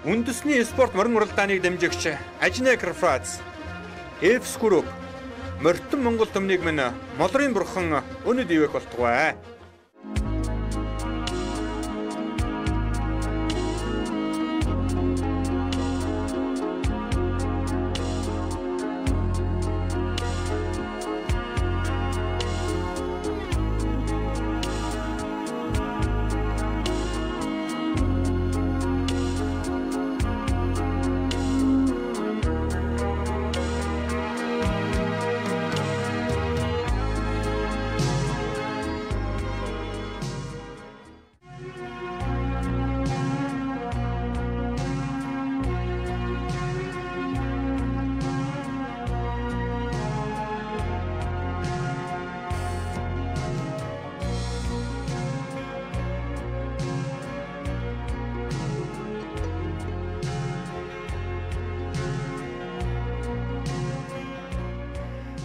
Үндэсний спорт морин уралдааныг дамжигч Ажны Крафац, Эвс Group, Морьтон Монгол төмнийг минь молрын бурхан өнөд ивэх болтугай.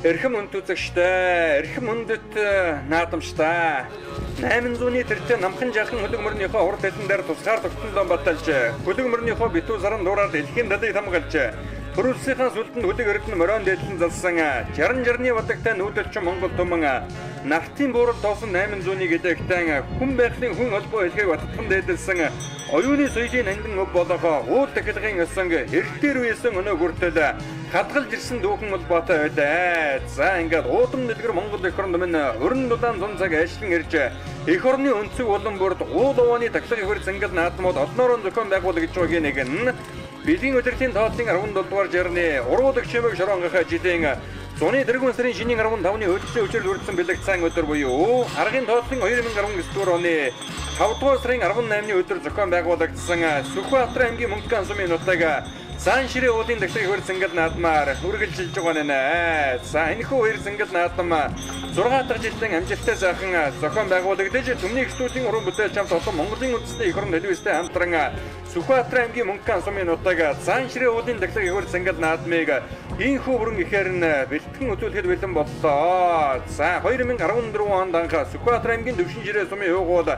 Эрхэм үндэтгэгчтэй, эрхэм үндэт наадамчтай 800-ны тэртээ намхан жаахан хөлөг мөрнийхөө урд хэлэн дээр тусгаар тогтнолоо баталж, хөлөг мөрнийхөө битүү саран дуураар дэлхийн далыг хамгаалж, төрөлсийнхаа сүлдэнд хөлөг эрдэнэ морон дээлэн залсан 60-60-ны батагтай нүүдэлчин Монгол түмэн нартын буурал тоосон 800-ны гэдээгтэн хүн байхлын хүн холбоо хэлхийг баталхан дээдэлсэн оюуны соёлын ангин өв болохоо уул тахилгын өсөн эртээр үйсэн өнөө хүртэл хадгалж ирсэн дүүхэн холбоотой байлаа. За ингээд уудам дэлгэр Монгол эх оронд минь өрн дулаан зун цаг ажиллан ирж эх орны өнцөг улам бүрд уул ууны тахилга хөр зангал наадмууд олноорон зохион байгуулагдж байгааг нэг нь бэлгийн удирдлагын тооллын 17 дугаар жарны уруудаг чимэг шоронгохоо жилийн зуны тэргүүн сарын шинийн 15-ны хөдөлгөөний өчрөл үрдсэн бэлэгцэн өдөр буюу аргын тооллын 2019 дугаар оны 5 дугаар сарын 18-ны өдөр зохион байгуулагдсан Сүхбаатар аймгийн Мөнгөн сумын нутаг Сан ширээ уулын тахилгын хөр зангал наадмаар үргэлжилж байгаа нэ. За энэхүү хөр зангал наадам 6 дахь жилийн амжилттай сайхан зохион байгуулагдаж төмний студийн уран бүтээлч хамт олон Монголын үндэсний эх орон телевизтэй хамтран Сүхбаатар аймгийн Мөнгөн сумын нутаг Сан ширээ уулын тахилгын хөр зангал наадмыг ийхүү бүрэн ихээр нь бэлтгэн үзүүлэхэд бэлэн боллоо. За 2014 онд анх Сүхбаатар аймгийн Төвшин ширээ сумын хуугуул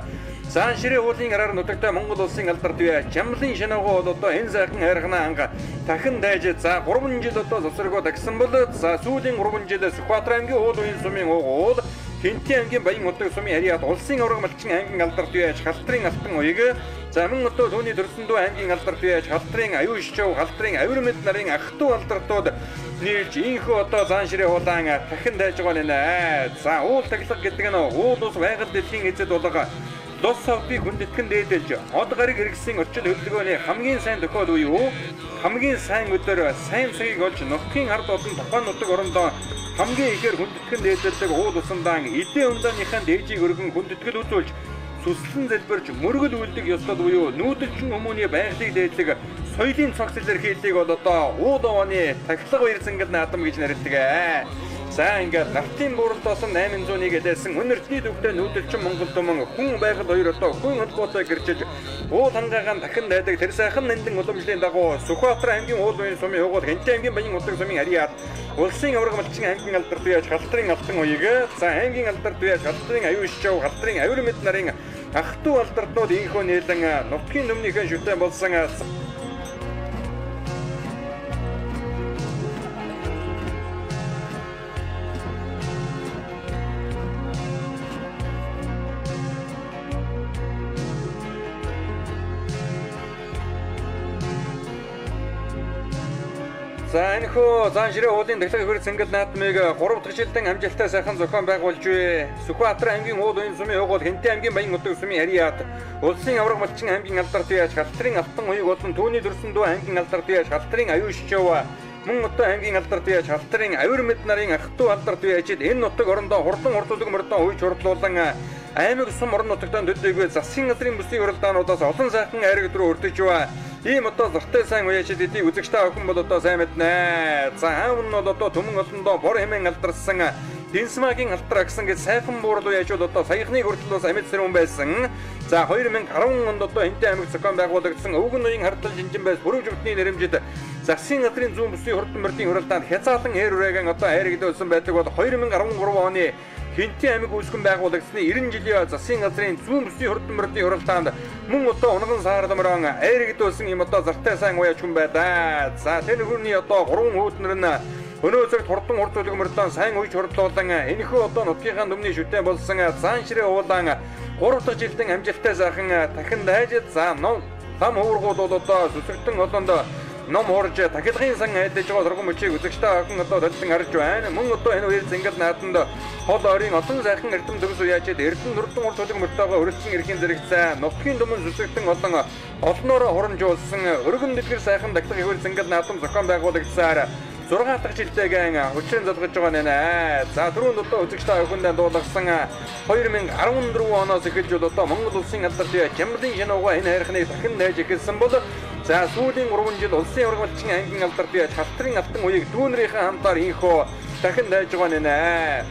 Сан ширээ уулын араар нутагтай Монгол улсын алдарт бие Чамлын шинагуу бол одоо энэ сайхан хайрхнаа анга дахин дайж за 3 жил одоо завсаргуу тагсан бол за сүүлийн 3 жил Сүхбаатар аймгийн уул уян сумын уугуул Хинтээ аймгийн Баян утаг сумын ариат улсын авраг малчин аймгийн алдарт бие Халтрын алтан уяг за мөн одоо түүний төрсөндөө аймгийн алдарт бие Халтрын аюу шчав Халтрын аюур мэд нарын ах トゥ алдартууд нийлж ийхүү одоо Сан ширээ уулаан дахин дайж байгаа нэ. За уул таглаг гэдэг нь уул ус байгаль дэлхийн эзэд болго Лос Саутыг хүндэтгэн дээдэлж, од гарыг хэрэгсэн орчин хөдөлгөөний хамгийн сайн тохиол буюу хамгийн сайн өдөр сайн цагийг олж нутгийн ард олон тухайн нутаг орондоо хамгийн ихээр хүндэтгэн дээдэлдэг уул усандаа эдээ ундааныхаа дээжийг өргөн хүндэтгэл үзүүлж сүслэн залбирч мөргөл үлдэг ёслол буюу нүүдэлчин хүмүүний байгалыг дээдлэг соёлын цогц илэрхийллийг бол одоо уул ууны тахилга баяр зангал наадам гэж нэрлэдэг. За ингээд нартын буурал тоосон 800-ыг эдэлсэн үнэртний төвтэй нүүдэлчин Монгол түмэн хүн байгаль хоёр одоо хүн холбоотой гэрчиж уул хангаагаан дахин дайдаг тэр сайхан нандин уламжлалын дагуу Сүхбаатар аймгийн уул уян сумын хуугуул Хинтээ аймгийн Баян утаг сумын ариат улсын авраг малчин аймгийн алдарт бие Халтрын алтан уяг за аймгийн алдарт бие Халтрын аюу шчав Халтрын аюур мэд нарын ах トゥ алдартууд ийхүү нээлэн нутгийн өмнөхөн шүтэн болсон За энэхүү Сан ширээ уулын тахилга хөр зангал наадмыг 3 дахь жилдээ амжилттай сайхан зохион байгуулж буй Сүхбаатар аймгийн уул уян сумын хуугуул Хинтээ аймгийн Баян утаг сумын ариат улсын авраг малчин аймгийн алдарт бие Халтрын алтан уяг болон түүний төрсөндөө аймгийн алдарт бие Халтрын аюу шчав мөн одоо аймгийн алдарт бие Халтрын аюур мэд нарын ах トゥ алдарт бие ажид энэ нутаг орондоо хурдан хурцлог мордон хүйж хурдлуулан аймаг сум орон нутагтаа төдийгүй засгийн газрын бүсийн уралдаануудаас олон сайхан айраг руу өртөж бай. Ийм одоо зартай сайн уяачид эдийг үзэгчтэй охин бол одоо сайн мэднэ. За аавн нь бол одоо төмөн олондоо бор хэмээн алдарсан Динсмагийн алтар агсан гэж сайхан буурал уяачууд одоо саяхны хүртэл бас амьд сэрүүн байсан. За 2010 онд одоо Хинтээ аймаг зохион байгуулагдсан өвгөн ноён хардлал жинжин байс бүрэг зөвхний нэрэмжид засгийн газрын зүүн бүсийн хурдан мөрдийн уралдаанд хязгаарлан эр үрэгэн одоо хайрагдсан байдаг бол 2013 оны Хинтээ аймаг үүсгэн байгуулагдсны 90 жилийн засгийн газрын зүүн бүсийн хурдан мөрдийн уралдаанд мөн одоо унган саардамран айрагдуулсан юм одоо зартай сайн уяач хүн байдаа. За тэр хүний одоо 3 хүүднэр нь өнөөдөр хурдан хурд төлгөмөрлөн сайн уйж хурдлуулан энэхүү одоо нутгийнхаа өмнө шүтэн болсон заан ширээ уулаан 3 дахь жилдэн амжилттай сайхан дахин дайж за ном там хуургууд бол одоо сүсэгтэн олонд ном хуурж тахилгын сан айдаж байгаа сургам мөчийг үзэгчтэй охин одоо толтон харж байна. Мөн одоо энэ хоёр зингэл наатанд хол орын олон сайхан эрдэм төгс уяачаад эрдэн нурдан урт төлгөмөртөөгөө өрөлцөн эрхийн зэрэгцээ нутгийн өмнө сүсэгтэн олноороо хурамжуулсан өргөн дэлгэр сайхан дахилгын хоёр зингэл наатан зохион байгуулагдсаар 6 дахь жилтэйгэн хүчин залгаж байгаа нэ. За түрүүнд одоо үзэгчтэй охиндаа дуулгасан 2014 оноос эхэлж одоо Монгол улсын алдартай Чамлын шинууга энэ хайрхныг дахин найж эхэлсэн бол за сүүлийн 3 жил улсын ургамалчин ангийн алдартай хавтрын алтан уяг дүүнрийнхээ хамтаар инхөө дахин найж байгаа нэ.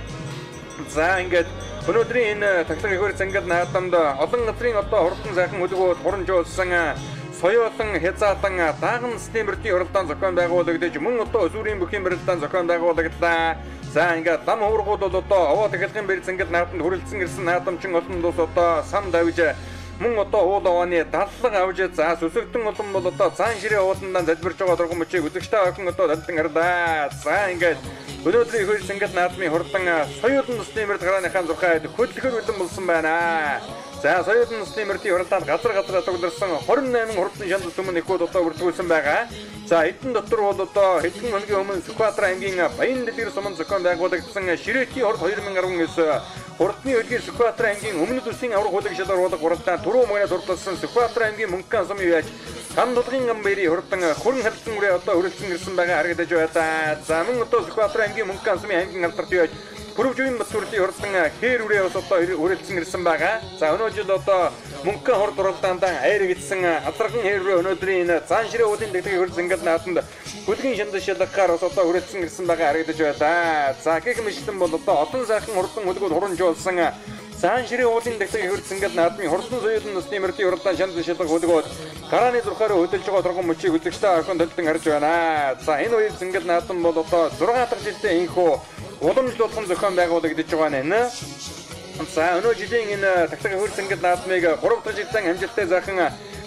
За ингээд өнөөдрийн энэ тахилгын хөр зангид наадамд олон газрын одоо хурдан сайхан хөдөлгөөд хурамжуулсан соёолон хязаалан дааган стимердийн уралдаан зохион байгуулагдаж мөн одоо өсвөрийн бүхий барилдаан зохион байгуулагдлаа. За ингээд дам хуургууд бол одоо овоо тахилгын бэр зангид наадамд хүрэлцэн ирсэн наадамчин олон дус одоо сан давж мөн одоо уул овооны дадлага авж за сүсэгтэн олон бол одоо цаан ширээ ууландаа залбирж байгаа дургуй мөчийг үзэгчтэй охин одоо талдан ардаа. За ингээд өнөөдрийн хөл зангид наадмын хурдан соёолын стимерд гарааныхаа зурхайд хөдөлгөр үлэн болсон байна. За соёолын стимердийн уралдаанд газар тоглорсон 28 хурдан шанд сүмэн ихүүд одоо бүрдүүлсэн байгаа. За эдэн дотор бол одоо хэдэн хоногийн өмнө Сүхбаатар аймгийн Баян дэлгэр суманд зохион байгуулагдсан Ширээтийн хорд 2019 хурдны хөлгийн Сүхбаатар аймгийн өмнөд үсгийн авраг хөлөг шалгаруулах уралдаанд түрүү мөрөд хурдсан Сүхбаатар аймгийн Мөнгөн сумын яаж ган дулгын гамбэрийн хурдан хөрөн халдсан үрээ одоо өрөлцөн ирсэн байгаа харагдаж байна. За мөн одоо Сүхбаатар аймгийн Мөнгөн сумын аймгийн алдарт яаж Бүрвжийн Батүрлийн хурдан хээр үрээ бас одоо өрөлцөн ирсэн байгаа. За өнөө жил одоо Мөнгөн хорд уралдаанд айрагдсан алдарган хээр үрээ өнөөдрийн энэ заан ширээ уулын дэгдэх хөр зангид наатанд бүлгийн шанд шалгахаар бас одоо өрөлцөн ирсэн байгаа харагдаж байна. За гэх мэтлэн бол одоо олон сайхан хурдан хөлгүүд хурамжуулсан заан ширээ уулын дэгдэх хөр зангид наадмын хурдан соёлын стимердийн уралдаан шанд шалгах хөлгүүд гарааны зурхаараа хөдөлж байгаа турган мөчийг үзэгчтэй охин толтон харж байна. За энэ хоёр зангид наадам бол одоо 6 дахь жилдээ инхүү уламжлуулсан зохион байгуулагдаж байгаа нэ. За өнөө жилийн энэ тахилгын хөр зангид наадмыг 3 дахь жилдээ амжилттай заахан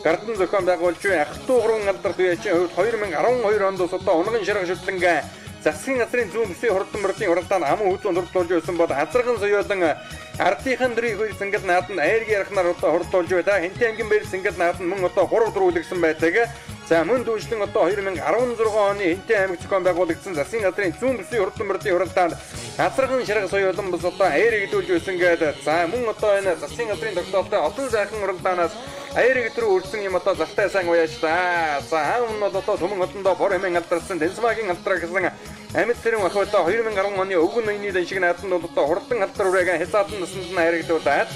гардан зохион байгуулж буй Ахтуу гурван алдарт үеийн хувьд 2012 онд одоо унган ширэг шүтлэнгээ засгийн газрын зүүн бүсийн хурдан мөрдийн уралдаанд аман хүзүүн дурдуулж байсан бол хазарган соёолон ардынхан дэрийн хөр зангид нааданд айргийн ярахнаар одоо хурдуулж байта Хинтээ аймгийн бэр зангид нааданд мөн одоо 3 дөрвөлгсөн байдаг. За мөн дүүжлэн одоо 2016 оны Хинтээ аймаг зохион байгуулагдсан засгийн газрын зүүн бүсийн хурдан мөрдийн уралдаанд хазарган ширэг соёолон бас одоо айрагдуулж байсан гэдэг. За мөн одоо энэ засгийн газрын тогтоолтой олон сайхан уралдаанаас айрэг рүү үрсэн юм одоо зартай сайн уяаж та. За хаан бол одоо төмөн хотондоо бор хэмээн алдарсан Дэнсмагийн алдраа гэсэн амьд цэрэн ах одоо 2010 оны өвгөн ноёны дэшиг нааданд бол одоо хурдан алдар үрээгээ хязаалан насанд нь айрагдуулаад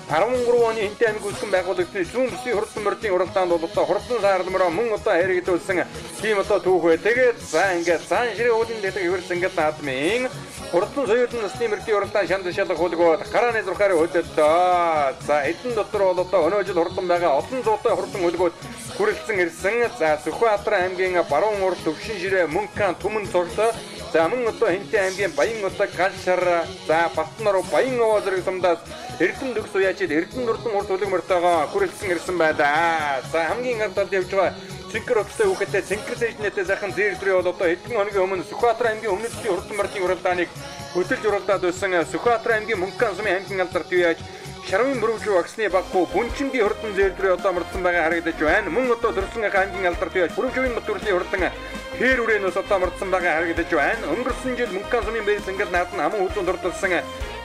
13 оны Хинтээ аймаг үүсгэн байгуулагдсан зүүн бүсийн хурдан мөрдийн уралдаанд бол одоо хурдан саардмараа мөн одоо айрагдуулсан тийм одоо түүх бай. Тэгээд за ингээд заан ширээ уулын дэдэг хөрс ингээд наадмын хурдан соёлын стимердийн уралдаан шанд шалгах хөлгөө гарааны зурхаараа хөдөлтөө. За эдэн дотор бол одоо өнөө жил хурдан байгаа олон зуутай хурдан хөлгүүд хүрэлцэн ирсэн. За Сүхбаатар аймгийн баруун урд төвшин ширээ Мөнгөн түмэн цогтой. За мөн одоо Хинтээ аймгийн Баян утга Галшар за Батнар Баян овоо зэрэг сумдаас эрдэм төгс уяачид эрдэн нурдан урд төлөг мөртөөгөө хүрэлцэн ирсэн байлаа. За хамгийн гардад явж байгаа Цэнхэр утастай хүүхэдтэй Цэнхэр сэжнэтэй сайхан зээрдрээ бол одоо хэдэн хоногийн өмнө Сүхбаатар аймгийн өмнөд бүсийн хурдан мөрдийн уралдааныг хөтөлж уралдаад байсан Сүхбаатар аймгийн Мөнгөн сумын аймгийн алдарт үеаж Шарвын бүрвжүү вакцины баггүй Бүнчингийн хурдан зээрдрээ одоо мөрдсөн байгаа харагдаж байна. Мөн одоо Төрслөнгийн аймгийн алдарт үеаж Бүрвжүүгийн Батүрлийн хурдан хээр үрээнээс одоо мөрдсөн байгаа харагдаж байна. Өнгөрсөн жил Мөнгөн сумын бэр зангид наадан аман хүзүүн дурдсан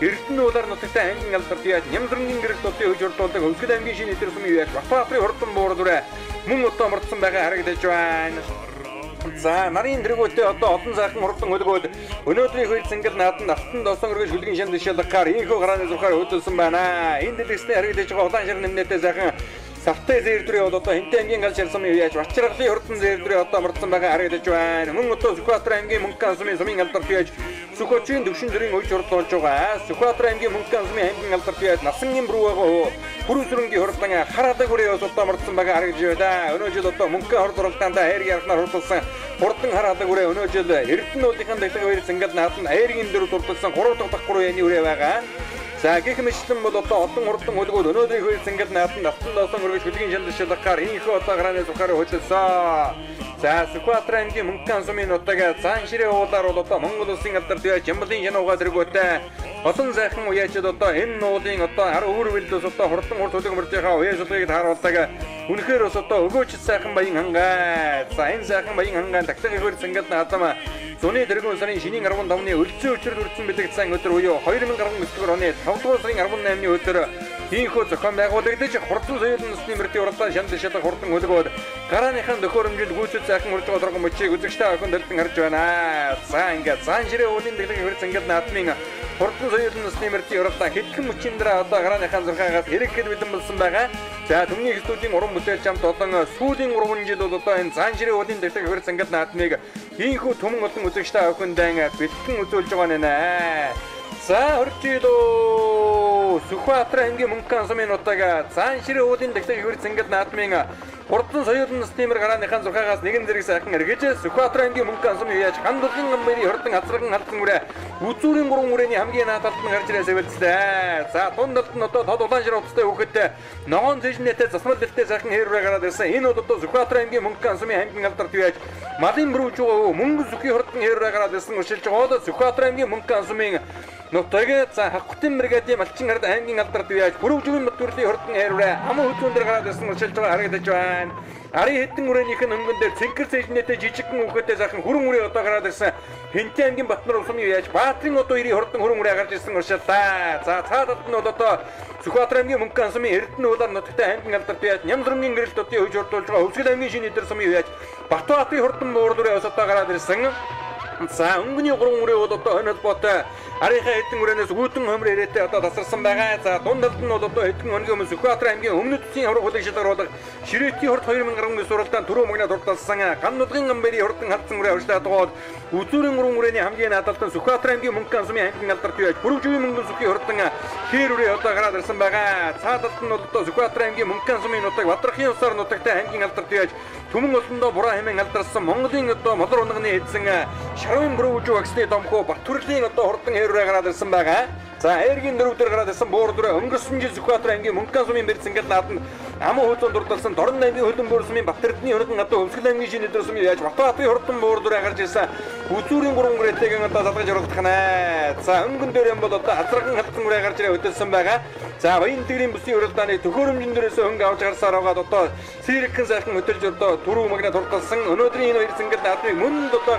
Эрдэнэ уулаар нутагтай аймгийн алдарт үеаж Нямдрангийн гэрэлт улсын хөвж урдуулдаг Өвсгөл аймгийн шинэ эдэр сумын үеаж Батбаатарын хурдан буурдүрэ мөн одоо мөрдсөн байгаа харагдаж байна. За нарын дэргүүтээ одоо олон сайхан хурдан хөлгөөд өнөөдрийн хөл зангид нааданд алтан досон өргөж хүлгийн шанд шалгахаар инхүү гарааны зурхаар хөдөлсөн байна. Энэ дэлгэцтэй харагдаж байгаа улаан шар нэмнэтэй сайхан савтай зээрдрээ бол одоо Хинтээ аймгийн Галшар сумын үеаж Бачргалын хурдан зээрдрээ одоо мөрдсөн байгаа харагдаж байна. Мөн одоо Сүхбаатар аймгийн Мөнгөн сумын алдарт үеаж Сүхбаатарын төвшин зүрийн үеж хурдуулж байгаа. Сүхбаатар аймгийн Мөнгөн сумын аймгийн алдарт үеаж Насангийн бүрүү байгаа Бүрүсрэнгийн хурдан хараадаг үрээ одоо мөрдсөн байгаа харагдаж байна. Өнөө жил одоо Мөнгөн хорд уралдаанд хайр ярахнаар хурдулсан хурдан хараадаг үрээ өнөө жил Эрдэнэтийн дэглэг хоёрын цангад наатан айргийн дөрөв дурдсан 3 дахь дах 3 яны үрээ байгаа. За гэх мэтлэн бол одоо олон хурдан хөлгүүд өнөөдрийн хоёрын цангад наатан автан доосон өргөж хөдөлгөөн шалгалахаар энийхээ одоо гарааны сухаар хөдөлсөн. За Сүхбаатар аймгийн Мөнгөн сумын нутаг Цаан ширээ уулаар бол одоо Монгол улсын алдар дэвэж Ямбалын янууга зэрэгтэй олон сайхан уяачид одоо энэ нуулын одоо хар өөр вэлдээс одоо хурдан хурд төлөвмөртийнхаа уяажлагыг тааруулдаг. Үнэхээр бас одоо өгөөч сайхан баян хангай. За энэ сайхан баян хангай тагтаг хөр цангад наатам зуны дэргэн сарын шинийн 15-ны өлзөө өчрөд үрдсэн бэлэгдсэн өдөр буюу 2019 оны 5 дугаар сарын 18-ны өдөр ийхүү зохион байгуулагдаж хурдан соёлын насны мөртийн уралдаан шанд шатах хурдан хөлгөөд гарааныхан төхөөрөмжөнд гүйцэд сайхан урж байгаа мөчийг үзэгчтэй охин дэлгэн харж байна. За ингээд Цаан ширээ уулын дэглэг хөр цангад наатмын хурдан соёлын насны мөртийн уралдаан хэдхэн мөчийн дараа одоо гарааныхан зурхаагаас хэрэгэхэд бэлэн болсон байгаа. За түмний студийн уран бүтээлч хамт олон сүүлийн 3 жил бол одоо энэ Цаан ширээ уулын дэглэг хөр цангад наатмыг ийхүү түмэн олон үзэгчтэй охиндаа бэлтгэн үзүүлж байгаа нэ. За орчилоо Сүхбаатар аймгийн Мөнгөн сумын нутаг Цаан ширээ уулын дэглэг хөр цангад наатмын хурдан соёлын насны мөр гарааныхан зурхаагаас нэгэн зэрэг сайхан эргэж Сүхбаатар аймгийн Мөнгөн сумын яаж хандлагын амбарын хурдан хацраган халдсан үрэ үзүүрийн 3 үрээний хамгийн нааталт нь гарч ирээ сэвэлцлээ. За тундалт нь одоо тод улаан шир утастай хүүхэд ногоон зэжнэтэй засмал дэлтэй сайхан хэрвээ гараад ирсэн. Энэ бол одоо Сүхбаатар аймгийн Мөнгөн сумын аймгийн алдар дэвэж малын бүрүүж байгаа мөнгө зүхийн хурдан хэрвээ гараад ирсэн өшилж байгаа Сүхбаатар аймгийн Мөнгөн сумын нутаг за хавхтын бригадын малчин хард аймгийн алдар дэвэж бүрүүжгийн мөтгөрлийн хурдан хэрвээ хамаа хөдөлгөөн дээр гараад ирсэн өшилж байгаа харагдаж байна. Ари хэдэн үрээнийх нь өнгөн дээр цэнхэр цэжнэтэй жижигхэн хүүхэдтэй сайхан хүрэн үрээ одоо гараад ирсэн. Хинтээ аймгийн Батнар улсны яаж Баатрин одоо 90 хурдан хүрэн үрээ гарч ирсэн уршилтаа. За цаадад нь бол одоо Сүхбаатар аймгийн Мөнгөн сумын Эрдэнэ уулаар нутагтай аймгийн алдар дэвэж Нямзрамгийн гэрэлт одоо хөвж урдуулж байгаа Өвсгөл аймгийн шинэ эдэр сумын яаж Батбаатарын хурдан муур дүрээ одоо гараад ирсэн. За өнгөний 3 үрээ бол одоо хонол ботой арийнхаа хэдэн үрээнээс үүдэн хомор ирээтэй одоо тасарсан байгаа. За дундалд нь бол одоо хэдэн өдрийн өмнө Сүхбаатар аймгийн өмнөд төсгийн авраг хөлөг шалгаруулах Ширээтийн хорт 2019 суралтаа түрүү магнад дурдсан ганнуудын амбарын хурдан хатсан үрээ авчлаад байгаа үзүүрийн 3 үрээний хамгийн наадалтан Сүхбаатар аймгийн Мөнгөн сумын аймгийн алдар дэвэж бүрүүжийн мөнгөн зүхийн хурдан хээр үрээ одоо гараад ирсэн байгаа. Цаадалд нь бол одоо Сүхбаатар аймгийн Мөнгөн сумын нутаг Бадрахын усаар нутагтай аймгийн алдар дэвэж түмэн олондоо бураа хэмээн алдарсан Монголын одоо молор унганы эзэн Шарвын бүрүүжүү ваксны домхоо Батүрлийн одоо хурдан хэрвээ гараад ирсэн байгаа. За айргийн дөрөв дээр гараад ирсэн буур дүрээ өнгөрсөн жил Сүхбаатар аймгийн Мөнгөн сумын бэрцэнгэл нааданд аман хөдлөн дурдсан Дорн аймгийн хөлбөмбөр буур сумын Батэрдний хөргөн одоо Өвсгөл аймгийн шинэ эдэр сумын яаж Батбаатарын хурдан буур дүрээ гарч ирсэн. Үзүүрийн 3 үрээтэйгэн одоо залгаж оруулах нэ. За өнгөн дээр юм бол одоо хазраган хатсан үрээ гарч ирээ хөдөлсөн байгаа. За баян тэгрийн бүсийн уралдааны төхөөрөмжн дээрээс хөнгө авч гарсаар байгаа одоо сэрхэн сайхан хөдөлж одоо түрүү магнад хурдалсан. Өнөөдрийн энэ хоёр цэнгэл наадмыг мөн одоо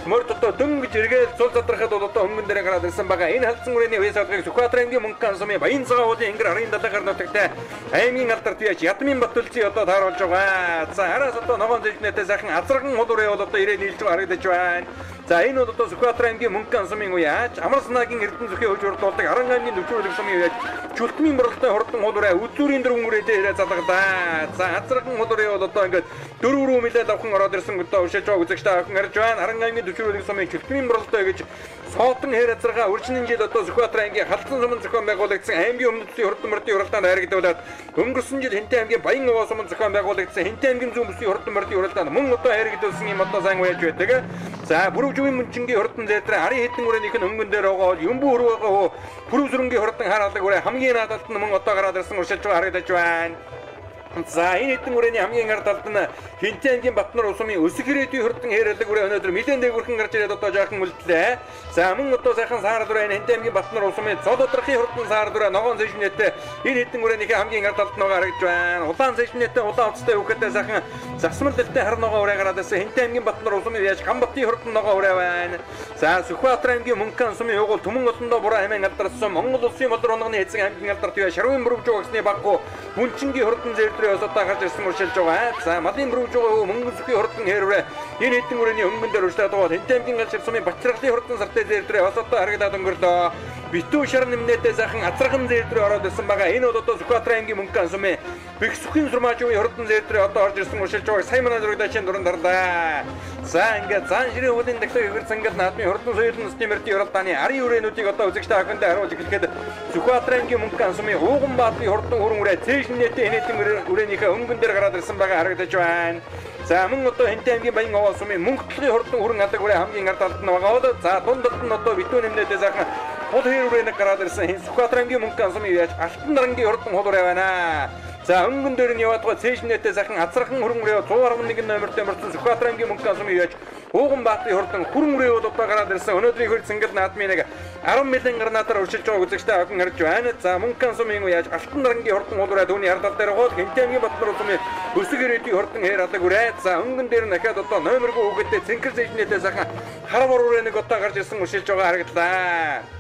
мөрд одоо дөнгөж эргээд цул задрахад бол одоо хөнгөн дээр гараад ирсэн байгаа. Энэ халдсан үрээний үе савдгийг Сүхбаатар аймгийн Мөнгөн сумын Баян цагаан уулын ангар арын далайгаар нутагтай аймгийн алдар дэвэж Ядмын Батүлций одоо тааруулж байгаа. За араас одоо ногоон зэлнэтэй сайхан азраган хол үрээ бол одоо ирээд нийлж харагдаж байна. За энэ бол одоо Сүхбаатар аймгийн Мөнгөн сумын үеаж Амар санаагийн Эрдэнэ зүхийн хөвж урдуулдаг Аран аймгийн Нүчрүүлэг сумын үеаж Чүлтмийн борлолтой хурдан хол үрээ үзүүрийн 4 үрээтэй ирээд залгадаа. За азраган хол үрээ бол одоо ингээд 4 рүү мэлээд авхан ороод ирсэн одоо өшөж байгаа үзэгчтэй авхан харж байна. Аран аймгийн Нүчрүүлэг сумын Чүлтмийн борлолтой гэж соотон хээр азрага үржинэн жил одоо Сүхбаатар аймгийн халдсан сумын зохион байгуулагдсан аймгийн өмнөд төсвийн хурдан мөрдийн уралдаанд харагдуулаад өнгөрсөн жил Хинтээ аймгийн Баян овоо сумын зохион байгуулагдсан Хинтээ аймгийн зүүн бүсийн хурдан мөрдийн уралдаанд мөн одоо харагдуулсан юм одоо сайн уяж байдаг. За бүрүүжийн мөнчингийн хурдан зээдрээ ари хэдэн үрээнийх нь өнгөн дээр байгаа юмбуу өрөө байгаа бүрүүсрэнгийн хурдан хараалаг үрээ хамгийн наадалт нь мөн одоо гараад ирсэн уршилж байгаа харагдаж байна. За энэ хэдэн үрээний хамгийн ард талд нь Хинтээ аймгийн Батнар улсын өсөх ирээдүйн хурдан хэрэлэг үрээ өнөөдөр нэлээд дээгүүрхэн гарч ирээд одоо жаахан үлдлээ. За мөн одоо сайхан саар дүрээ Хинтээ аймгийн Батнар улсын цол одрахын хурдан саар дүрээ ногоон зэжнэтэй энэ хэдэн үрээнийхээ хамгийн ард талд нь харагдж байна. Улаан зэжнэтэй улаан уцтай хүүхэдтэй сайхан засмал дэлтэй хар ногоо үрээ гараад ирсэн Хинтээ аймгийн Батнар улсын яаж Гамбатын хурдан ногоо үрээ байна. За Сүхбаатар аймгийн Мөнгөн сумын угуул түмэн олондоо бураа хэмээн алдарсан Монгол улсын молор унганы эзэн аймгийн алдар дэвэж Шарвын бүрүүжүү ваксны баггүй Хүнчингийн хурдан зээлдрээ одоо гарч ирсэн уршилж байгаа. За малын бүрүүж байгаа мөнгөн зүхийн хурдан хэрвээ энэ хэдэн үрээний өнгөн дээр уршлаад байгаа Хинтээ аймгийн галшир сумын Бачрахлын хурдан сартай зээлдрээ бас одоо харагдаад өнгөрлөө. Битүү шар нэмнэтэй сайхан азраган зээлдрээ ороод ирсэн байгаа. Энэ бол одоо Сүхбаатар аймгийн Мөнгөн сумын Бэксүхийн сурмаажийн хурдан зээлдрээ одоо орж ирсэн уршилж байгааг сайн манай зурагдаачийн дуран дарлаа. За ингээд Цаан ширээ уулын дэглэг хэгэр цангал наадмын хурдан соёлын насны мөрдийн уралдааны ари үрээнүүдийг одоо үзэгчтэй ахиндаа харуулж эхлэхэд Сүхбаатар аймгийн Мөнгөн сумын Ууган Баатарын хурдан хүрэн үрээ цээш нэтэ энэ хэдэн үрээнийхээ өнгөн дээр гараад ирсэн байгаа харагдаж байна. За мөн одоо Хэнтэй аймгийн Баян овоо сумын мөнгөтлөгийн хурдан хүрэн алдаг үрээ хамгийн ард талд нь байгаа. За дундад нь одоо битүү нэмнээдээ сайхан хол хэрүүрээ гараад ирсэн Сүхбаатар аймгийн мөнгөн сумын яаж Алтан дарангийн хурдан хулуурай байна. За өнгөн дээр нь яваад байгаа цээжнээдээ сайхан азархан хүрэн үрээ 111 номертой мөрсөн Сүхбаатар аймгийн мөнгөн сумын яаж Ууган Баатарын хурдан хүрэн үрээ одоо гараад ирсэн. Өнөөдрийн хөл цэнгэл наадмын нэг 10 мянган гранатаар өршилж байгаа үзэгчтэй охин харж байна. За мөнгөн сумын яаж Алтан дарангийн хурдан хулуурай түүний ардал дээр гол Хэнтэй аймгийн Батнар сумын өсөг ирээдүйн хурдан хээр алдаг үрээ. За өнгөн дээр нь дахиад одоо номергүй үгээдээ цэнгэл цээжнээдээ сайхан хар бороо нэг одоо гарч ирсэн өршилж байгаа харагдлаа.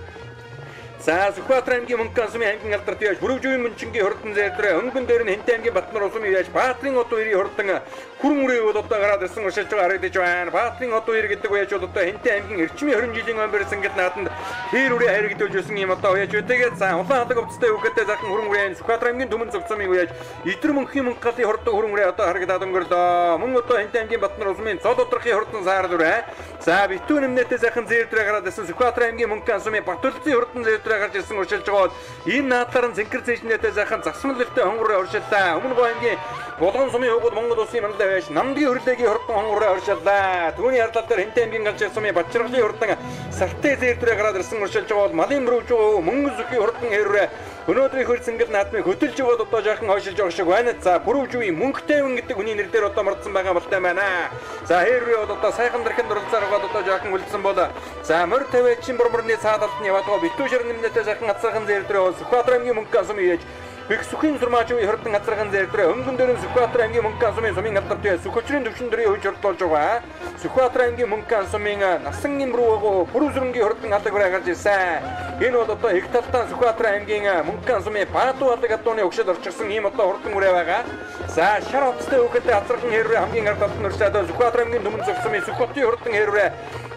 За Сүхбаатар аймгийн мөнгөн сумын аймгийн алдарт яаж Бүрөвжүүн Мөнчингийн хурдан зэрлэрэ өнгөн дээр нь Хэнтэй аймгийн Батнар сумын яаж Баатрин одоо ирийн хурдан хүрэн үрээ бол одоо гараад ирсэн уршилж байгаа харагдаж байна. Баатрин одоо ир гэдэг үеж бол одоо Хэнтэй аймгийн эрчмийн 20 жилийн омбер сэнгэл нааданд тэр үрээ харагдуулж ирсэн юм одоо үеж үтэйгээ за улаан хадаг өвцтэй үгээдээ захан хүрэн үрээ Сүхбаатар аймгийн Түмэн зөв сумын үеж Идэр мөнхийн мөнгө галын хурдан хүрэн үрээ одоо харагдаад өнгөрлөө. Мөн одоо Хэнтэй аймгийн Батнар сумын цод утрахын хурдан саард үрээ. За битүү нэмнээтэй захан зэрлэрэ гараад ирсэн Сүхбаатар аймгийн мөнгөн сумын Батулцын хурдан гарч ирсэн уршилж байгаа. Энэ наадаар нь цэнхэр цээжнээтэй сайхан засмалтай хонгороо уршиллаа. Өмнө говьгийн Булган сумын хөгөөд Монгол улсын мандал байж намдгийн хөрлөгийн хурдан хонгороо уршиллаа. Түүний ардал дээр Хэнтэй аймгийн галжиг сумын Батчиргалын хурдан сартай зэрлэрэ гараад ирсэн уршилж байгаа. Малын мөрөвж байгаа мөнгө зүхийн хурдан хэрвээ өнөөдрийн хөл цэнгэл наадмыг хөдөлж яваад одоо жаахан хойшилж байгаа шиг байна. За Бүрөвжүүн мөнгөтэйвэн гэдэг хүний нэр дээр одоо мордсон байгаа болтой байна. За хэрвээ бол одоо сайхан дарахын дурлцаар байгаа одоо жаахан үлдсэн бол за мөр тавиачин бурмөрний цаадалд нь яваад байгаа битүү шир нэмнээтэй сайхан ацрахын зэрлэрэ Сүхбаатар аймгийн мөнгөн сумын яаж Бэг сүхийн сурмаачийн хурдан ацрахын зэрлэрэ өнгөн дээр нь Сүхбаатар аймгийн мөнгөн сумын сумын алдарт бай Сүхөчрийн төвшин дөрийн хөвж хурдуулж байгаа. Сүхбаатар аймгийн мөнгөн сумын насан имрүү байгаа Бүрүсрэнгийн хурдан алдаг барай гарч ирсэн. Энэ бол одоо их талтаа Сүхбаатар аймгийн мөнгөн сумын Баатуу алдаг адууны өгшөд орчихсон ийм одоо хурдан үрээ байгаа. За шар утастай өгөхөд ацрахын хэрвээ хамгийн ард талд нь өршөөд Сүхбаатар аймгийн Түмэн зөв сумын Сүхбатын хурдан хэрвээ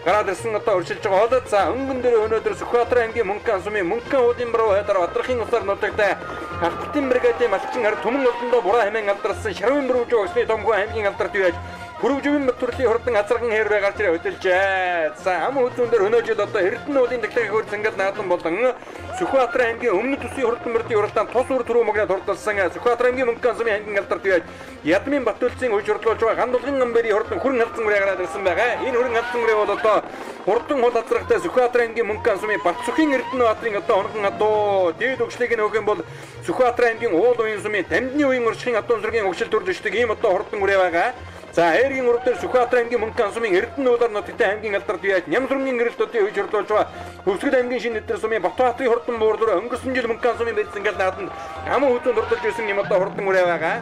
гараад ирсэн одоо өршилж байгаа бол за өнгөн дээр өнөөдөр Сүхбаатар аймгийн мөнгөн сумын мөнгөн уулын баруун хайдар Бадрахын усаар нутагтай Халтын бригадын малчин хар Түмэн улдондоо бураа хэмээн алдарсан Шарвын Бүрөвжүү өсний томгүй аймгийн алдарт байж Бүрөвжүүн Батүрлийн хурдан азарган хэрвээ гарч ирээ хөдөлжээ. За ам үзүүн дээр өнөө жил одоо Эрдэнэ уулын таглагийг хөр цэнгэл наадан болон Сүхбаатар аймгийн өмнөд төсвийн хурдан мөрдийн уралдаан тус үр төрөө мөгнөд хурдалсан Сүхбаатар аймгийн мөнгөн сумын аймгийн алдарт байж Ядмын Батүлцийн хурж хурлуулж байгаа Гандулгын амбэрийн хурдан хүрэн халдсан үрээ гараад ирсэн байгаа. Энэ хүрэн халдсан үрээ бол одоо хурдан хол азрахтай Сүхбаатар аймгийн мөнгөн сумын Батсүхийн Эрдэнэ баатрын одоо онгон адуу дээд өгшлийг нөхөх юм бол Сүхбаатар аймгийн уул уян сумын Дамдны уян уршихын адуун сүргийн өгшил төрж өчдөг ийм одоо хурдан үрээ байгаа. За эргийн урд дээр Сүхбаатар аймгийн мөнгөн сумын Эрдэнэ уулаар нутагтай аймгийн алдарт яаж Нямсрумын гэрэлтүүдийн хөвж хурлуулж байгаа Хөвсгөл аймгийн шинэ нэвтэр сумын Батбаатарын хурдан буурлуур өнгөрсөн жил мөнгөн сумын байцсан гал нааданд аман хүзүүнд хурдалж ирсэн юм одоо хурдан үрээ байгаа.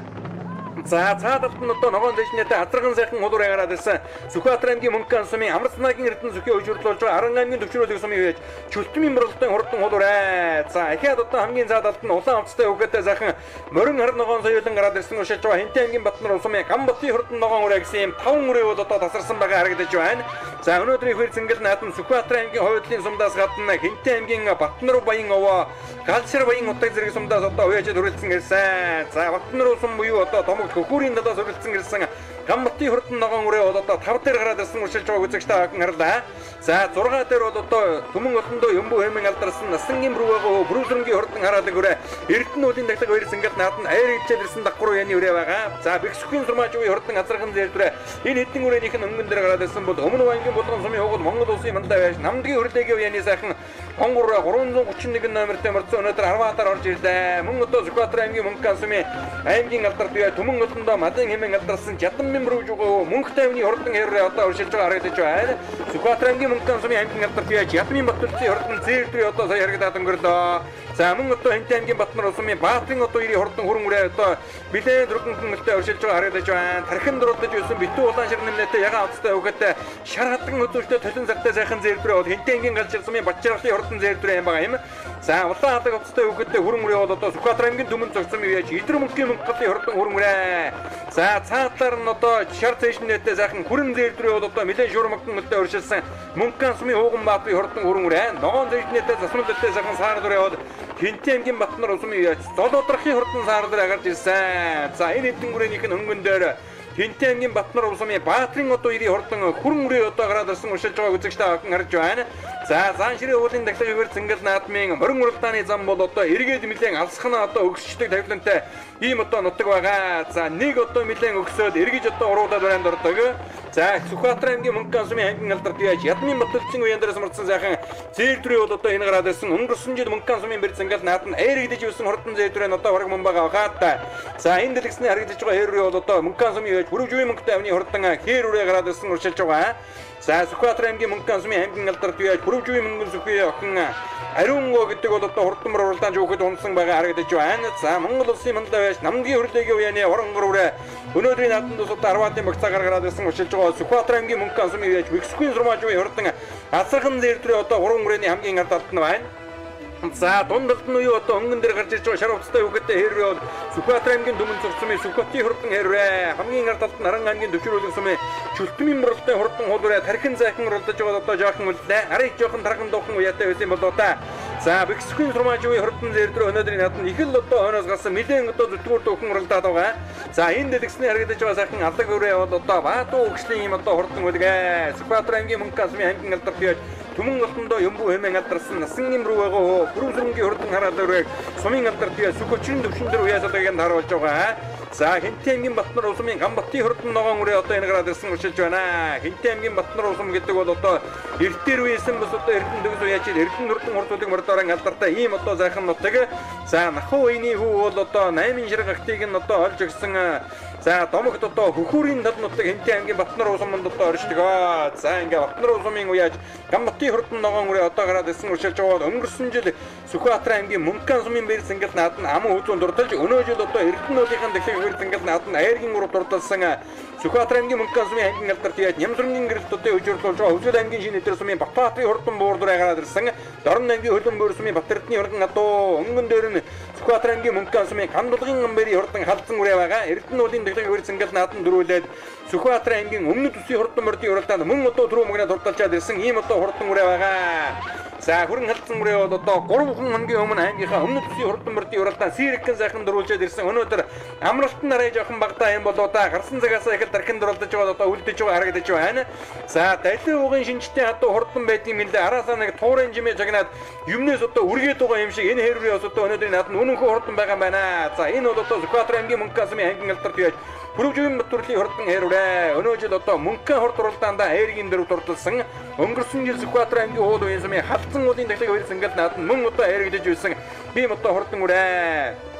За цаадалт нь одоо ногоон дэжнээтэй азарган сайхан хулуурай гараад ирсэн Сүхбаатар аймгийн мөнгөн сумын Амарцнагийн Эрдэнэ зүхийн хөвжүүлж байгаа Аран аймгийн төвчрүүлэг сумын байж Чөлтмийн мөрөлтийн хурдан хулуурай. За ихээд одоо хамгийн цаадалт нь улаан хувцастай үгээдээ сайхан морин хар ногоон соёлон гараад ирсэн уушилж байгаа Хэнтэй аймгийн Батнар сумын Гамбатын хурдан ногоон үрээ гэсэн юм 5 үрээ бол одоо тасарсан байгаа харагдаж байна. За өнөөдрийн хөл цэнгэл наадам Сүхбаатар аймгийн хойдлын сумдаас гадна Хэнтэй аймгийн Батнар Баян овоо Галшир Баян утаг зэрэг сумдаас одоо уяжид хүрэлцэн ирсэн. За Батнар сум буюу одоо Хөхүүрийн надаас өрөлдсөн ирсэн Гамбатын хурдан ногоон үрээ бол одоо 5 дээр гараад ирсэн уршилж байгаа үзэгчтэй охин харлаа. За 6 дээр бол одоо Түмэн улдондоо Юмбу хэмээн алдарсан насан имрүү байгаа Бүрүсрэнгийн хурдан хараадаг үрээ Эрдэнэ уулын таглаг хоёр сэнгэл наадан аяр хичээл ирсэн даггууруу яны үрээ байгаа. За Бэгсүхийн сурмаачийн хурдан азархан зэрлэрэ энэ хэдэн үрээнийх нь өнгөн дээр гараад ирсэн бол өмнө бангийн Булган сумын хөгөөд Монгол улсын мандал байж намдгийн хөрлөгийн яны сайхан хонгор 331 номертэй мөрцөө өнөөдөр Харватаар орж ирлээ. Мөн одоо Сүхбаатар аймгийн мөнгөн сумын аймгийн алдарт бай Түмэн улдондоо Малын хэмээн алдарсан Жадан мөрөвж байгаа мөнгө тайвны хурдан хэрвээ одоо өршилж байгаа харагдаж байна. Сүхбаатар аймгийн мөнгөн сумын аймгийн алдарт бай Ядмын Батүлцийн хурдан зэрлэрэ одоо сая харагдаад өнгөрлөө. За мөн одоо Хэнтэй аймгийн Батнар сумын Баатрин одоо ирийн хурдан хүрэн үрээ одоо билээ дөрвөн хүнтэй өршилж байгаа харагдаж байна. Тархин дурлаж байсан битүү улаан шир нэмнээтэй ягаан авцтай өгөхөд шар хатан хөдөлгөөнтэй толин цагтай сайхан зэрлэрэ бол Хэнтэй аймгийн галжир сумын Батчиргалын хурдан зэрлэрэ юм байгаа юм. За улаан хадаг авцтай өгөхөд хүрэн үрээ бол одоо Сүхбаатар аймгийн Түмэн зогссон юм яаж Идэр мөнхийн мөнгө галын хурдан хүрэн үрээ. За цаатлаар нь одоо шар цээжнээтэй сайхан хүрэн зэрлэрэ бол одоо нэлээд шуурмагтан мөлтэй өршилсэн мөнгөн сумын Ууган Баатарын хурдан хүрэн үрээ. Ногоон цээжнээтэй засмалтай сайхан саар дүрээ бол Хэнтэй аймгийн Батнар сумын яаж Золодрахын хурдан саар дүрээ гарч ирсэн. За энэ хэдэн үрээнийх нь өнгөн дээр Хинтээ аймгийн Батнар улсумын Баатрин одоо ирий хурдан хүрэн үрээ одоо гараад ирсэн уншилж байгааг үзэгчтэй охин харж байна. За заанширын уулын дахлах ивэр цэнгэл наадмын морин уралдааны зам бол одоо эргээд нэлээд алсхна одоо өгсчдэг тавилантай ийм одоо нутаг байгаа. За нэг одоо нэлээд өгсөд эргэж одоо уруудад барайнд ордог. За Сүхбаатар аймгийн Мөнгөн сумын аймгийн алдарт яаж Ядмын Батлчин үеийн дээрээс мөрдсөн сайхан зээлдрээ бол одоо энэ гараад ирсэн өнгөрсөн жил Мөнгөн сумын бэр цэнгэл наадмын эргэж ивсэн хурдан зээлдрээ нь одоо бараг мөн байгаа хаад. За энэ дэлгэсний харагдаж байгаа хэрэг бол одоо Мөнгөн сумын яаж бүрөвжүүн мөнгөтэй авны хурдан хээр үрээ гараад ирсэн уршилж байгаа. За Сүхбаатар аймгийн Мөнгөн сумын аймгийн алдарт яаж бүрөвжүүн мөнгөн сүхий охин Ариунгоо гэдэг бол одоо хурдмар уралдаан жоохот унсан байгаа харагдаж байна. За Монгол улсын мандаа байж намгийн хөрлөгийн үеийн хоронгор үрээ өнөөдрийн наадмын тусад 10-ын багцаагаар гараад ирсэн уршилж байгаа. Сүхбаатар аймгийн Мөнгөн сумын яаж Мексикийн сурмаажны хурдан асархан зээрдрээ одоо 3 үрээний хамгийн ард алт нь байна. За дундалт нь юу одоо өнгөн дээр гарч ирж байгаа шарвцтай үгэтэй хэрвээ бол Сүхбаатар аймгийн Дүмэн цог сумын Сүхбатын хурдан хэрвээ хамгийн ард талд нь Наран аймгийн Дэвшрүүлэг сумын Чөлтмийн мөрөлтөй хурдан хуулбараа тархин зайхан уралдаж байгаа одоо жоохон үлдээ. Арай жоохон тархан дуухан уяатай байсан болоо та. За Мексикийн сурмаажны хурдан зээрдрээ өнөөдрийн наадмын их л одоо хойноос гарсан нэлээд одоо зүтгүүр дуухан уралдаад байгаа. За энэ дэлгэсний харагдаж байгаа сайхан алдаг өрөө бол одоо Баатуу өгшлийн юм одоо хурдан үлгээ. Сүхбаатар аймгийн Мөнгөн сумын аймгийн алдарт яаж Түмэн голтондоо Юмбу хэмээн алдарсан насан имрүү байгаа бүрүүсрэнгийн хурдан хараад өрөө сумын алдарт яаж Сүхөчрийн төвшин дээр уяасаадаг нь харуулж байгаа. За Хинтээ аймгийн Батнар улсумын Гамбатын хурдан ногоон үрээ одоо энэ гараад ирсэн уршилж байна. Хинтээ аймгийн Батнар улсум гэдэг бол одоо эртээр үесэн бас одоо эрдэнэ төгс уяач эрдэнэ хурдан хурдуудыг мордорон алдартай ийм одоо зайхан нутаг. За Нахуу үений хүү бол одоо 8 ширэг актыг нь одоо олж өгсөн. За домогт одоо хөхүүрийн тал нутаг Хинтээ аймгийн Батнар улсумд одоо оршдог. За ингээ Батнар улсумын уяач Гамбатын хурдан ногоон үрээ одоо гараад ирсэн уршилж байгаа. Өнгөрсөн жил Сүхбаатар аймгийн Мөнгөн сумын бэр цэнгэл наадмын аман хөвцөнд дурталж өнөө жил одоо эрдэнүүдийн дахлах бэр цэнгэл наадмын айргийн урд дурталсан Сүхбаатар аймгийн Мөнгөн сумын аймгийн алдарт яаж Нямсрынгийн гэрэлтүүдэд өжирлүүлж байгаа Хөвсгөл аймгийн Шинэтэр сумын Батбаатарын хурдан буурдраа гараад ирсэн. Дорн аймгийн Хөлбөмбөр сумын Батэрдны хурдан адуу өнгөн дээр нь Сүхбаатар аймгийн Мөнгөн сумын Гандулгын амбэрийн хурдан халдсан үрээ байгаа. Эрдэнүүдийн дахлах бэр цэнгэл наадмын дөрүүлээд Сүхбаатар аймгийн өмнөд үсгийн хурдан мөрдийн уралдаанд мөн одоо түрүү мөгнө дурталчаад ирсэн ийм одоо хурдан үрээ байгаа. За хүрэн халдсан үрээ бол одоо 3 хоногийн өмнө аймгийнхаа өмнөд үсгийн хурдан мөрдийн уралдаанд сирэгхэн сайхан дөрүүлжээд ирсэн. Өнөөдөр амралтын нарай жоохон багтаа юм болоо та гарсан цагаасаа их дархин дуралдаж байгаа одоо үлдэж байгаа харагдаж байна. За далин уугын шинжтэй хатуу хурдан байдгийн мэлдэ араасаа нэг туурын жимээ жагнаад юмнээс одоо үргээд байгаа юм шиг энэ хэрвээ бас одоо өнөөдрийн наадмын үнэнхүү хурдан байгаа юм байна. За энэ бол одоо Сүхбаатар аймгийн Мөнгөн сумын аймгийн алдарт яаж бүрөвжүүн Батүрлийн хурдан хэрвээ өнөө жил одоо Мөнгөн хурд уралдаанд айргийн дөрөв дурталсан. Өнгөрсөн жил Сүхбаатар аймгийн Уул үеийн сумын халдсан уулын дахлах бэр цэнгэл наадмын мөн одоо айргдэж байсан. Ийм одоо хурдан үрээ.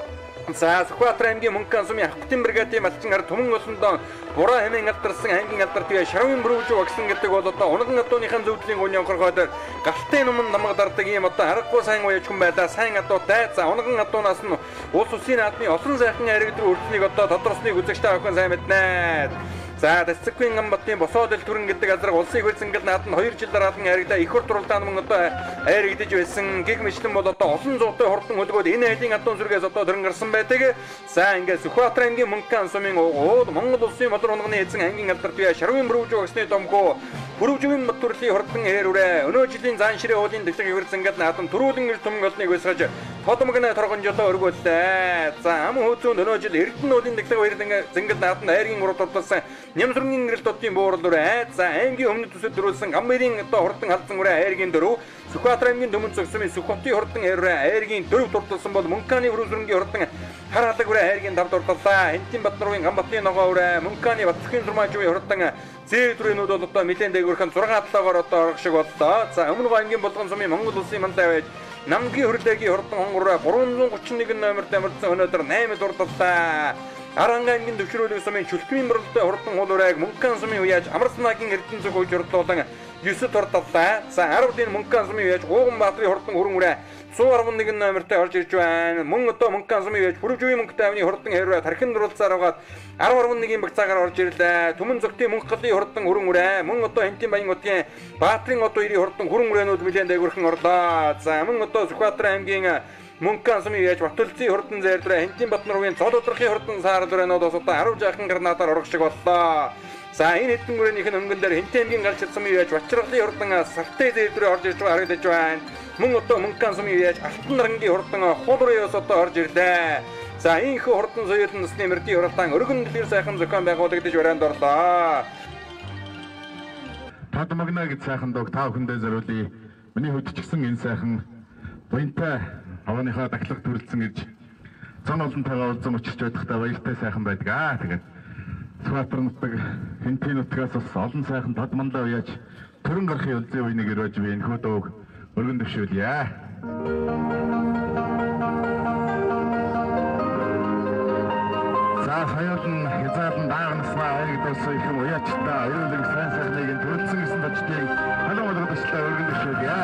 За Сүхбаатар аймгийн Мөнгөн сумын Хавтын бригадын малчин ард Түмэн голсондоо бураа хэмээн алдарсан аймгийн алдарт бие Шарвын бүрөвжүү багсан гэдэг бол одоо унган атууныхын зөвдлийн гүн явахгүйгээр галтын нуман намгадардаг ийм одоо аргагүй сайн уяж хүн байлаа сайн атуутай. За унган атуунаас нь улс улсын наадмын олон сайхан айргад үрднийг одоо тодорхосныг үзэгчтэй охин сайн мэднэ. За Дэцэггүй Гамбатын босоод ил түрэн гэдэг азар улсын хөл цэнгэл наадмын 2 жил дараадан айрагдаа их хурд уралдаан мөн одоо айрагдаж байсан. Гэг мэтлэн бол одоо олон зуутай хурдан хөлгөөд энэ айлын атуун сүргээс одоо төрөн гарсан байдаг. За ингээд Сүхбаатар аймгийн Мөнгөн сумын ууд Монгол улсын модрын унганы эзэн аймгийн алдарт бие Шарвын бүрөвжүү багсны домгоо бүрөвжүүн Батүрлийн хурдан хэрвээ өнөө жилийн заанширын уулын дахлах ивэр цэнгэл наадам төрүүлэн ир Түмэн голныг өсгөж тодмогны торгонжолоо өргүүллээ. За ам хөөцөнд өнөө жил эрдэнэ уулын дахлах ивэр цэнгэл наадам айргийн урд дурталсан Нямсрынгийн гэрэлтүүдийн буурал үрээ. За аймгийн өмнөд төсөд дөрүүлсэн Гамбэрийн одоо хурдан халдсан үрээ айргийн дөрөв. Сүхбаатар аймгийн Дүмэн цог сумын Сүхбатын хурдан хэрвээ айргийн дөрөв дурталсан бол Мөнгөний бүрүүсрэнгийн хурдан хараалаг үрээ айргийн дав дурталлаа. Хинтийн Батнарын Гамбатын ногоо үрээ Мөнгөний Батцхийн сурмаажны хурдан зээдрүүнүүд бол одоо нэлээд дээгүүрхэн 6 талаагаар одоо орох шиг боллоо. За өмнө аймгийн Болгон сумын Монгол улсын мандаа байж намгийн хөрлөгийн хурдан хонгороо 331 номерт амарсан өнөөдөр 8 дурталлаа. Аранга аймгийн Дэвшрүүлэг сумын Чөлтмийн мөрөлтөй хурдан хуулуурайг Мөнгөн сумын уяаж Амарснагийн эрдэнэ зүг хуулж урдуулан 9 дурталлаа. За 10-ын Мөнгөн сумын уяаж Гууганбаатарын хурдан хөрөн үрээ 111 номертой орж ирж байна. Мөн одоо Мөнгөн сумын уяаж бүрөвжүүн мөнгөтэй авны хурдан хэрвээ тархин дурлцаар угаад 10-11-ийн багцаагаар орж ирлээ. Түмэн зөгтийн мөнгө галын хурдан хөрөн үрээ мөн одоо Хинтийн баян удгийн Баатрин одоо ирийн хурдан хөрөн үрээнүүд нэлээд дээгүүрхэн орлоо. За мөн одоо Сүхбаатар аймгийн Мөнгөн сумын яаж Батүлцийн хурдан зайрдраа Хинтийн Батнарын цод удрахын хурдан саарлуурэнууд бас одоо 10 жаахан гранатаар орох шиг боллоо. За энэ хэдэн бүрээнийх нь өнгөн дээр Хинтээ аймгийн галч сумын яаж Бачргалын хурдан сартай зайрдраа орж ирж байгаа харагдаж байна. Мөн одоо Мөнгөн сумын яаж Алтан нарангийн хурдан хуулуурын ус одоо орж ирлээ. За ийхүү хурдан соёлын насны мөрдийн уралдаан өргөн дэлгэр сайхан зохион байгуулагдаж барайнд орлоо. Татмагна гэж сайхан дог та бүхэндээ зориулъя. Миний хөдөлгсөн энэ сайхан буянтай авааныхаа дахлах төрөлцөн гэж цан олонтойгоо уулзсан учирч байхдаа баяртай сайхан байдаг аа. Тэгээд Сүхбаатар нутаг Хинтийн нутгаас бас олон сайхан Татманлаа уяаж төрөн гарахын үлзий үеийг өрөөж би энэ хөдөөг өргөн дэвшүүлье. За соёлын хязгаарлан даагнаснаа айгдсан их юм уяачтай аюулын сайн сайхныг төрөлцсөн гэсэн бачдыг халуун болгож өчлөө өргөн дэвшүүлье.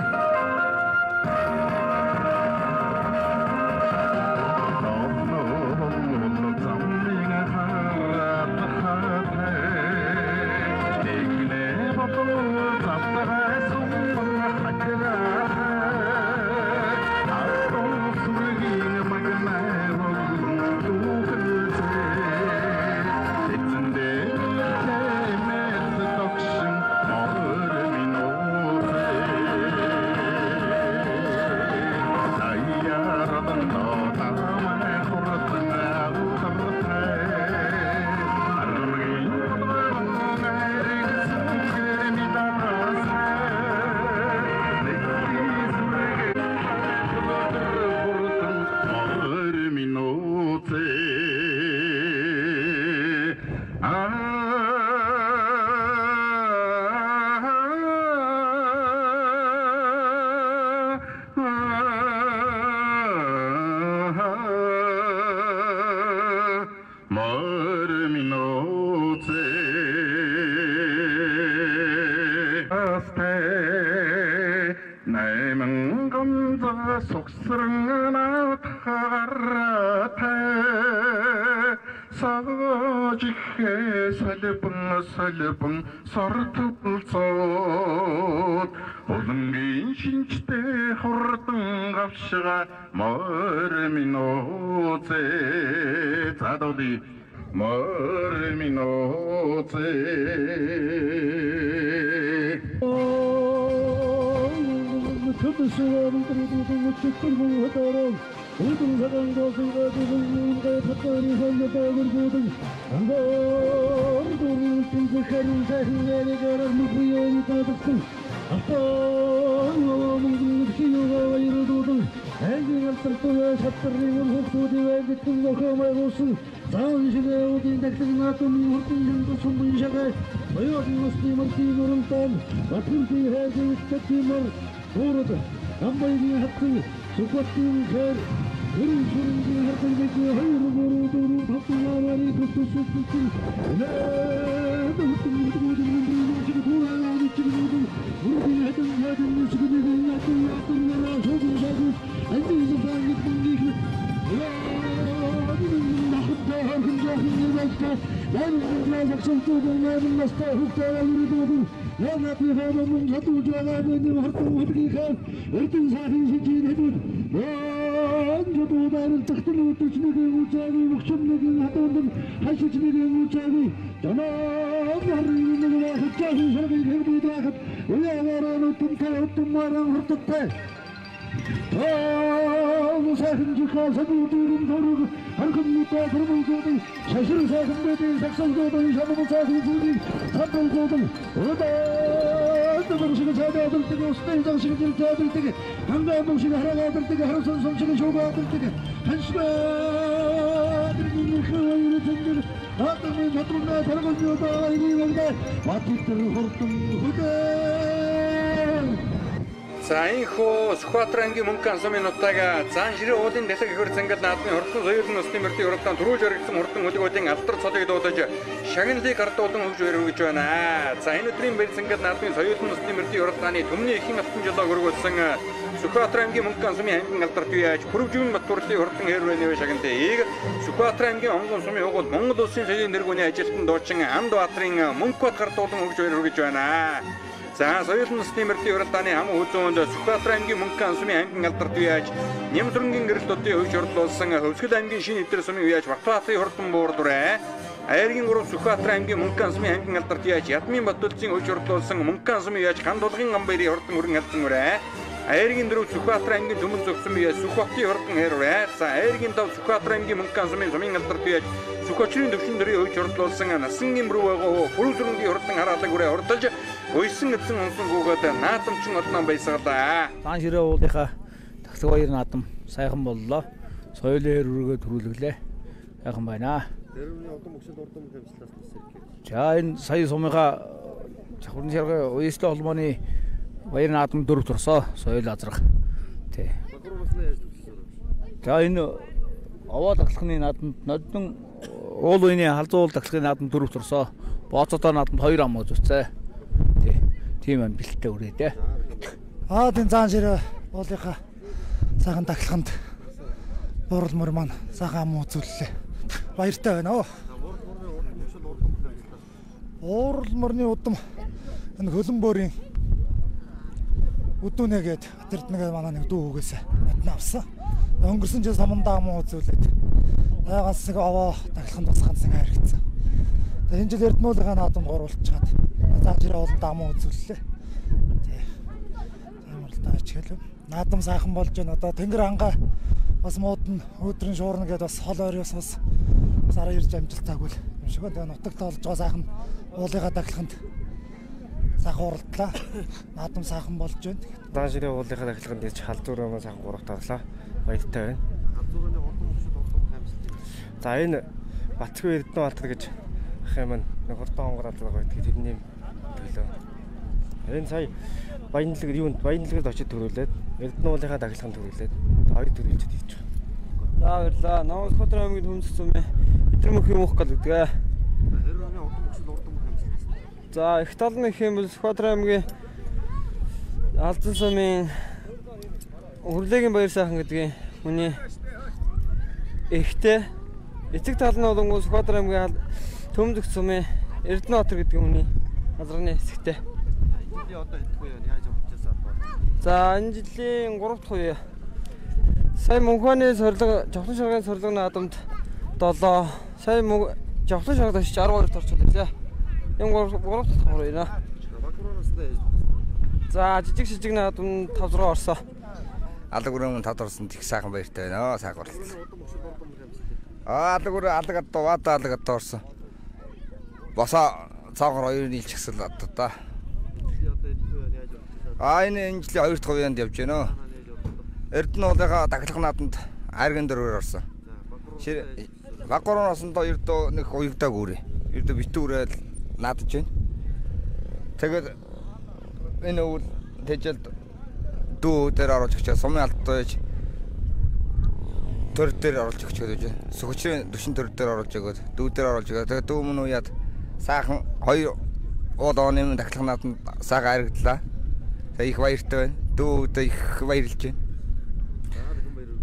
Салбан сортулцоод улангийн шинжтэй хурдан гавшгаа мөр минуцээ задоли мөр минуцээ 우등 사강 도시가 두근가 탑다리 살려다을 고등 안가르도를 빈색하는 사hin간에 가라 무부연이 따뜻한 아빠는 시요가 이르도등 애기가 떨떠나 삿들림을 혹소디와 같은 녹화말고스 자원시가 어딘 닥들 나토미 헛등등도 손분샤가 서여진 모스티 머티 노름단 마틀티 해지 스태티머 도로다 안바이기 학생 수컷팀 잘 우리수른지 학생들께 하이르고로 도로 바쁘나라니 도토수수수 나도 헛등무등무등무등무등 돌아가니 찌르무등 우리들 하던 무식이들이 나도 나라 소금사구 안돼서 방이 풍기고 나ಹು다 흔적이 내발까 나는 나작성 또도 나는 마스터 흑다가 우리도도 난 앞에 가보면 자도 좋아가면 활동 어떻게 가 어떤 사진 시키는 난 저도 나는 딱들을 어떠시는게 우짜기 목숨내게 하던 하시치는게 우짜기 전화 나를 있는 거라 흑자기 사람이 해보다 왜야가라는 tum타 어떤 말랑 헛떡대 사ህın지가 사부들은 서로 한금무과 그러면서도 사실은 사ህın대대 작성도든 샤브부 사ህın지기 삼불고든 어다 방식을 자대하들 때게 스테이 장식을 질자들 때게 한가한 방식을 하나가 될 때게 하루선 성식을 쇼바하들 때게 한시가 들기는 그와이를 전제를 나ጥ면 저쪽나 다른 주어다 이리 왕다 마티트를 호르뚱 후대 За ийхүү Сүхбаатар ангийн мөнгө ансамын нутага зан ширээ уулын дэлэг хөр зангал наадмын хурдан соёлын насны мөрдийн уралдаан түрүүлж өргөсөн хурдан хөдөлгөөдийн алдар цолыг дуудаж шагналыг гардуулан хөгж өргөж байна. За энэ өдрийн бэр зангал наадмын соёлын насны мөрдийн уралдааны төмний ихэнх алтан жолоог өргөсөн Сүхбаатар ангийн мөнгө ансамын ангийн алдарт үеж Бүрөвжүүн Батбуурлын хурдан хэрвэний шагналыг Сүхбаатар ангийн онгон сумын хугал Монгол улсын соёлын нэргүүний ажилтан дуучин Амдбаатарын мөнгө бат гардуулан хөгж өргөж байна. За соёлын насны мөрдийн уралдааны хам үзүүнд Сүхбаатар ангийн мөнгө ансамын ангийн алдарт үеж Нямсрынгийн гэрэлтүүдийн хөвж орлуулсан Хөвсгөл аймгийн шинэ эвдэр сумын үеж Баатарын хурдан буурдурэ Айргийн 3 Сүхбаатар ангийн мөнгө ансамын ангийн алдарт үеж Ядмын Батүлцийн хөвж орлуулсан мөнгө ансамын үеж Хандулгын Амбаярын хурдан өргөн алдан үрэ Айргийн дөрөв Сүхбаатар аймгийн Түмэн зөвсөн бие Сүхбаатарын хурдан хэрв айцсан Айргийн дав Сүхбаатар аймгийн Мөнгөн сумын замын алдар бие Сүхбаатарын төвшин дөрийн хувьд хурдлуулсан насан имрүү байгаа Хүрүүлрэнгийн хурдан хараалаг үрээ хурдалж уйсан эдсэн унсан гүгээд наадамчин олноо байсаглаа. Цаан ширээ уулынхаа тагсаг баяр наадам сайхан боллоо. Соёлын өргөө төрүүлглээ. Сайхан байна. Тэрүүний удам өгшөл урдам хэмжлээс үсэрхээ. За энэ сая сумынхаа Хурдан шаргын уяслын холбооны баяр наадам 4 турсоо соёл азрах. Тий. За энэ овоо таглагны наадамд нодон уул үений халзуул таглагын наадамд 4 турсоо бооцоодоо наадамд 2 ам үзүүлсэн. Тий. Тийм юм бэлтээ үрээдээ. Den цаан ширээ уулынхаа сайхан таглаганд буралмөр маань сайхан ам үзүүллээ. Баяртай байна. Уралмөрний удам энэ хөлбөмбөрийн үдүүнэгээд Атэрднэгээ манай нэг дүү үгээсээ мэднэ авсан. Өнгөрсөн жил самандаа ам үзүүлээд ягаас нэг овоо таглаганд бас ганцхан харагдсан. Тэгээ энэ жил Эрдэнэлгийн наадамд гурвалчаад цааш ирээ ууланд ам үзүүллээ. Тийм бол таачгэлээ. Наадам сайхан болж байна. Одоо Тэнгэр ангаа бас муудна өдрөн шуурна гэдээ бас хол ойроос бас араа ирж амжилтаагүй л юм шиг байна. Нутагт олж байгаа сайхан уулыгаа таглаганд сайхан уралдлаа. Наадам сайхан болж байна. Цаан ширээ уулынхаа таглаганд гэж халдвараа сайхан 3 таглаа. Баяртай байна. Халдварны урдам өгшөл урдам хэмжлээ. За энэ Батцгүй Эрдэнэ Баатар гэж ах юм нэг хурдан хонгороод байгаа гэдэг тэрний төлөө. Энэ сая Баянлагад очиж төрүүлээд Эрдэнэ уулынхаа таглаганд төрүүлээд хоёр төрүүлчихэд хийж байгаа. За баярлаа. Намайг Сүхбаатар аймгийн Түмэн сумын Итрмөх юм уу гэдэг. Тэрүүний удам өгшөл урдам хэмжлээ. За их тал нь их юм бол Сүхбаатар аймгийн Алдан сумын Хүрлээгийн баяр сайхан гэдгийн хүний эхтэй эцэг тал нь бол Сүхбаатар аймгийн Төмөн сумын Эрдэнэ Баатар гэдгийн хүний азрагны хэсэгтэй. Энэ одоо хэдгүй юу? Яаж явуулчихсан бэ? За энэ жилийн 3 дахь үе. Сая Мөнхбааны сорилго Жавхлан шаргын сорилгын наадамд 7, сая Жавхлан шаргад очиж 12 орчууллаа. Энэ 3 дахь хавар байна. Бакуроноос нь за жижиг шижиг наадамд 5 6 орсоо. Алга бүрэн 5 орсон их сайхан баяртай байна. Сайхан боллоо. Алга бүрэн алгад дуваад алгад орсон. Босоо цаахаар 2 нийлчихсэл одоо та. Энэ жилийн 2 дахь үеэнд явж байна. Эрдэнэ уулынхаа таглах наадамд Айргийн 4-оор орсон. Бакуроноос нь ердөө нэг уягдааг үрээ. Ердөө битүүрэл наадаж байна. Тэгээд энэ үл тэжэлд дүү дээр оруулж өгч сумын алдаж төр дээр оруулж өгч гэж байна. Сүхчрийн төвшин төр дээр оруулж өгөөд дүү дээр оруулж өгөө. Тэгээд дүү мөн уяад сайхан 2 уул оны таглах наадамд сайхан харагдлаа. Тэгээ их баяртай байна. Дүүдээ их баярлж байна.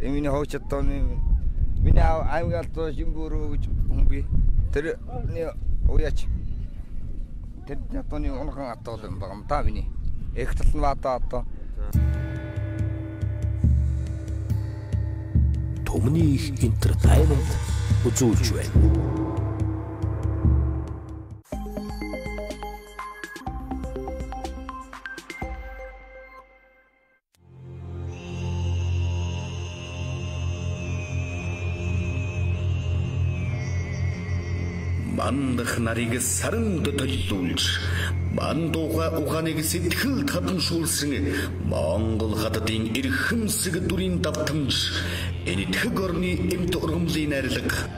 Миний хооч одоо миний аймаг алдаж юмбөрөө гэж хүн би. Тэр уяач тэр ятоны унхан атал юм байгаа юм та миний. Их тал нь бата одоо. Түмний их entertainment үзүүлж байна. Мандах нарыг саранд төлөвлүүлж, мандууга ухааныг сэтгэл татамшуулсан Монгол хатадын эрхэмсэг дүрийн давтамж, энэ тхэг орны эмт ургамлын найрлага,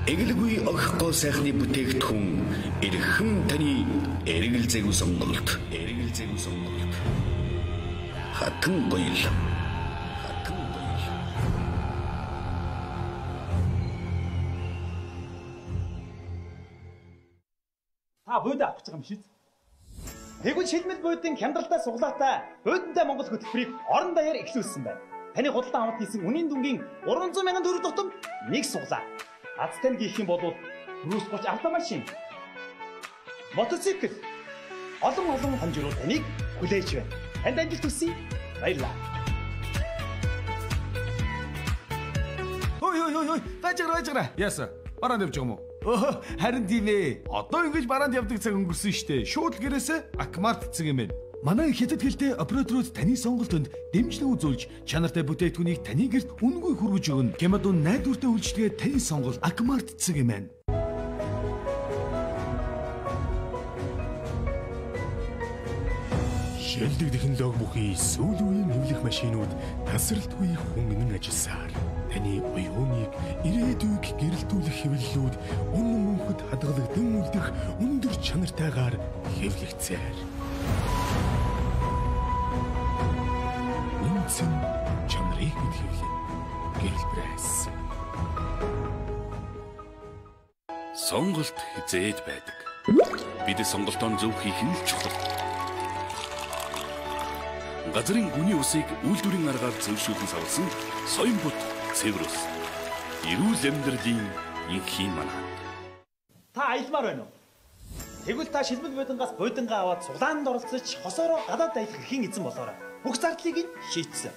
эглгүй огхгүй сайхны бүтээгдэхүүн, эрхэм таны эргэлзээгүй сонголт, хатан гоёл. Та бууд авах гэж байгаа юм шít. Тэгвэл шилмэл буудын хямдралтай суглаатай буудантай Монгол хөтөлбөрийг орон даяар эхлүүлсэн байна. Таны худалдан авалт хийсэн үнийн дүнгийн 300 мянган төгрөг тутамд нэг суглаа. Азтай гэх юм бол Брус 30 автомашин, мотоцикл, олон хамжирууд таныг хүлээж байна. Танд амжилт хүсье. Баярлалаа. Ой, бачаараа. Яасан? Бараанд явж байгаа юм уу? Харин тийм ээ. Одоо ингэж бараанд явдаг цаг өнгөрсөн штэ. Шууд гэрээсээ Акмарт цэг юм байна. Манай хятад хэлтэй операторууд таны сонголтод дэмжлэг үзүүлж, чанартай бүтээгдэхүүнийг таны гэрт үнэгүй хүргэж өгнө. Кемадун найдвартай үйлчилгээ таны сонголт Акмарт цэцэг юм байна. Шилдэг технологи бүхий сүүлийн үеийн нэвлэх машинууд тасралтгүй хөнгөн ажилласаар таны оюуныг ирээдүйг гэрэлтүүлэх хэвлэлүүд үнэн мөнхөд хадгалагдсан үлдэх өндөр чанартайгаар хэвлэгцээр. Үнцэн чанарыг мэдхэвлэн гэрэл пресс. Сонголт хизээд байдаг. Бид сонголтоо зөв хийх нь чухал. Газрын гүний усыг үйлдвэрийн аргаар зөвшөөрлөн савлсан Соёмбот цэвэр ус. Эрүүл амьдралын инхийн манаа. Та аялмаар байна уу? Тэгвэл та шилбэл бодонгоос бодонгаа аваад суглаанд оролцож хосоороо гадаад аялах эрхийн эзэн болоорой. Бүх зардлыг нь шийдсэн.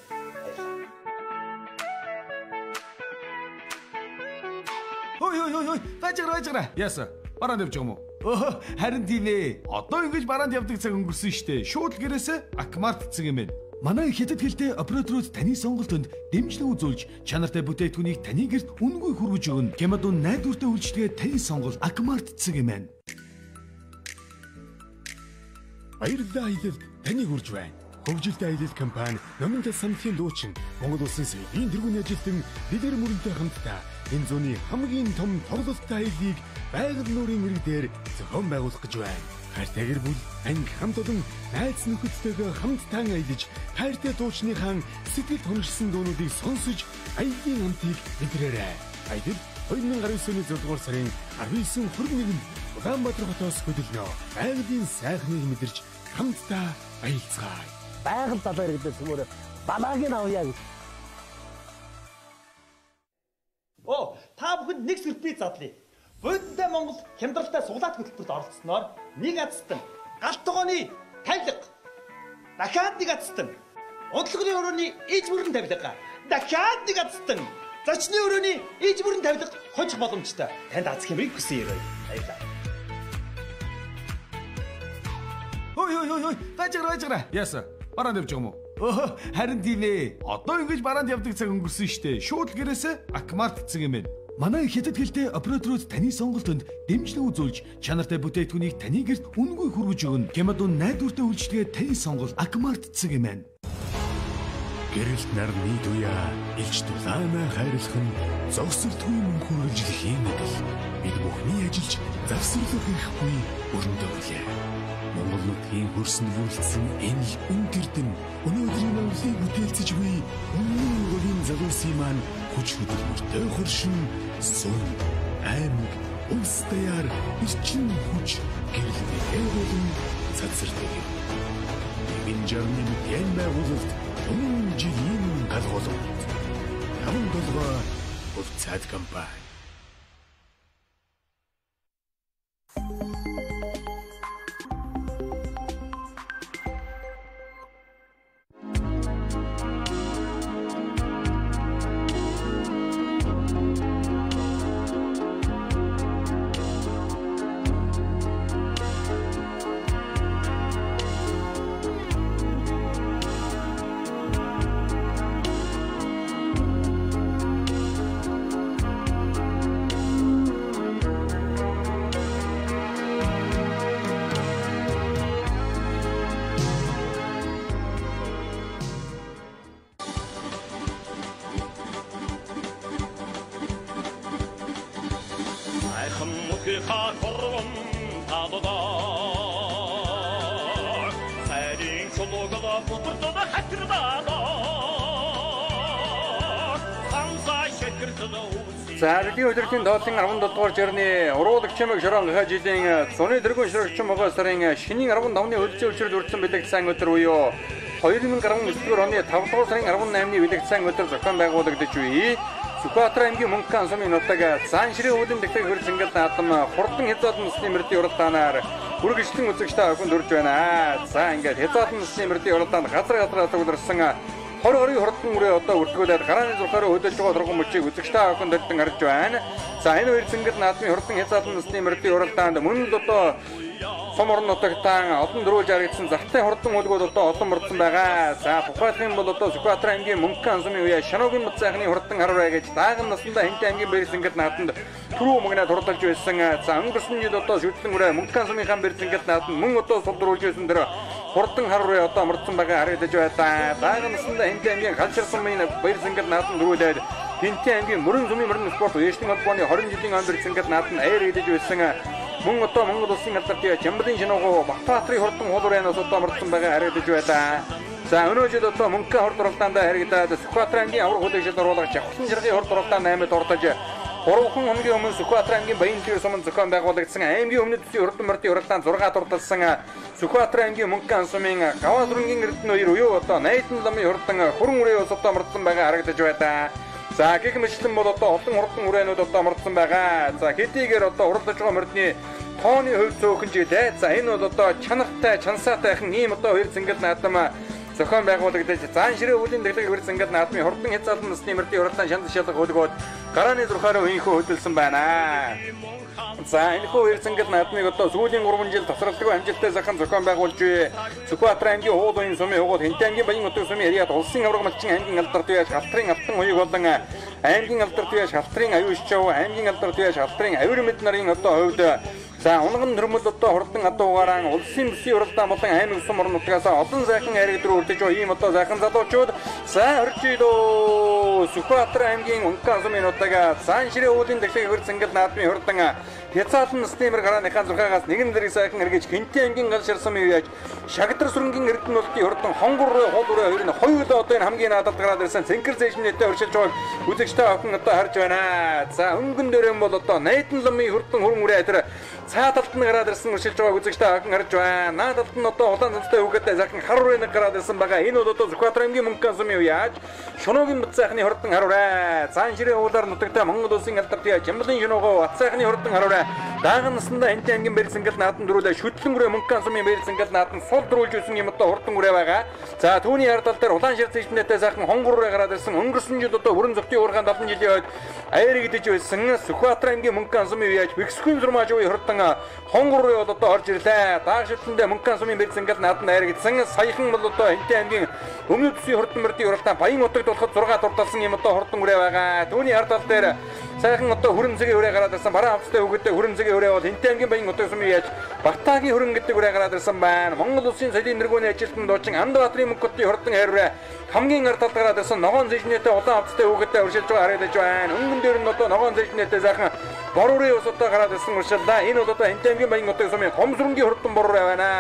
Ой, бажигра. Яса. Бараанд явж байгаа юм уу? Харин тийм ээ. Одоо ингэж бараанд явдаг цаг өнгөрсөн штэ. Шууд гэрээсээ Акмарт цэцэг юм байна. Манай хятад хэлтэй операторууд таны сонголтод дэмжлэг үзүүлж, чанартай бүтээгдэхүүнийг таны гэрт үнэгүй хүргэж өгнө. Кемадун найдвартай үйлчилгээ таны сонголт Акмарт цэцэг юм байна. Баярлалаа аялалд таны хүрж байна. Хөгжилтэй аялал компани Номинтал самтгийн дуучин Монгол улсын сэргийн тэргүүний ажилтан Дэлгэр мөрөнтэй хамтдаа энэ зууны хамгийн том тоглолттой аяллыг байгаль нуурын мэрэг дээр зохион байгуулах гэж байна. Хайртай гэр бүл, анги хамт олон найз нөхөдтэйгээ хамтдаа аялаж, хайртай дуучныхаа сэтгэл тунагшсан дуунуудыг сонсож, аяллаа амтыг мэдрээрэй. Аялал 2019 оны 6 дугаар сарын 19-21-нд Улаанбаатар хотоос хөдөлнө. Байгалийн сайхныг мэдэрч хамтдаа аялцгаая. Байгаль талаар гэдэг зүгээр балаагийн авъя гэж. Та бүхэнд нэг сюрприз задлаа. Буддаа Монгол хямдралтай суглаат хөтөлбөрт оролцсноор нэг азтан галт тогооны тавилга. Дахиад нэг азтан удалгын өрөөний иж бүрэн тавилга. Дахиад нэг азтан зочны өрөөний иж бүрэн тавилга хожих боломжтой. Танд аз хэмрийг хүсэн ярив. Баярлалаа. Ой, бажигра. Яса. Бараанд явж байгаа юм уу? Харин тийм ээ. Одоо ингэж бараанд явдаг цаг өнгөрсөн штэ. Шууд гэрээсээ Акмарт цэцэг юм байна. Манай хятад хэлтэй операторууд таны сонголтод дэмжлэг үзүүлж, чанартай бүтээгдэхүүнийг таны гэрт үнэгүй хүргэж өгнө. Кемадун найдвартай үйлчилгээ таны сонголт Акмарт цэцэг юм байна. Гэрэлт нарны туяа илч тулаана хайрлах нь зогсолтгүй мөнхөр үржилхийн мэдэл. Бид бүхний ажиллаж завсарлах ихгүй өрөндөөрлөө. Монгол нутгийн хөрсөнд бүрэлдсэн энэ үнэрдэн өнөөдрийн авлыг бүтээлцэж буй Монголын залуусын маань хүч хөдөлмөртэй хөршин сүн аймаг улс даяар эрчим хүч гэрлэгээ болон цацартай. Энэ жарны мэдэн байгуулалт өмнө жилийн галголт. Хамт долгоо хувьцаат компани. Заргийн өдрийн доолын 17 дугаар жирны уруулаг чимэг шорон жилийн зуны дэргүн ширхч могоо сарын шинийн 15-ны хөлцөө өчрөд үрдсэн бэлэгдсэн өдөр буюу 2019 оны 5 дугаар сарын 18-ны бэлэгдсэн өдөр зохион байгуулагдаж буй Сүхбаатар аймгийн Мөнгөн сумын нутаг Цаанширийн өвдөн дэхтэй хөрцөнгөл наадам хурдан хязгаалт насны мөрдийн уралдаанаар үргэлжлэн үзэгчтэй өгөнд урж байна. За ингээд хязгаалт насны мөрдийн уралдаанд газар төвлөрсөн 20 хурдан мөрөө одоо үрдгүүлээд гарааны зурхаараа хөдөлж байгаа турган мөчийг үзэгчтэй өгөнд дөрдөн харж байна. За энэ хоёр зэнгэл наадмын хурдан хязгаалт насны мөрдийн уралдаанд мөн одоо сум орон нутагтаа олон дөрвөлж харагдсан захтай хурдан үлгүүд одоо олон мөрдсөн байгаа. За тухайлх юм бол одоо Сүхбаатар аймгийн Мөнгөн сумын үе Шаногийн бат сайхны хурдан харуурай гэж дааган наснда Хэнтэй аймгийн Бэрсэнгэт нааданд түрүү мөнгөнд хурдалж байсан. За өнгөрсөн жил одоо шүтлэн үрэ Мөнгөн сумынхан Бэрсэнгэт нааданд мөн одоо сулдруулж байсан дэр хурдан харуурай одоо мөрдсөн байгаа харагдаж байна. Дааган наснда Хэнтэй аймгийн Галшир сумын Бэрсэнгэт нааданд дөрүүлээд Хэнтэй аймгийн Мөрөн сумын Мөрөн спорт уяшны холбооны 20 жилийн ан Бэрсэнгэт нааданд аяр идэж байсан. Мөн одоо Монгол улсын алдартай Жамбалын шиногоо Баттбаатарын хурдан хуулуурайнаас одоо мөрдсөн байгаа харагдаж байна. За өнөө жил одоо Мөнгөн хурд уралдаанд харагдаад Сүхбаатар аймгийн аврах хөдөлгөөнд оруулах Жавхлан жиргийн хурд уралдаанд 8-д ордож 3 хоногийн өмнө Сүхбаатар аймгийн Баянтэр сумын зохион байгуулагдсан аймгийн өмнөд төсвийн хурдан мөрдийн уралдаанд 6 турталсан Сүхбаатар аймгийн Мөнгөн сумын Гаваасрынгийн Эрдэнэ 2 буюу одоо Найдан ламын хурдан хөрөн үрээ ус одоо мөрдсөн байгаа харагдаж байна. За гэх мэтлэн бол одоо олон хурдан үрээнүүд одоо мөрдсөн байгаа. За хэдийгээр одоо уралдаж байгаа мөрдний тооны хувь цөөхөн жилээ. За энэ бол одоо чанартай, чансаатай их ийм одоо хоёр зингэл наадам зохион байгуулагдаж заан ширээ өвлийн дэглэг хоёр зингэл наадмын хурдан хязгаарлан насны мөрдийн уралдаан шанд шалгах хөлгөөд гарааны зурхаараа үеийнхөө хөдөлсөн байна. За энэ хоёр зингэл наадмыг одоо сүүлийн 3 жил тасралтгүй амжилттай захын зохион байгуулж буй Сүхбаатар аймгийн Хуулуурын сумын хугад Хэнтэй аймгийн Баян утга сумын Яриад улсын авраг малчин аймгийн алдар туяа шалтрын алтан хоёуг болон аймгийн алдар туяа шалтрын аюушчав аймгийн алдар туяа шалтрын авир мэд нарын одоо хувьд за унган нөрмөл одоо хурдан адуугаараа улсын бүсийн уралдаан болон аймаг сум орон нутгаас олон сайхан айраг руу үрдэж байгаа ийм одоо сайхан залуучууд за орж идөө Сүхбаатар аймгийн Мөнгөн сумын нутага заан ширээ өвлийн дэглэг хоёр зингэл наадмын хурдан Хязгаарлан насны мөр гарааныхаа зурхаагаас нэгэн зэрэг сайхан эргэж Хэнтэй аймгийн Галшир сумын үеж Шагдар сүрэнгийн Эрдэнэ улсын хурдан хонгор хуулуурай хоёр нь хоёул одоо энэ хамгийн наадад гараад ирсэн цэнхэр зэжмнэтэй өршилж байгааг үзэгчтэй охин одоо харж байна. За өнгөн дээрэн бол одоо Найдан ламын хурдан хөрөн үрээ тэр цаа талд нь гараад ирсэн өршилж байгааг үзэгчтэй охин харж байна. Наад талд нь одоо улаан цанцтай хүүхэдтэй сайхан харуурай нэг гараад ирсэн байгаа. Энэ бол одоо Сүхбаатар аймгийн Мөнгөн сумын үеж Шоногийн бат сайхны хурдан харуурай. Заан ширээ уулаар нутагтай Монгол улсын алдартай Жамбалын шиногоо бат сайхны хурдан харуурай. Дааган наснда Хэнтэй аймгийн Бэрсэнгэл наадан дөрүүлээ шүтлэн үрээ Мөнгөн сумын Бэрсэнгэл наадан сул дөрүүлж өгсөн юм одоо хурдан үрээ байгаа. За түүний ард тал дээр улаан шир зэжмнэтэй сайхан хонгор үрээ гараад ирсэн. Өнгөрсөн жил одоо бүрэн зөвхөн уургаан 70 жилийн хойд аяр идэж байсан Сүхбаатар аймгийн Мөнгөн сумын үеж Бэксгүй зурмааж буй хурдан хонгор үрээ бол одоо орж ирлээ. Дааг шүтлэндээ Мөнгөн сумын Бэрсэнгэл наадан аяр идсэн. Саяхан бол одоо Хэнтэй аймгийн өмнөд төсвийн хурдан мөрдийн уралдаан Баян утагт болоход 6 турталсан юм одоо хурдан үрээ байгаа. Түүний ард тал дээр сайхан одоо хөрөмцөгийн үрээ гараад ирсэн. Бараа хавцтай хүүхэдтэй хөрөмцөгийн үрээ бол Хэнтэй аймгийн Баян утга сумын яаж Баттаагийн хөрөн гэдэг үрээ гараад ирсэн байна. Монгол улсын соёлын нэргөөний ажилтнанд дуучин Андбаатарын мөнгөтийн хурдан хайрвэ хамгийн ард талд гараад ирсэн ногоон зэжнэтэй улаан хавцтай хүүхэдтэй өршилж байгаа харагдаж байна. Өнгөн дээр нь одоо ногоон зэжнэтэй сайхан борурын ус одоо гараад ирсэн өршилдаа. Энэ бол одоо Хэнтэй аймгийн Баян утга сумын Гомсрынгийн хурдан борураа байна.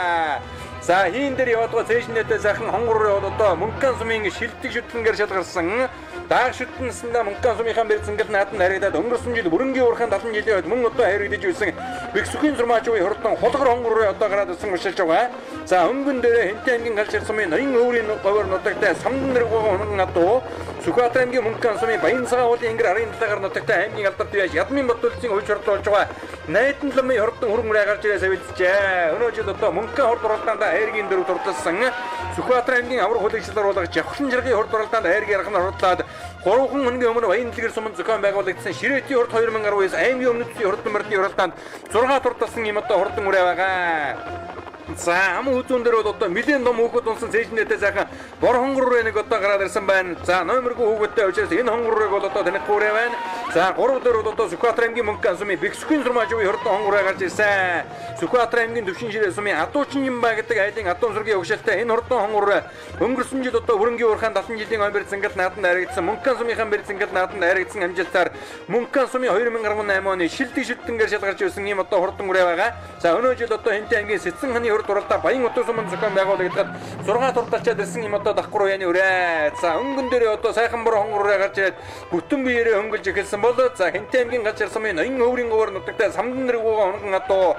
За хийн дээр яваад зэжнэтэй сайхан хонгор бол одоо Мөнгөн сумын шилдэг шүтлэнгээр шалгарсан. Дааг шүтнэсэндээ Мөнгөн сумынхан Бэрсэнгэл наадан харагдаад өнгөрсөн жил бүрэнгийн уурхаан 70 жилийн хойд мөн одоо хайр идэж байсан Бэксүхийн зурмаач буй хурдан хулгар хонгор одоо гараад ирсэн уршилж байгаа. За өнгөн дээрээ Хэнтэй аймгийн Галшир сумын ноён өврийн говьор нутагтай самдан нэргөө хонон адуу Сүхбаатар аймгийн Мөнгөн сумын Баян цагаан уулын ингэр арын талаагаар нутагтай аймгийн алдар туяа Ядмын Батүлцийн хувьч хурдлуулж байгаа Найдан ламын хурдан хөрөн үрээ гарч ирээ савилжээ. Өнөө жил одоо Мөнгөн хурд уралдаанд айргийн дөрөв турталсан Сүхбаатар аймгийн аврах хөдөлгөөнөөр оруулах Жавхлан жиргийн хурд уралдаанд айрг ярахна хурлаад 3 хоногийн өмнө Баян дэлгэр сумын зохион байгуулагдсан Ширээтийн хурд 2019 аймгийн өмнөд төсвийн хурдан мөрдийн уралдаанд 6 турталсан юм одоо хурдан үрээ байгаа. За ам үзүүн дээр бол одоо нэлээд ном хүүхэд унсан цэжнэтэй сайхан бор хонгор үрээ нэг одоо гараад ирсэн байна. За номергүй хүүхэдтэй учраас энэ хонгор үрээг бол одоо танихгүй үрээ байна. За 3 дээр бол одоо Сүхбаатар аймгийн Мөнгөн сумын Бэксгүй зурмааж буй хурдан хонгор үрээ гарч ирсэн. Сүхбаатар аймгийн Төвшин ширээ сумын Адуучин Юмба гэдэг айлын Адуун сүргийн өгшөлтэй энэ хурдан хонгор үрээ өнгөрсөн жил одоо бүрэнгийн уурхаан 70 жилийн он Бэрсэнгэл наадан харагдсан. Мөнгөн сумынхан Бэрсэнгэл наадан харагдсан амжилтаар Мөнгөн сумын 2018 оны шилдэг шүтэнгээр шалгарч ирсэн юм одоо хурдан үрээ байгаа. За өнөө жил одоо Хэнтэй аймгийн Сэцэн ханы хурд уралдаа Баян утга сумын зохион байгуулагдаад 6 турталчаад ирсэн юм одоо давхар уяаны үрээ. За өнгөн дээр одоо сайхан бор хонгор үрээ гарч ирээд бүтэн биеэрээ хөнгөлж эхэлсэн бол за Хэнтэй аймгийн Галшир сумын ноён өврийн говьор нутагтай самдан нэргөө хонон адуу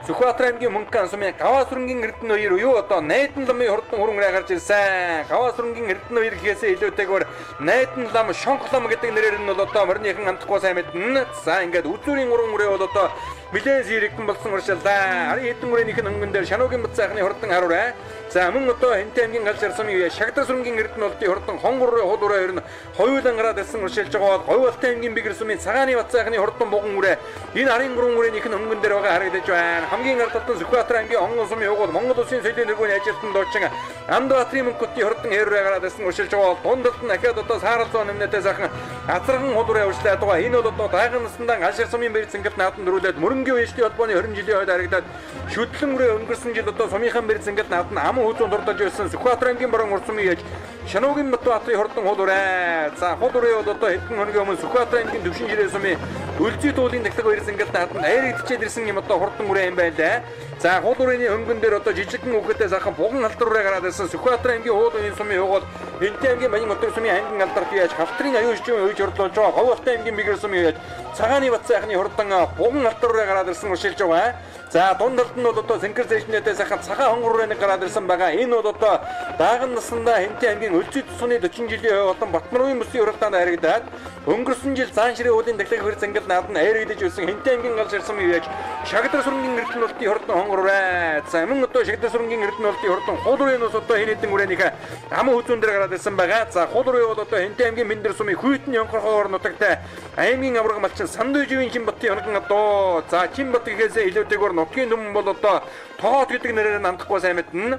Сүхбаатар аймгийн Мөнгөн сумын Гаваасрынгийн Эрдэнэ 2 буюу одоо Найдан ламын хурдан хөрөн үрээ гарч ирсэн. Гаваасрынгийн Эрдэнэ 2 гэхээсээ илүүтэйгээр Найдан лам, Шонх лам гэдэг нэрээр нь бол одоо морныхан амтхгүй сайн мэднэ. За ингээд үзүүрийн уран үрээ бол одоо нэлээд зэрэгтэн болсон уршилдаа. Ари хэдэн үрээнийх нь өнгөн дээр Шаногийн бат сайхны хурдан харуурай. За мөн одоо Хэнтэй аймгийн галж ирсэн үе Шагдар сүрэнгийн эрдэнэлтийн хурдан хонгорын худураа ер нь хоёулан гараад ирсэн уршилж байгаа бол Говьалтай аймгийн Бэгэр сумын Цагааны Бацаахны хурдан буган үрээ энэ 93 үрээнийх нь өнгөн дээр байгаа харагдаж байна. Хамгийн ардталтан Сүхбаатар аймгийн Онгон сумын угуул Монгол Улсын соёлын нэргүүний ажилтан дуучин Амдбаатарын мөнгөтийн хурдан хэрвээ гараад ирсэн уршилж байгаа бол дундалт нь ахаад одоо саарал зүүн нэмнэтээ сайхан азарган худураа урьшлаад байгаа. Энэ бол одоо дайган насндан галшир сумын бэр зингэлт наатан дөрүүлээд мөрөнгийн уяжлын холбооны 20 жилийн хойд харагдаад шүтлэн үрээ өнгөрсөн жил одоо сумынхан бэр зингэлт наатан ам хөөцөнд дурдж байсан Сүхбаатар аймгийн баруун урсумын яж Шануугийн Батбаатарын хурдан худураа. За худураа бол одоо хэдэн хоногийн өмнө Сүхбаатар аймгийн Төвшин жирээ сумын Өлзий туулын дахлаг баяр зингэлт наатан айрагдчихээд ирсэн юм одоо хурдан үрээ юм байлаа. За худурын өнгөн дээр одоо жижигхэн үгэдээ сайхан буган алдар үрээ гараад ирсэн Сүхбаатар аймгийн хуудын сумын угол Хэнтэй аймгийн Баян Өдөр сумын аймгийн алдарт яаж хавтрын аюулжийн үеж орлуулж байгаа Говьалтай аймгийн Бэгэр сумын яаж Цагааны Бацаахны хурдан буган алдар үрээ гараад ирсэн уршилж байгаа. За дундалт нь бол одоо Сэнкэр зэжнээдээ сайхан цагаан хонгор үрээний гараад ирсэн байгаа. Энэ бол одоо дааган наснда Хэнтэй аймгийн Өлзий тусны 40 жилийн олон Батмарын мөсийн уралдаанд харагдаад өнгөрсөн жил Заанширийн уулын дахлаг хөр зангал наадан айрагдж байсан Хэнтэй аймгийн галж ирсэн үеж Шагдар сүрэнгийн эрдэнэлтийн хурдан хонгор үрээ. За мөн одоо Шагдар сүрэнгийн эрдэнэлтийн хурдан худурын ус одоо энэ хэдэн үрээнийхээ ам хөөцөн дээр гараад ирсэн байгаа. За худурын бол одоо Хэнтэй аймгийн Мэндэр сумын Хүйтэн Ёнхорхоор нутагтай аймгийн авраг малчин Сандуйживийн Чинбатын хоногн одоо за Чинбат гэхээсээ илүүтэйгээр нутгийн нүм бол одоо тоот гэдэг нэрээр нандахгүй сайн мэднэ.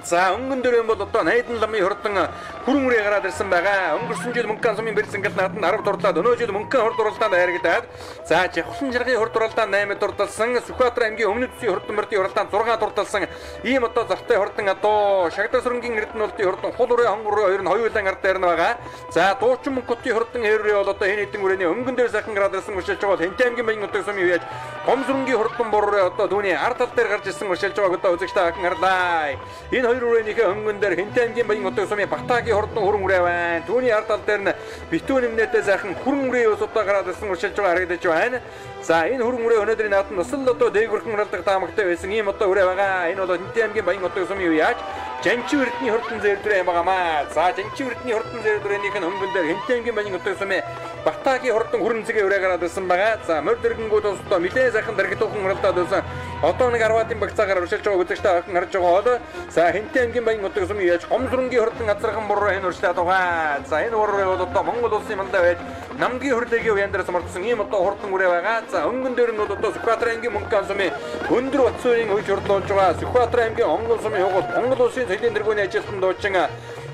За өнгөн дээр юм бол одоо Найдан ламын хурдан хүрэн үрээ гараад ирсэн байгаа. Өнгөрсөн жил Мөнхөн сумын бэр зингэлт наатан 10 дурлаад өнөө жил Мөнхөн хурд уралдаанд харагдаад за Жавхлан жаргын хурд уралдаанд 8 дурдалсан. Сүхбаатар аймгийн Өмнөд Зүсийн хурдан мөрдийн уралдаанд 6 дурдалсан. Ийм одоо зартай хурдан одоо Шагдар сүрэнгийн эрдэнэлтийн хурдан хул үрээ хонгор хоёр нь хоёулаа ард дээр нь байгаа. За дуучин мөнгөтийн хурдан хэрвээ бол одоо энэ хэдэн үрээний өнгөн дээр сайхан гараад ирсэн уршилж байгаа бол Хэнтэй аймгийн Баян Өдөр сумын үеж Гом сүрэнгийн хурдан бороо одоо түүний ард тал дээр гарч ирсэн уршилж байгааг одоо үзэгчтэй хахан харлаа. Энэ хоёр үрээнийхээ өнгөн дээр Хэнтэй аймгийн Баян Өдөр сумын Батаагийн хурдан хүрэн үрээ байна. Түүний ард тал дээр нь битүү нэмнэтээ сайхан хүрэн үрээ ус одоо гараад ирсэн уршилж байгаа харагдаж байна. За энэ хүрэн үрээ өнөөдрийн наатан бас л одоо дээгүрхэн уралдаг таамагтай байсан ийм одоо үрээ байгаа. Энэ бол Хэнтэй аймгийн Баян Өдөр сумын үеж Жанчин эрдний хурдан зэрдүрээ байгаамаа. За Жанчин эрдний хурдан зэрдүрээнийх нь өнгөн дээр Хэнтэй аймгийн Баян Өдөр сумын Батаагийн хурдан хүрэн цэгээ үрээ гараад ирсэн байгаа. За морь дэргэнгүүд бас одоо нэлээд сайхан дэргэтүүхэн уралдаад байсан. Одоо нэг 10-ын багцаагаар уршилж байгаа үзэгчтэй хахан харж байгаа бол за Хэнтэй аймгийн Баян Өдөр сумын яаж Гом сүрэнгийн хурдан азархан буруу энэ уршлаад байгаа. За энэ буруу бол одоо Монгол улсын мандаа байж намдгийн хөрлөгийн уян дээр самардсан ийм одоо хурдан үрээ байгаа. За өнгөн дээр нь бол одоо Сүхбаатар аймгийн Мөнхөн сумын өндөр Батцуурийн үеж урдлуулж байгаа. Сүхбаатар аймгийн Онгон сумын угуул Монгол улсын соёлын нэргүүний ажилтан дуучин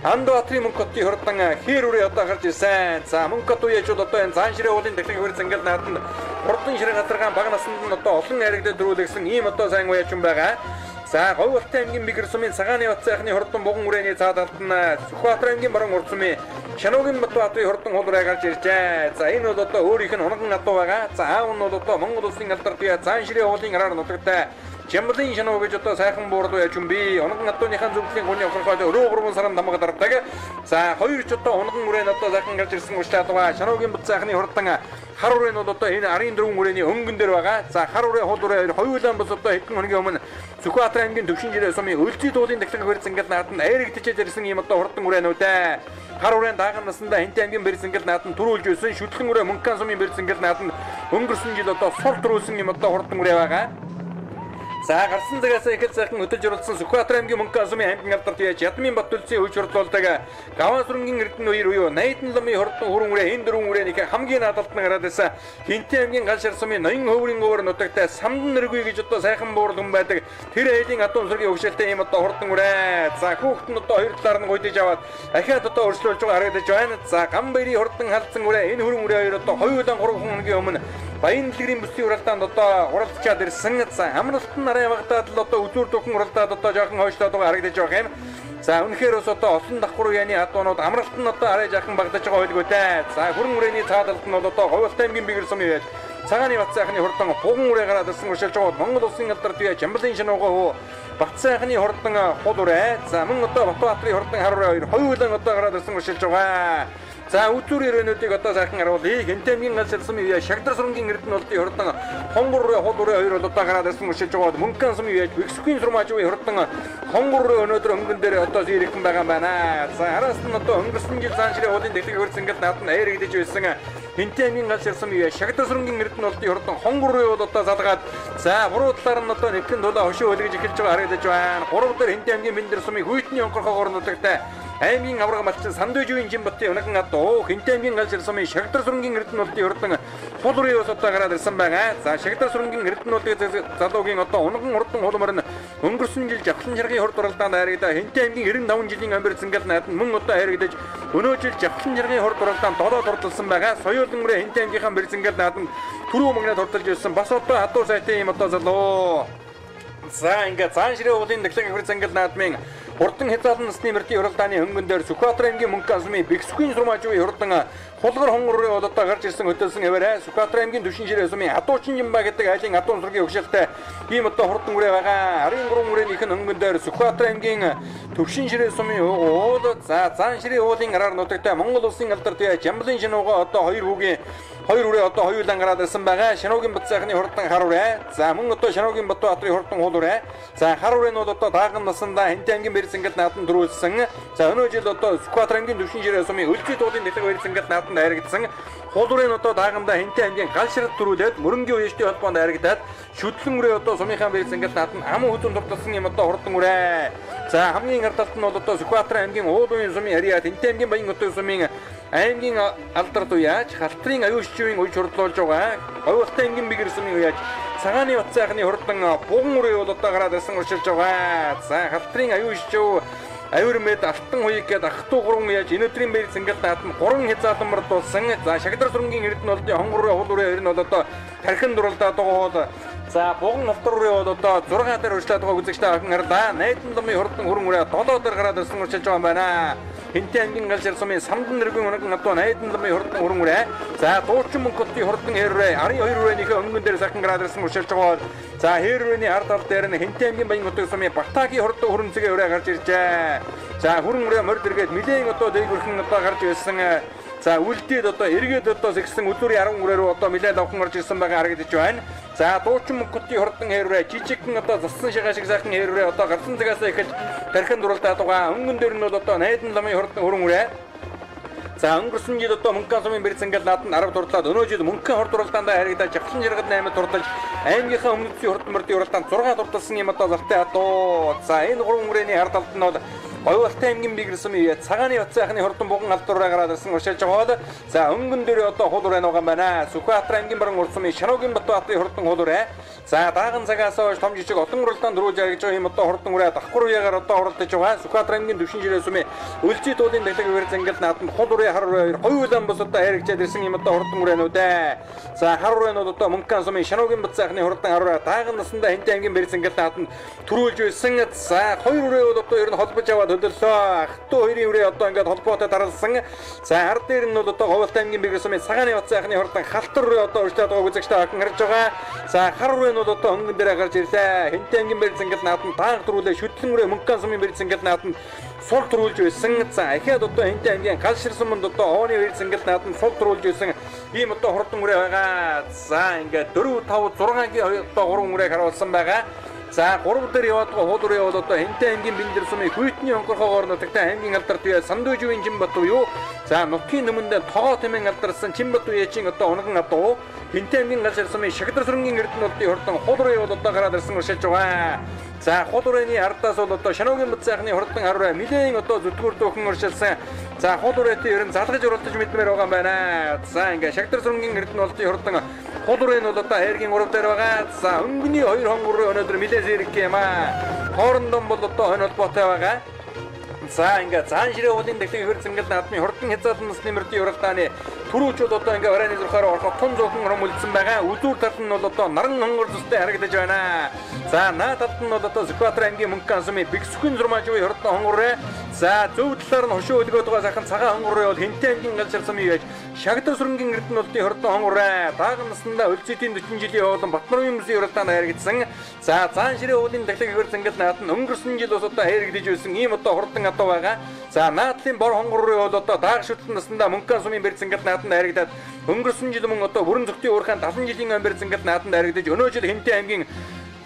Амдбаатарын мөнгөтийн хурдан хээр үрээ одоо гарч ирсэн. За мөнгөт үеж бол одоо энэ Заанширийн уулын дахлаг хөр зангал наатанд хурдан ширээ газаргаан баг насанд нь одоо олон хайрагдаад дөрүүлсэн ийм одоо сайн уяачин байгаа. За Говьалтай аймгийн Бэгэр сумын Цагааны Бацаахны хурдан буган үрээний цаад талд нь Сүхбаатар аймгийн баруун урд сумын Шануугийн Батбаатарын хурдан хулраа гарч иржээ. За энэ бол одоо өөрийнх нь унган адуу байгаа. За аав нь бол одоо Монгол улсын алдарт Заанширийн уулын араар нутагтай Жамблын Шануу гэж одоо сайхан буурлуу яж юм би унган адууныхаа зөвлөлийн гуны охинхой өрөө 3 сарын дамаг дардаг. За хоёр ч одоо унган үрээ нь одоо сайхан гарч ирсэн ууштай байгаа. Шануугийн Бацаахны хурдан хар үрээ нь бол одоо энэ 14 үрээний өнгөн дээр байгаа. За хар үрээ хул үрээ хоёулаа бас одоо хэдэн хоногийн өмнө Сүхбаатар аймгийн Төвшин жирээ сумын Өлзий туулын дахлаг хөр зангал наатан айрагдчихэж ирсэн ийм одоо хурдан үрээнүүд ээ. Хар үрээ дааган наснда Хэнтэй аймгийн бэр зангал наатан төрүүлж байсан. Шүтлэн үрээ Мөнхөн сумын бэр зангал наатан өнгөрсөн жил одоо сул төрүүлсэн ийм одоо хурдан үрээ байгаа. За гарсан цагаас эхэл сайхан хөдөлж оролцсон Сүхбаатар аймгийн Мөнхөн сумын аймгийн алдарт яаж Ядмын Батүлцийн үеж урдлуулдаг Гаван сүрэнгийн эрдэнэ үер буюу Найдан ламын хурдан хүрэн үрээ энэ дөрвөн үрээний хамгийн наадалт нь гараад байсан. Хэнтэй аймгийн Галшир сумын Ноён хөврийн өвөр нутагтай Самдан нэргүй гэж одоо сайхан буурал хүн байдаг. Тэр айлын адуун сүргийн өгшөлтэй ийм одоо хурдан үрээ. За хүүхэд нь одоо хоёр талаар нь гойдож аваад ахиад одоо өршлүүлж байгаа харагдаж байна. За Гамбайрын хурдан халдсан үрээ энэ хүрэн үрээ хоёр одоо хоёулаа 3 хоногийн өмнө Баян дэлгэрийн бүсийн уралдаанд одоо уралдчаад ирсэн. За амралт нь арай багтаад л одоо үзүүр дөхөн уралдаад одоо жоохон хойшлоод байгаа харагдаж байгаа юм. За үнэхээр бас одоо олон давхар үеийн адуунууд амралт нь одоо арай жоохон багтаж байгаа байлгүй. За хүрэн үрээний цаадалт нь бол одоо Говьалтай аймгийн Бэгэр сумын яаж Цагааны Бацаахны хурдан буган үрээ гараад ирсэн уршилж байгаа Монгол улсын алдарт Жамблын Шануугаа Бацаахны хурдан хул үрээ. За мөн одоо Батбаатарын хурдан хар үрээ хоёр хоёулаа одоо гараад ирсэн уршилж байгаа. За үзүүр ирэнүүдийг одоо сайхан харуулъя. Хэнтэй аймгийн Галшир сумын Шагдар сүрэнгийн эрдэнэлтийн хурдан хонгор үрээ хул үрээ хоёр бол одоо гараад ирсэн уршилж байгаа. Мөнхөн сумын Бэксүхийн сурмаажийн хурдан хонгор үрээ өнөөдөр өнгөн дээр одоо ирэх байгаа юм байна. За араас нь одоо өнгөрсөн жил Заанширийн уулын дэлгэг хөрцөнгөд наатан айрагдж байсан Хинтээ аймгийн галс ирсэн бие Шагдар сүрэнгийн эрдэнэ болтын хурдан хонгор руу одоо залгаад за буруу талаар нь одоо нэвхэн дулаа хошуу хөлгөж эхэлж байгаа харагдаж байна. Гурав дахь Хинтээ аймгийн Бэндэр сумын хүйтний онхорхоогоор нутагтай аймгийн авраг малчин Сандуужийн Жимбатын өнөкөн адуу Хинтээ аймгийн галс ирсэн бие Шагдар сүрэнгийн эрдэнэ болтын хурдан хул руу одоо гараад ирсэн байгаа. За Шагдар сүрэнгийн эрдэнэ болтын залуугийн одоо унган хурдан хулмар нь өнгөрсөн жил жавхлан жаргын хурд уралдаанд харагдаа Хинтээ аймгийн 95 жилийн амбэр зингээл наад мөн одоо харагдаж өнөө жил жавхлан жаргын хурд уралдаанд долоод хурдалсан байгаа. Соёолын мөрөө Хинтээ аймгийнхаа бэр зингээл наад нь түрүү магнад хурдалж ирсэн. Бас одоо хадуу сайтын юм одоо залуу. За ингээ цаан ширээ уулын дэглэг бэр зингээл наадмын хурдан хязгаарлан насны мөрдийн уралдааны хөнгөн дээр Сүхбаатар аймгийн Мөнх ансмын Бэксүхийн сурмаажгүй хурдан хулгар хонгор руу одоо гарч ирсэн хөтөлсөн хэвээрээ Сүхбаатар аймгийн Түшин ширээ сумын Хадуучин Жимба гэдэг айлын хадуун сургийн өгшөлтэй ийм одоо хурдан үрээ байгаа. Арын 3 үрээнийх нь хөнгөн дээр Сүхбаатар аймгийн Түшин ширээ сумын уул за цаан ширээ уулын араар нутагтай Монгол улсын алдар туяа Жамблын шинууга одоо 2 хүүгийн 2 үрээ одоо хоёулан гараад ирсэн байгаа. Шинуугийн бат сайхны хурдан хар үрээ. За мөн одоо Шинуугийн Бат Баатрын хурдан хул үрээ. За хар үрээ нь бол одоо дааган насандаа Хинтээ аймгийн Бэрзэнгэл нааданд дөрүүлсэн. За өнөө жил одоо Сүхбаатар аймгийн Түшин ширээ сумын Өлзий дуулын дэглэг Бэрзэнгэл нааданд харагдсан. Хул үрээ нь одоо даагандаа Хинтээ аймгийн гал ширэг төрүүлээд мөрөнгийн уяжтын холбоонд харагдаад шүтлэн үрээ одоо сумынхаа Бэрзэнгэл нааданд ам хүзүн дурталсан юм одоо хурдан үрээ. За хамгийн ардалт нь бол одоо Сүхбаатар аймгийн Уулын сумын Ариад Хинтээ аймгийн Баян хотын сумын аймгийн алдар туяаж халтрын аюулчийн үе хурлуулж байгаа. Говьлтай аймгийн Бигэр сумын уяаж цагааны бат сайхны хурдан буган үрээ бол одоо гараад ирсэн уршилж байгаа. За халтрын аюулчуу Аюур мэд алтан хуйг гээд ах トゥ 3 яаж өнөөдрийн бэр зингээл наадам 3 хязгаалмар дуулсан. За Шагдар сүрэнгийн эрдэнэ болдын хонгор хул үрээ 20 нь бол одоо тархин дурлаад байгаа бол за буган автар үрээ бол одоо 6 дээр урьшлаад байгаа үзэгчтэй ахын харлаа. Найдан ламын хурдан хүрэн үрээ 7 дээр гараад ирсэн урьшилж байгаа юм байна. Хинтээ аймгийн галшир сумын Самдан нэргийн өнөкөн адуу найдан ламын хурдан хүрэн үрээ. За Дуучин Мөнх хотын хурдан хэрвээ 12 үрээнийхээ өнгөн дээр сахин гараад ирсэн урьшилж байгаа. За хэрвээний ард тал дээр нь Хинтээ аймгийн Баян хотын сумын Бартаагийн хурдан хүрэн цэгээ үрээ гарч иржээ. За хүрэн үрээ морд эргээд нэлээд одоо дээгүрхэн одоо гарч ирсэн. За үлдээд одоо эргээд одоо зэгсэн өдөрийн 10 үрээ рүү одоо нэлээд авхан гарч ирсэн байгаа харагдаж байна. За Дуучин Мөнх хотын хурдан хэрвээ жижигхэн одоо зассан шигаа шиг сайхан хэрвээ одоо гарсан цагаас эхэлж тархин дурлаад байгаа. Өнгөн дээр нь бол одоо найдан ламын хурдан хүрэн үрээ. За өнгөрсөн жил одоо Мөнх сумын Бэрзэнгэл нааданд 10 дурлаад өнөө жил Мөнхийн хурд уралдаанд харагдаж жавхлан жаргад 8 дурлаж аймгийнхаа өмнөдсийн хурдан мөрдийн уралдаанд 6 дурлсан юм одоо залтай адуу. За энэ 3 үрээний ард талд нь бол Говьлтай аймгийн Бигэр сумын цагааны бат сайхны хурдан буган алдараа гараад ирсэн уршилж байгаа. За өнгөн дээр одоо хул үрээ байгаа юм байна. Сүхбаатар аймгийн Баруун урд сумын Шинуугийн Бат Баатрын хурдан хул үрээ. За дааган цагаас хойш том жижиг олон уралдаанд дөрүүлж харагдж байгаа юм одоо хурдан үрээ давхар үеэгээр одоо хуралдаж байгаа. Сүхбаатар аймгийн Түшин ширээ сумын Өлзий дуулын дэглэг Бэрзэнгэл нааданд хул үрээ хар үрээ хоёулан бус одоо харагдаад ирсэн юм одоо хурдан үрээнүүд ээ. За хар үрээ нь одоо Мөнх сумын Шинуугийн Бат сайхны хурдан хар үрээ дааган насандаа Хинтээ аймгийн Бэрзэнгэл нааданд төрүүлж байсан. За хоёр үрээ бол одоо ер нь холбож аваад хөдөллөө. Ах トゥ 2 үрээ одоо ингээд холбоотой даралсан. За ард дээр нь бол одоо Говьлтай аймгийн Бигэр сумын цагааны бат сайхны хурдан халтар үрээ одоо урьшлаад байгаа үзэгчтэй ахин харж байгаа. За хар үрээ нь бол одоо өнгөн дээр гарч ирлээ. Хинтээ аймгийн Бэрзэнгэл нааданд таан төрүүлээ шүтлэн үрээ Мөнх сумын Бэрзэнгэл нааданд сул төрүүлж байсан. За ахаад одоо Хинтээ аймгийн Галшир суманд одоо Овны Бэрзэнгэл нааданд сул төрүүлж байсан. Ийм одоо хурдан үрээ байгаа. За ингээд 4 5 6-гийн одоо 3 үрээг харуулсан байгаа. За 3 дээр яваад байгаа хул үрээ бол одоо Хинтээ аймгийн Бэндэр сумын Хүйтний онхорхоогоор нутагтай аймгийн алдар туяа Сандуужийн Жимбат уу. За нутгийн нүмэнд тогоо тэмэн алдарсан Жимбат уяачин одоо унган адуу. Хинтээ аймгийн галшир сумын Шагдар сүрэнгийн эрдэнэ болдын хурдан хул үрээ бол одоо гараад ирсэн уршилж байгаа. За хул үрээний ардаас бол одоо Шинуугийн Бат сайхны хурдан хар үрээ нэлээд одоо зүтгүүр дүүхэн уршилсан. За хул үрээтэй ер нь залгаж уралдаж мэдмээр байгаа юм байна. За ингээ Шагдар сүрэнгийн эрдэнэ болдын хурдан хул үрээ нь бол одоо хайргийн 3 дээр байгаа. За өнгөний 2 хонгор өнөөдөр нэлээд зэрэг юм аа. Хоорондоо бол одоо хонь холбоотой байгаа. За ингээ цаан ширээ уулын дэглэг Бэрзэнгэл наадмын хурдан хязгаалсан насны мөрдийн уралдааны түрүүчүүд одоо ингээ барайны зурхаараа ороход тун зуухан хөрмөлдсөн байгаа. Үзүүр талд нь бол одоо наран хонгор зүстэй харагдаж байна. За наад талд нь бол одоо Сүхбаатар аймгийн Мөнх сумын Бэксүхийн зурмаажгүй хурдан хонгороо. За зөв талаар нь хошуу өлгөөд байгаа сайхан цагаан хонгороо бол Хинтээ аймгийн Галшир сумын яаж Шагдар сүрэнгийн эрдэнэ болдын хурдан хонгороо. Дааган наснда Өлзийдийн 40 жилийн явуулан Батнарын хүмүүсийн уралдаанд харагдсан. За цаан ширээ уулын дэглэг Бэрзэнгэл нааданд өнгөрсөн жил бас одоо харагдаж байсан ийм одоо хурдан адуу байгаа. За наадлын бор хонгороо бол одоо дааг шүтлэн наснда Мөнх сумын Бэрзэнгэл нааданд харагдаад өнгөрсөн жил мөн одоо бүрэн зөвхөн уурхаан 70 жилийн Бэрзэнгэл нааданд харагдаж өнөө жил Хинтээ аймгийн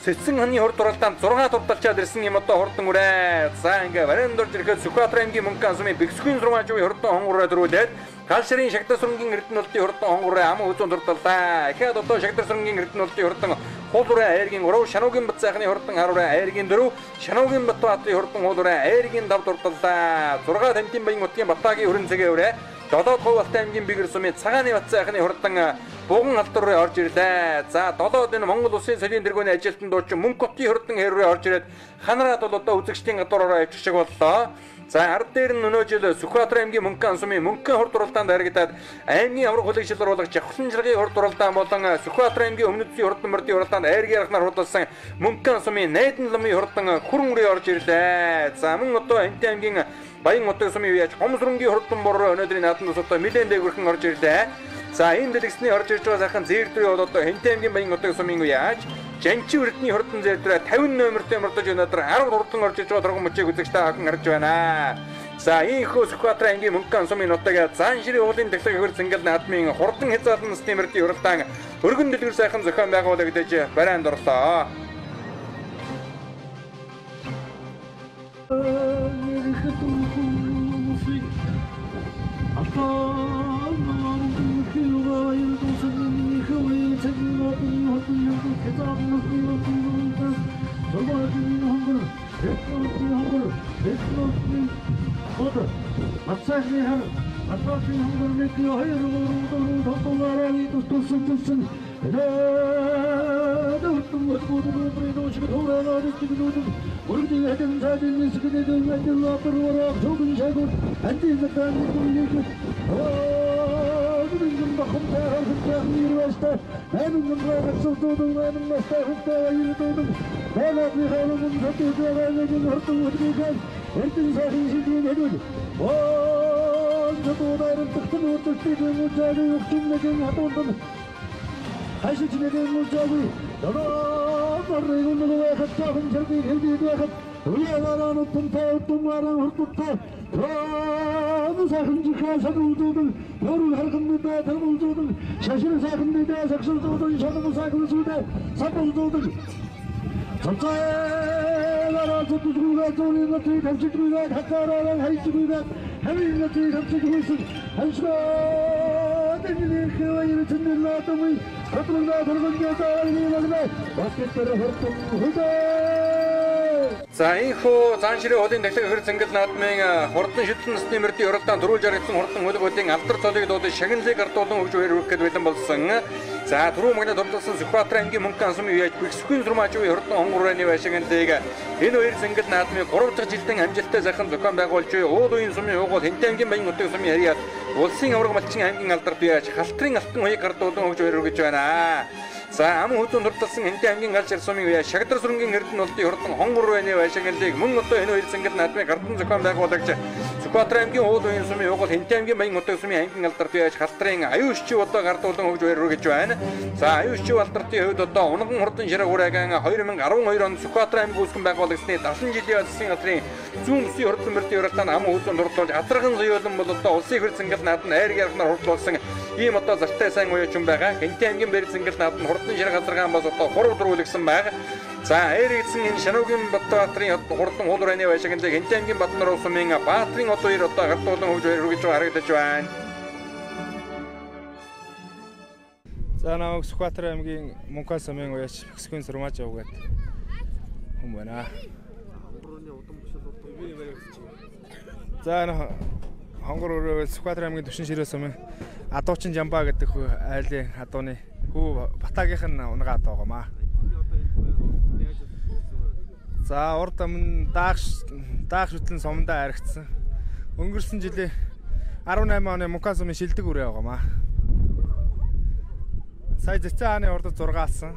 Сэцэн ханы хурд уралдаанд 6 турталчаад ирсэн юм одоо хурдан үрээ. За ингээ баринд орж ирэхэд Сүхбаатар аймгийн Мөнгөн сумын Бэксгийн 6 жив хурдан хонгороо дөрүүлээд Галширын Шагдар сүрэнгийн Эрдэнэлтийн хурдан хонгороо ам үзүүн турталлаа. Ихээд одоо Шагдар сүрэнгийн Эрдэнэлтийн хурдан хуулураа айргийн 3, Шануугийн бат сайхны хурдан харураа айргийн 4, Шануугийн бат баатарын хурдан хуулураа айргийн 5 турталлаа. 6 Тамтин баян утгийн Батагийн хүрэн цэгээ өрөө. 7 Говьалтай аймгийн Бигэр сумын Цагааны бат сайхны хурдан Буган алдар руу орж ирлээ. За 7-д энэ Монгол Улсын соёлын тэргүүний ажилтнууд дуучин Мөнх хотын хурдан хэрвээ орж ирээд ханараад бол одоо үзэгчдийн гадуураараа авчих шиг боллоо. За ард дээр нь өнөө жил Сүхбаатар аймгийн Мөнгөн сумын Мөнгөн хурд уралдаанд харагдаад аймгийн авраг хөлөг шилруулагч Жавхлан жиргийн хурд уралдаан болон Сүхбаатар аймгийн Өмнөд Зүсийн хурдан мөрдийн уралдаанд айргийн арганаар худалсан Мөнгөн сумын Найдан ламын хурдан хүрэн үрээ орж ирлээ. За мөн одоо Хэнтэй аймгийн Баян утга сумын үеж Гомсрынгийн хурдан бор өнөөдрийн наадмын тусдаа нэлээд дээгүүрхэн орж ирлээ. За энэ дэлгэсний орж ирж байгаа сайхан зээрдрээ бол одоо Хэнтэй аймгийн Баян утга сумын үеж Жанчи өрдний хурдан зээрдрээ 50 номертэй мөрдөж өнөөдөр 10 хурдан орж иж байгаа дөрвөн мөчийг үзэгчтэй хахан харж байна. За ийхүү Сүхбаатар аймгийн Мөнгөн сумын нутаг Занширын уулын тахлаг хөр зингэл наадмын хурдан хязгаарлан стимердийн уралдаан өргөн дэлгэр сайхан зохион байгуулагдаж барайнд орлоо. За ийхүү Занширын уулын тахлаг хөр зингэл наадмын хурдан шүтэн насны мөрдийн уралдаан дөрүүлж харагдсан хурдан хөлгөөдийн алдар цолыг дуудаж шагналыг ардуулан өгж өрөх гээд бэлэн болсон. За түрүү магнад дурласан Сүхбаатар аймгийн Мөнгөн сумын үеж Бэксгийн 6 жив хурдан хонгорооны байшаганлыг энэ хоёр зингэл наадмын 3 дахь жилдэн амжилттай сайхан зохион байгуулж уул үеийн сумын уугуул Хэнтэй аймгийн Баян утга сумын харьяат улсын авраг малчин аймгийн алдарт үеж халтрын алтан хоёрыг ардуулан өгж өрөх гэж байна. За ам хөдөн дурласан Хэнтэй аймгийн Галшир сумын үе Шагдар сүрэнгийн Эрдэнэлтийн хурдан хонгор байны байшаганлыг мөн одоо энэ хоёр зингэл наадмын гардан зохион байгуулагч Сүхбаатар аймгийн уул үеийн сумын уугуул Хэнтэй аймгийн Баян утга сумын аймгийн алдарт үеж халтрын аюушчив одоо гардуулан өгж өрөх гэж байна. За аюушчив алдартын хувьд одоо унган хурдан ширэг ураагаан 2012 онд Сүхбаатар аймгийн үүсгэн байгуулагчны 70 жилийн засгийн газрын зүүн бүсийн хурдан мөрдийн уралдаанд ам хөдөн дурлуулж атархан зөөлөн бол одоо улсын хөр зингэл наадмын айргийн арганаар хурдлуулсан ийм одоо зартай сайн уяачин байгаа. Хэнтэй аймгийн Бэр зингэл наадмын хурдан ширэг газаргаан бас одоо 3 дөрвөлгсөн байгаа. За айрэгдсэн энэ Шануугийн Баттбаатарын хурдан хуулурайны байшаганлыг Хэнтэй аймгийн Батнар сумын Баатрын одоо хоёр одоо гардуулан өгж өргөж харагдаж байна. За намайг Сүхбаатар аймгийн Мөнгөн сумын уяач Бэксгийн Сурмаач явгаад хүм байна. За хонгор өрөө Сүхбаатар аймгийн Төвшин Ширээ сумын Адуучин Жамбаа гэдэг айлын адууны хүү Батагийнх нь унгаа адуу байгаамаа. За урд өмнө даах шүтлэн сумдаа харагдсан. Өнгөрсөн жилийн 18 оны Мөнгөн сумын шилдэг үрээ байгаамаа. Сая зэцэн хааны урдад 6 алсан.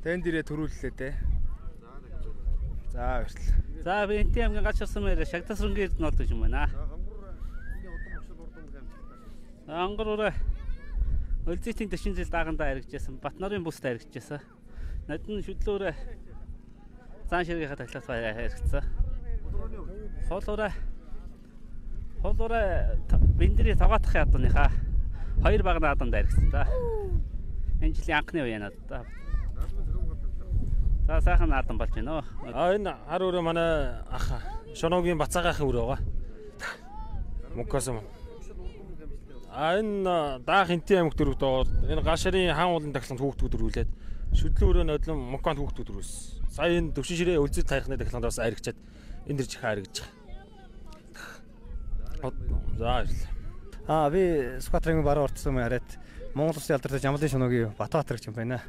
Тэн дээрээ төрүүллээ дээ. За баярлалаа. За би Хэнтэй аймгийн Галшир сумын Шагдар сүрэнгийн Эрдэнэлт гэж юм байна. Хонгор өрөө Өлзитийн 40 жил даагандаа харагдажсэн. Батнарын бүст харагдажсэн. Надад шүдлөөрөө Занширгийнхаа тахлагт харагдсан. Холороо Бэндри Таваатахын адууныхаа 2 багны адуунд харагдсан да. Энэ жилийн анхны үе надад да. За сайхан наадам болж байна. Энэ хар өрөө манай ах Шоногийн бацаагаахын өрөө байгаа. Мукасан. Энэ даах энтийн аймагт өрөвд байгаа. Энэ гашарын хаан уулын тахланд хүүхдүүд өрүүлээд шүдлэн өрөө нодлон Муканд хүүхдүүд өрөөс. Сая энэ төвшин ширээ үлзэл тайхны тахланд бас аригчаад энэ дэр чихээ аригж байгаа. За баярлалаа. Би Скватрын баруун орцсон юм хараад Монгол Улсын алдартай Жамлын Шоногийн Батбаатар гэж юм байна.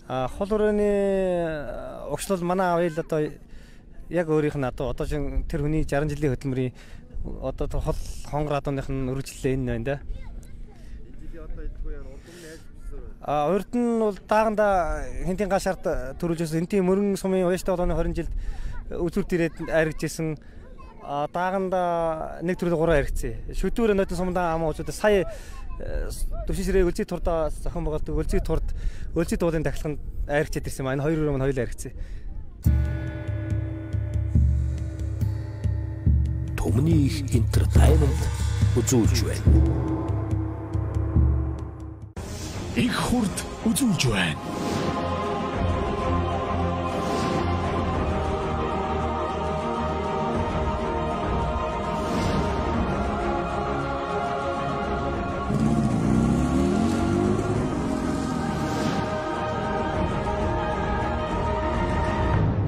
Хол өрөөний өгшлөл манай авъя л одоо яг өөрийнх нь одоо чинь тэр хүний 60 жилийн хөдөлмөрийн одоо хол хонгор адууных нь үргэлжлээ энэ байна да. Урд нь бол дааганда хинтийн гашаарт төрүүлжсэн энтийн мөрөн сумын уяштай болооны 20 жилд үзүүрт ирээд аригжсэн. Дааганда нэг төрөл 3 аригцсан. Шүдүүрээ нөтөн сумдаа амаа уучууд сая төвшин ширээ өлзий турдаа зохион байгуулдаг өлзий дуулын тахилганд аригчээд ирсэн маань 2 өрөө маань хоёул аригцсан. Төмний их entertainment үзүүлж байна. Их хурд үзүүлж байна.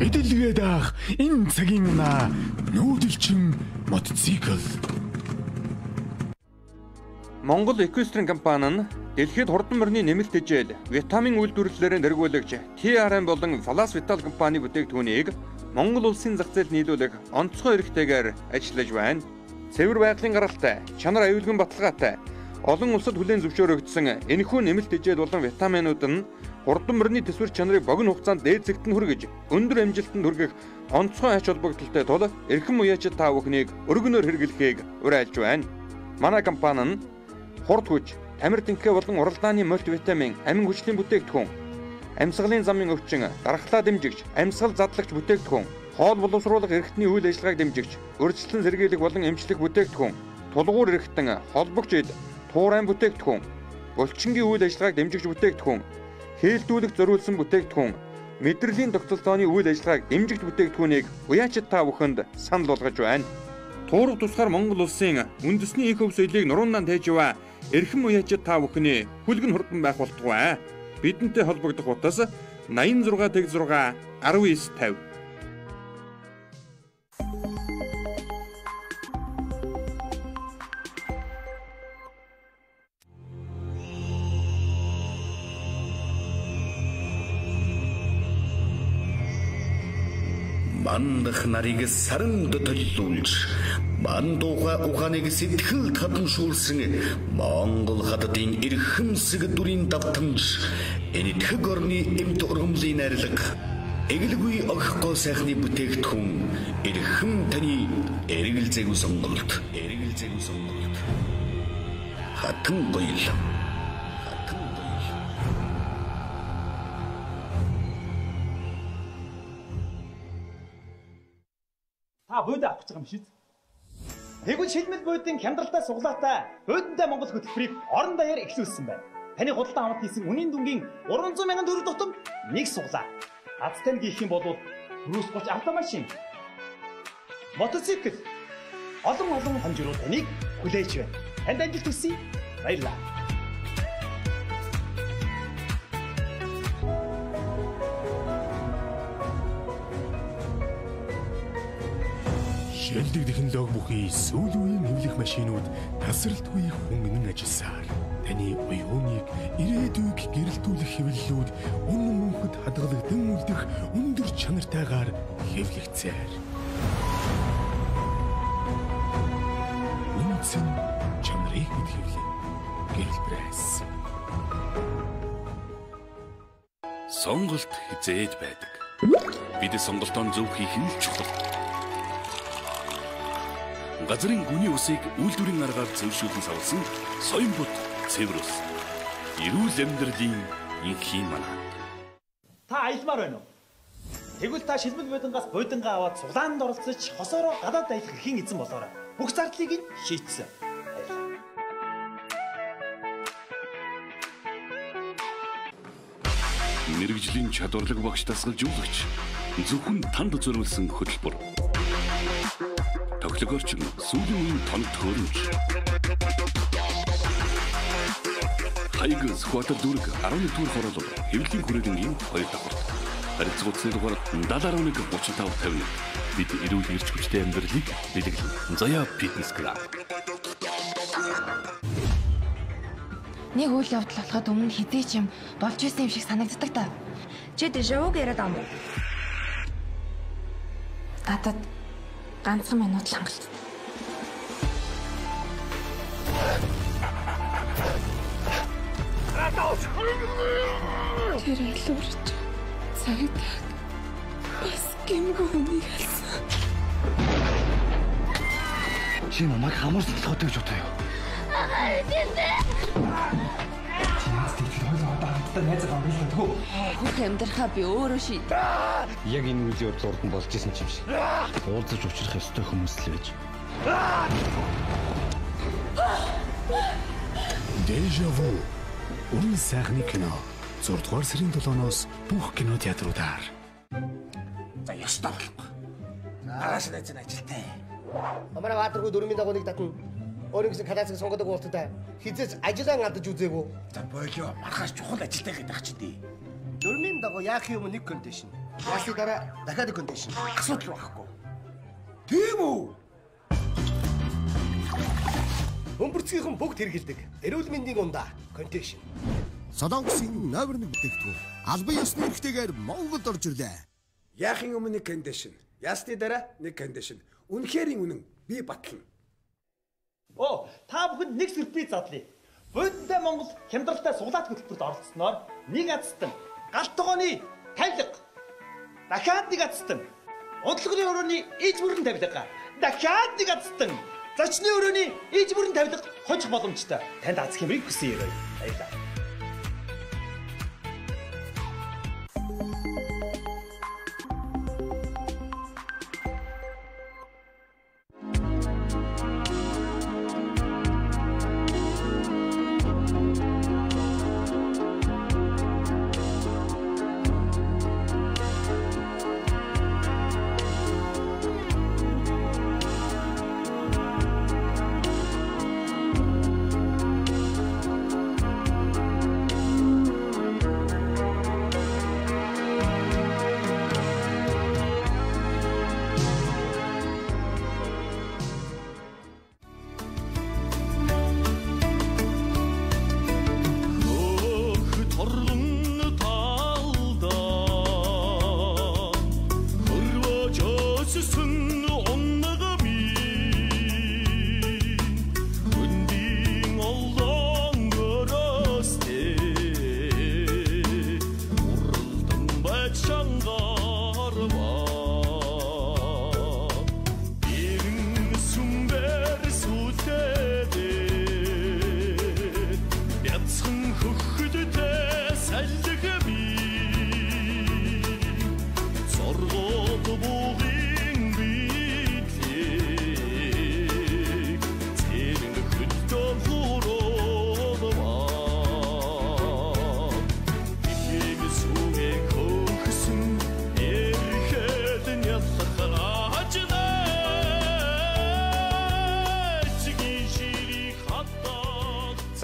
Эдэлгээд ах энэ цагийн нүүдэлчин мотоцикл. Монгол Equestrian компани нь дэлхийд хурдан мөрний нэмэлт хэмжээл витамин үйлдвэрлэлээр дэргүүлэгч TRM болон Falas Vital компани бүтээгдэхүүнийг Монгол улсын зах зээлд нийлүүлэх онцгой эрхтэйгээр ажиллаж байна. Цэвэр байгалийн гаралтай, чанар аюулгүй баталгаатай, олон улсад хүлээн зөвшөөрөгдсөн энэхүү нэмэлт хэмжээл болон витаминууд нь хурдан мөрний төсвөр чанарыг богино хугацаанд дээд зэгт нь хүргэж, өндөр амжилтанд хүргэх онцгой ач холбогдолтой тул эрхэм уяачид та бүхнийг өргөнөөр хэрэглэхийг уриалж байна. Манай компани нь хурд хүч, тамир тэнхээ болон уралдааны мультивитамин, амин хүчлийн бүтээгдэхүүн, амьсгалын замын өвчин, дархлаа дэмжигч, амьсгал задлагч бүтээгдэхүүн, хоол боловсруулах эрхтний үйл ажиллагааг дэмжигч, урьдчилан сэргийлэх болон эмчлэх бүтээгдэхүүн, тулгуур эрхтэн, холбогч эд, туурайн бүтээгдэхүүн, булчингийн үйл ажиллагааг дэмжигч бүтээгдэхүүн, хээлдүүлэх зориулсан бүтээгдэхүүн, мэдрэлийн тогтолцооны үйл ажиллагааг дэмжигч бүтээгдэхүүнийг уяачид та бүхэнд санал болгож байна. Туурах тусгаар Монгол улсын үндэсний их хөв соёлыг нуруунаар тээж яваа эрхэм уяачид та бүхний хүлгэн хурдан байх болтугай. Бидэнтэй холбогдох утас 86 тэг 6 1950. Мандах нарыг саранд төлөвлүүлж, мандууга ухааныг сэтгэл татамшуулсан Монгол хаддын эрхэмсэг дүрийн давтамж, энэтхэг орны эмт ургамлын найрлага, эгэлгүй огхгүй сайхны бүтээгдэхүүн, эрхэм таны эргэлзээгүй сонголт, хатан гоёл. Та бууд авах гэж байгаа юм шít. Тэгвэл шилмэл буудын хямдралтай суглаатай буудантай Монгол хөтөлбөрийг орон даяар эхлүүлсэн байна. Таны худалдан авалт хийсэн үнийн дүнгийн 300 мянган төгрөг тутам нэг суглаа. Азтай гэх юм бол Cruise 30 автомашин, мотоцикл, олон хамжирууд таныг хүлээж байна. Танд амжилт хүсье. Баярлалаа. Шилдэг технологи бүхий сүүл үеийн нэвлэх машинууд тасралтгүй хүмүүн ажилласаар таны оюуныг ирээдүйг гэрэлтүүлэх хэвлэлүүд үнэн мөнхөд хадгалагдсан үлдэх өндөр чанартайгаар хэвлэгцээр. Үнцэн чанарыг хэвлэн гэрэл пресс. Сонголт хязээд байдаг. Бид сонголтоо зөв хийх нь чухал. Газрын гүний усыг үйлдвэрийн аргаар зөвшөөрсөн савлсан Соёмбот Цэврус. Эрүүл амьдралын инхийн манаа. Та аялмаар байна уу? Тэгвэл та шилмэл будангаас будангаа аваад цуглаанд оролцож хосоороо гадаад аялах эрхийн эзэн болоорой. Бүх зардлыг нь шийдсэн. мэрэгжлийн чадварлаг багш дасгалжуулагч зөвхөн танд зориулсан хөтөлбөр. Тоглогоорч сүүлийн үеийн тоног төхөөрөмж. Хайг скватер дүрэг 11-р хороолол хэвлэлийн хүрээлэнгийн 2 давхар. Харилцагчны дугаар 70113550. Бид эрүүл эрч хүчтэй амьдралыг бэлэглэн. Заяа фитнес клуб. Нэг үйл явдал болоход өмнө хэдий ч юм болж исэн юм шиг санагддаг та. Чи дэжавуг яриад ам уу? Надад ганцхан минут л хангалт. Тэр илүүрч цагтаа бас гэмгүй хүнийг алсан. Чи намайг хамарсан болоход гэж бодоо юу? Бүх амьдрахаа би өөрөө шийд. Яг энэ үйл явдал урд нь болж исэн юм шиг. Уулзаж учрах ёстой хүмүүс л байж. Déjà vu. Уран сайхны кино. 6 дугаар сарын 7-оос бүх кинотеатруудаар. За ёстой болохгүй. Араас нь ажил ажилтай. Амара баатаргүй дөрмийн дагууныг татна. Өөрийн гэсэн кадацыг сонгодог болттой. Хизээч ажиллаа гадаж үзээгүй. За болио мархаас чухал ажилтай гэдэг ч дээ. Дөрмийн дагуу яах юм нэг кондишн. Ясны дараа дахиад нэг кондишн. Асуудал байхгүй. Тийм үү? Бөмбөрцгийнхэн бүгд хэрэгэлдэг. Эрүүл мэндийн ундаа кондишн. Солонгосын номер 1 бүтээгдэхүүн. Албан ёсны эрхтэйгээр Монголд орж ирлээ. Яахын өмнө нэг кондишн. Ясны дараа нэг кондишн. Үнэхээр үнэн. Би батлана. Оо, та бүхэнд нэг сюрприз задлаа. Буддаа Монгол хямдралтай суглаат хөтөлбөрт оролцсноор нэг азтан галт тогооны тавилга. Дахиад нэг азтан унтлагын өрөөний иж бүрэн тавилга. Дахиад нэг азтан зочны өрөөний иж бүрэн тавилга хожих боломжтой. Танд аз хэмрийг хүсэн ярив. Баярлалаа.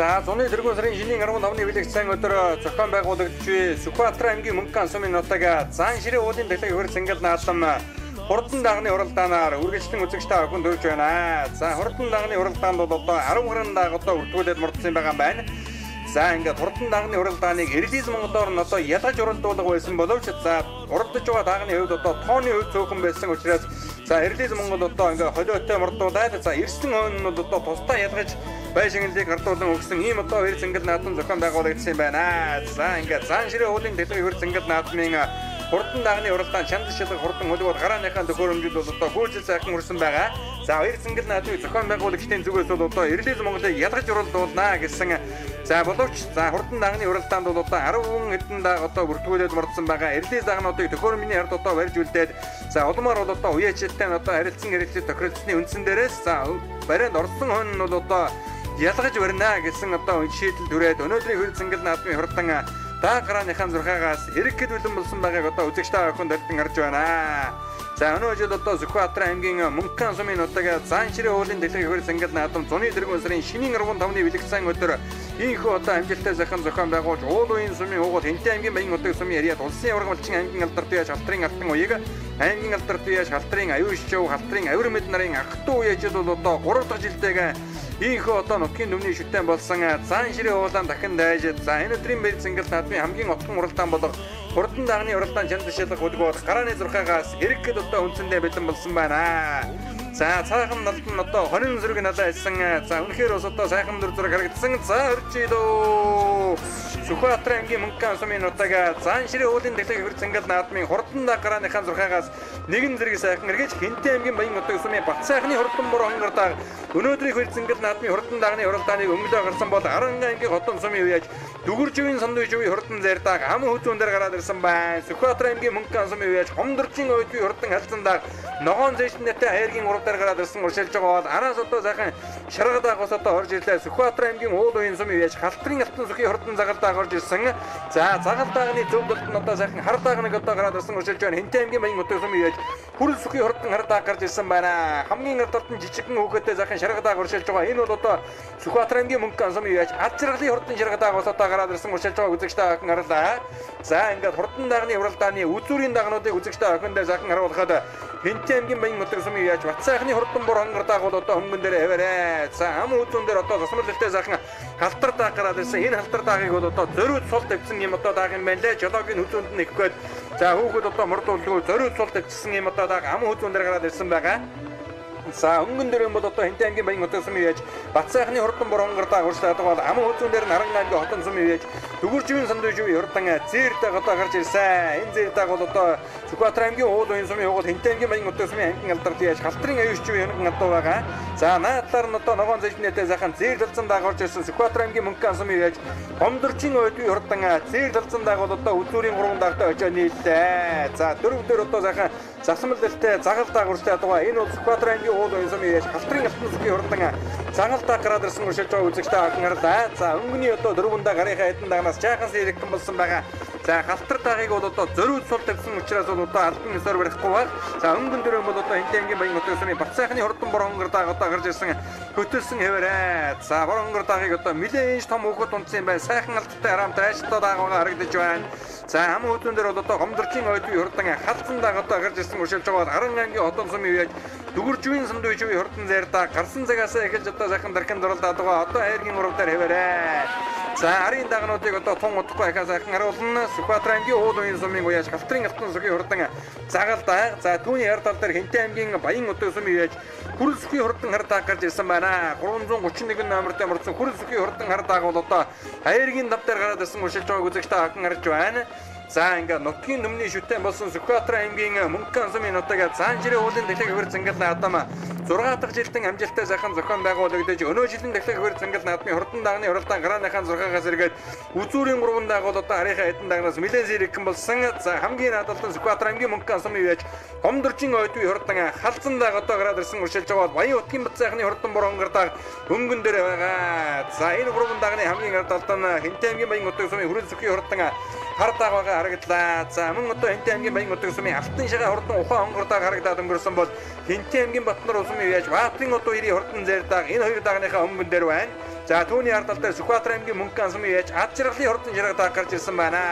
За зуны тэргуун сарын жилийн 15-ны билэгч сайн өдөр зохион байгуулагч Сүхбаатар аймгийн Мөнгөн сумын нутаг Зан ширээ уулын дэлхийг хөрс ангил наадам хурдан дагны уралдаанаар үргэлжлэн үзэгчтэй охин дөрж байна. За хурдан дагны уралдаанд бол одоо 10 гаруй дагуу үртгүүлээд мурдсан байгаа юм байна. За ингээд хурдан дагны уралдааныг Релиз Монголоор нь одоо ялгаж уралдуулга байсан боловч за уралдаж байгаа дагны хувьд одоо тооны хувь цөөхөн байсан учраас за Релиз Монгол одоо ингээд холиотой мурдуулаад за эрсэн хойно нь одоо тусдаа ялгаж байшинлыг гартуулан өгсөн ийм одоо хоёр зингэл наадам зохион байгуулагдсан юм байна. За ингээд Зан ширээ уулын дэлхийг хоёр зингэл наадмын хурдан дагны уралдаан чанд шилэг хурдан хөлгөөр гарааныхаа төхөөрөмжүүд бол одоо гүйцэл сайхан хүрсэн байгаа. За хоёр зингэл наадмыг зохион байгуулагчдын зүгээс бол одоо Релиз Монголыг ялгаж уралдуулнаа гэсэн за боловч за хурдан дагны уралдаанд бол одоо 10 хэдэн даг одоо бүртгүүлээд мордсон байгаа. Релиз дагнуудыг төхөөрөмжийн ард одоо барьж үлдээд за улмаар бол одоо уяачтай нь одоо харилцан хэрэглэж тохиролцсны үндсэн дээрээс за бариад орсон хон нь бол одоо ялгаж барина гэсэн одоо шийдэл түрээд өнөөдрийн хөр зингэл наадмын хурдан та гарааныхаа 6-аас эрэг бэлэн болсон байгааг одоо үзэгч та бүхэнд хэлбэн харж байна. За өнөө жил одоо Сүхбаатар аймгийн Мөнхөн сумын нутаг Заанширын уулын дэлгэр хөр цангал наадам зуны дэргэн сарын шинийн 15-ны бэлэгцэн өдөр ийхүү одоо амжилттай захын зохион байгуулж уул уян сумын уугуул Хэнтэй аймгийн Баян нутаг сумын яриад улсын ургамалчин аймгийн алдар туяаж халтрын алтан уяг аймгийн алдар туяаж халтрын аюушчуу халтрын авир мэд нарын ах トゥ уяаж бол одоо 3 дахь жилтэйг ийхүү одоо нутгийн өмнө шүтэн болсон Заанширын уулаан дахин дайж за энэ өдрийн бэлэг цангал наадмын хамгийн отгон уралдаан болох Хурдан дагны уралдаан чанд шилэг хөдөлгөөр гарааны 6-аас эрэг одоо үндсэндээ бэлэн болсон байна. За цаахан налдан одоо 20 зэрэг надад хэлсэн. За үнэхээр бас одоо сайхан дүр зураг харагдсан. За орчидөө. Сүхбаатар аймгийн Мөнхөн сумын нутаг Заанширын уулын дэлгэр хөр цангал наадмын Хурдан даг гарааныхаа 6-аас нэгэн зэрэг сайхан эргэж Хэнтэй аймгийн Баян нутаг сумын Бат сайхны Хурдан бор хонгордаг өнөөдрийн хөр цангал наадмын Хурдан дагны уралдааныг өнгөлөө гарсан бол Аран аймгийн Хотон сумын үеж дүгүрживийн сандуйживийн Хурдан зайрдаг ам хүзүүн дээр гараад ирсэн байна. Сүхбаатар аймгийн Мөнхөн сумын үеж Хомдорчин ойдгүй Хурдан халзандаг ногоон зэйшнэтэй хайргийн урал дээр гараад ирсэн уршилж байгаа бол араас одоо сайхан шаргадаг ус одоо орж ирлээ. Сүхбаатар аймгийн уул уян сумын үеж халтрын алтан сүхийн Хурдан загалдаг орж ирсэн. За загалдаагны зөв болтон одоо сайхан хардаагныг одоо гараад ирсэн уршилж байна. Хэнтэй аймгийн Баян нутаг сумын үеж хүрэл сүхийн Хурдан хардаг гарч ирсэн байна. Хамгийн ард талд нь жижигхэн хөөгтэй сайхан шаргадаг уршилж байгаа. Энэ бол одоо Сүхбаатар аймгийн Мөнхөн сумын үеж ад жаргалын Хурдан шаргадаг ус одоо гараад ирсэн уршилж байгаа үзэгчтэй охин харлаа. За ингээд Хурдан дагны уралдааны үзүүрийн дагнуудыг үзэгчтэй охиндээ сайхан харуулхад Хэнтэй аймгийн Баян нутаг сумын үеж Бат сайхны Хурдан бор хонгордаг бол одоо хөнгөн дээр хэвээрээ. За ам үзүүн дээр одоо засмарлалтай сайхан халтар даг гараад ирсэн. Энэ халтар дагыг бол одоо зөрүүд сул тавьсан юм одоо даг юм байна лээ. Жологийн үзүүнд нь ихгээд за хүүхэд одоо мордуулгүй зөрүүд сул тавьсан юм одоо даг ам үзүүн дээр гараад ирсэн байгаа. За өнгөн дээр бол одоо Хэнтэй аймгийн Баян нутаг сумын үеж Бат сайхны Хурдан бор хонгордаг урьдчилдаг бол ам үзүүн дээр Наран аймгийн Хотон сумын үеж дүгүрживийн сандуйживийн Хурдан зээрдэг одоо гарч ирсэн. Энэ зээрдэг бол одоо Сүхбаатар аймгийн уул уян сумын уугуул Хэнтэй аймгийн Баян нутаг сумын аймгийн алдар туяаж халтрын аюушчуу янган адуу байгаа. За наадлаар нь одоо ногоон зэжнэтэй сайхан зээр талцсан дагуулж ирсэн Сүхбаатар аймгийн Мөнхөн сумын үеж Хомдорчин ойдгүй Хурдан зээр талцсан дагуул одоо үзүүрийн 3 дагтай очоо нийллээ. За дөрөв дээр одоо сайхан засмалдaltaй загал дагуурчтай адуугаа энэ бол Сүхбаатар аймгийн уул уян сумын үеж халтрын алтан сүхийн Хурдан загал даг гараад ирсэн уршилж байгаа үзэгчтэй охин харлаа. За өнгөний одоо дөрвөндөө гарынхаа хэдэн дагнаас жаахан сэрэгтэн болсон байгаа. За халтар дагыг бол одоо зөрүүд сул тавьсан учраас бол одоо албан ёсоор барихгүй баг. За өнгөн дөрөв бол одоо Хэнтэй аймгийн Баян нутаг сумын Бат сайхны Хурдан бор хонгордаг одоо гарч ирсэн хөтөлсөн хэвээрээ. За бор хонгордагыг одоо нэлээд том хөөхөд унтсан юм байна. Сайхан алдтай харамтай ажилтаа дагаагаа харагдаж байна. За ам хөдөн дээр бол одоо Гомдорчин ойдгүй Хурдан халзан даг одоо гарч ирсэн уршилж байгаа бол Аран аймгийн Хотон сумын үеж дүгүрживийн сандуйживийн Хурдан зайрдаг гарсан цагаас эхэлж одоо сайхан дархан дурлаад байгаа. Одоо хайргийн урав дээр хэвээрээ. За арын дагнуудыг одоо тун удахгүй ахаа сайхан харуулна. Сүхбаатар аймгийн уул уян сумын үеж халтрын алтан сүхийн Хурдан загалдаг. За түүний ард тал дээр Хэнтэй аймгийн Баян нутаг сумын үеж хүрэл сүхийн Хурдан хардаг гарч ирсэн байна. 331 номертой мөрдсөн хүрэл сүхийн Хурдан хардаг бол одоо хайргийн дав дээр гараад ирсэн уршилж байгааг үзэгчтэй охин харж байна. За ингээд нутгийн өмнө шүтэн болсон Сүхбаатар аймгийн Мөнхөн сумын нутаг Заанширын уулын дэлгэр хөр цангал наадам 6 дахь жилдэн амжилттай сайхан зохион байгуулагдаж өнөө жилийн дэлгэр хөр цангал наадмын Хурдан дагны уралдаан гарааныхаа 6-аас эргээд үзүүрийн 3 дагуул одоо арийнхаа хэдэн дагнаас нэлээд зэрэгхэн болсон. За хамгийн наадалтан Сүхбаатар аймгийн Мөнхөн сумын үеж Гомдорчин ойдгүй Хурдан халзан даг одоо гараад ирсэн уршилж байгаа бол Баян утгийн Бат сайхны Хурдан бор хонгордаг өнгөн дээр байгаа. За энэ 3 дагны хамгийн ард талд нь Хэнтэй аймгийн Баян нутаг сумын хүрэл сүхийн Хурдан хардаг байгаа харагдлаа. За мөн одоо Хэнтэй аймгийн Баян нутаг сумын алтан шагаа Хурдан ухаан хонгордог харагдаад өнгөрсөн бол Хэнтэй аймгийн Батнар сумын үеж Баатарын одоо 90 Хурдан зайрдаг энэ хоёр дагныхаа өнгөн дээр байна. За түүний ард талд Сүхбаатар аймгийн Мөнхөн сумын үеж ад жаргалын Хурдан шаргадаг гарч ирсэн байна.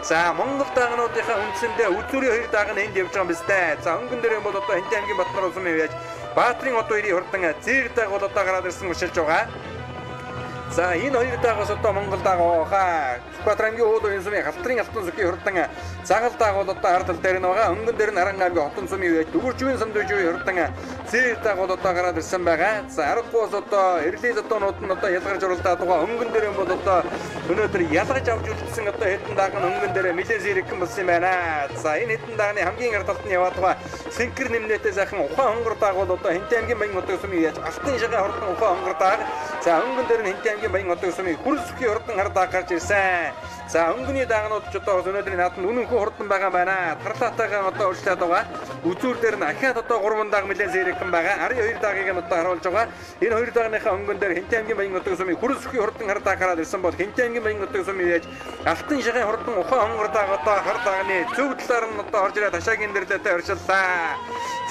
За Монгол дагнуудынхаа үндсэндээ үзүүрийн хоёр даг нь энд явж байгаа юм биш үү? За өнгөн дээр бол одоо Хэнтэй аймгийн Батнар сумын үеж Баатарын одоо 90 Хурдан зээрдэг бол одоо гараад ирсэн уршилж байгаа. За энэ хоёр дагаас одоо Монгол дагуугаа Сүхбаатар аймгийн уул уян сумын халтрын алтан сүхийн Хурдан загал даг бол одоо ард тал дээр нь байгаа. Өнгөн дээр нь Аран аймгийн Хотон сумын үеж дүгүрживийн сандуйживийн Хурдан зээрдэг бол одоо гараад ирсэн байгаа. За аргагүй одоо эрлийн зодоонууд нь одоо ялгарч уралдаад байгаа. Өнгөн дээр бол одоо өнөөдөр ялгаж авч үлдсэн одоо хэдэн даг нь өнгөн дээр нэлээд зэрэгхэн болсон юм байна. За энэ хэдэн дагны хамгийн ард талд нь яваад байгаа сэнкэр нэмнээтэй сайхан ухаан хонгордог бол одоо Хэнтэй аймгийн Баян нутаг сумын үеж алтан шагаа Хурдан ухаан хонгордог. За өнгөн дээр нь Хэнтэй аймгийн Баян нутаг сумын хүрэл сүхийн Хурдан хардаг гарч ирсэн. За өнгөний дагнууд ч одоо өнөөдрийн наадамд үнэнхүү Хурдан байгаа байна. Тарлаатайгаа одоо урьдчилаад байгаа. үзүүр дээр нь ахаад одоо 3 даг нэлээд зэрэгхэн байгаа. Ари 2 дагийг нь одоо харуулж байгаа. Энэ 2 дагныхаа өнгөн дээр Хинтэй аймгийн Баян нутаг сумын Хүрэл сүхий хурдан хар даг хараад ирсэн бол Хинтэй аймгийн Баян нутаг сумын яаж Алтан шигийн хурдан ухаан хонгор даг одоо хар дагны зөв талаар нь одоо орж ирээд хашаагийн дэрлэлтэй оршиллаа.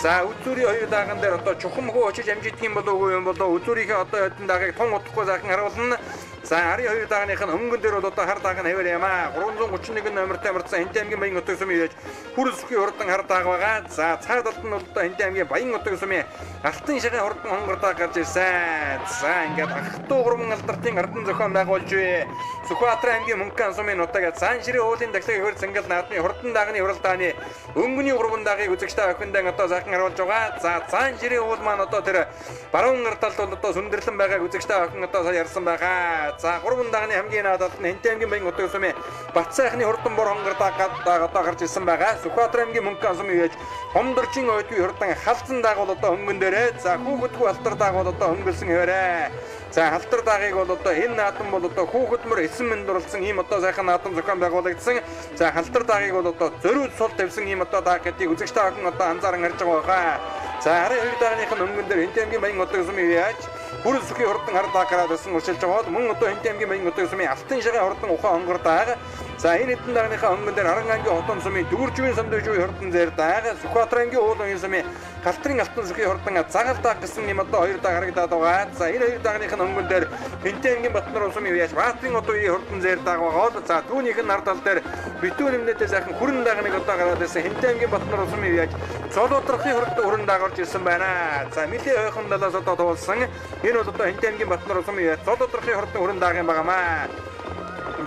За үзүүрийн 2 даган дээр одоо чухамгүй очиж амжигдах юм болов уу юм болоо үзүүрийнхээ одоо хэдэн дагийг тун утахгүй сайхан харуулна. За ари 2 дагных нь өнгөн дээр бол одоо хар даг нь хэвээр ямаа 331 номертой марцсан Хинтэй аймгийн Баян нутаг сумын яаж Хүрэл сүхий хурдан хар даг байгаа. За цаад талд нь бол одоо Хинтэй аймгийн Баян нутаг сумын Алтан шигийн хурдан хонгор даг гарч ирсэн. За ингээд Ахтуу гурван алдартын ардын зохион байгуулж бай. Сүхбаатар аймгийн Мөнхөн сумын нутаг Цаан ширээ уулын дахлыг хөр цэнгэл наадмын хурдан дагны уралдааны өнгөний 3 дагийг үзэгчтэй охиндаа одоо сайхан харуулж байгаа. За Цаан ширээ уул маань одоо тэр баруун ардалд бол одоо сүндэрлэн байгааг үзэгчтэй охин одоо ярьсан байгаа. За 3 дагны хамгийн наадалд нь Хинтэй аймгийн Баян нутаг сумын Бат сайхны хурдан бор хонгор даг одоо гарч ирсэн байгаа. Сүхбаатар аймгийн Мөнхөн сумын яаж Хомдорчин ойдгүй хурдан халзан даг бол одоо өнгөн дээрээ. За хүүхэдгүй алтар даг бол одоо өнгөлсөн хэвээрээ. За халтар дагыг бол одоо энэ наадам бол одоо хүүхэдмөр 9 минут дурлсан ийм одоо сайхан наадам зохион байгуулагдсан. За халтар дагыг бол одоо зөрүүд сул тавьсан ийм одоо даг гэдгийг үзэгчтэй охин одоо анзааран харж байгаа байгаа. За ари 2 дагных нь өнгөн дээр Хинтэй аймгийн Баян нутаг сумын яаж Хүрэл сүхий хурдан хар даг гараад ирсэн уршилж байгаа. Мөн одоо Хинтэй аймгийн Баян нутаг сумын Алтан шигийн хурдан ухаан хонгор даг. За энэ хэдэн дагныхаа өнгөн дээр Харан ангийн хотон сумын Дүүржвийн самдыжгүй хурдан зэр даг. Сүхбаатар ангийн уулын сумын Галтрын Алтан сүхий хурдан загал даг гэсэн юм одоо 2 даг харагдаад байгаа. За энэ 2 дагных нь өнгөн дээр Хинтэй аймгийн Батнар сумын яаж Баатарын одоо үеийн хурдан зэр даг байгаа. За түүнийх нь ардал дээр битүүр нэмнэтээ сайхан хүрэн дагныг одоо гараад ирсэн Хинтэй аймгийн Батнар сумын яаж Цолоотрохын хүрэн даг орж ирсэн байна. За мөлийн ойхон далаас одоо туулсан. Энэ бол одоо Хинтэй аймгийн Батнар сумын яаж Цолоотрохын хүрэн даг юм байгаамаа.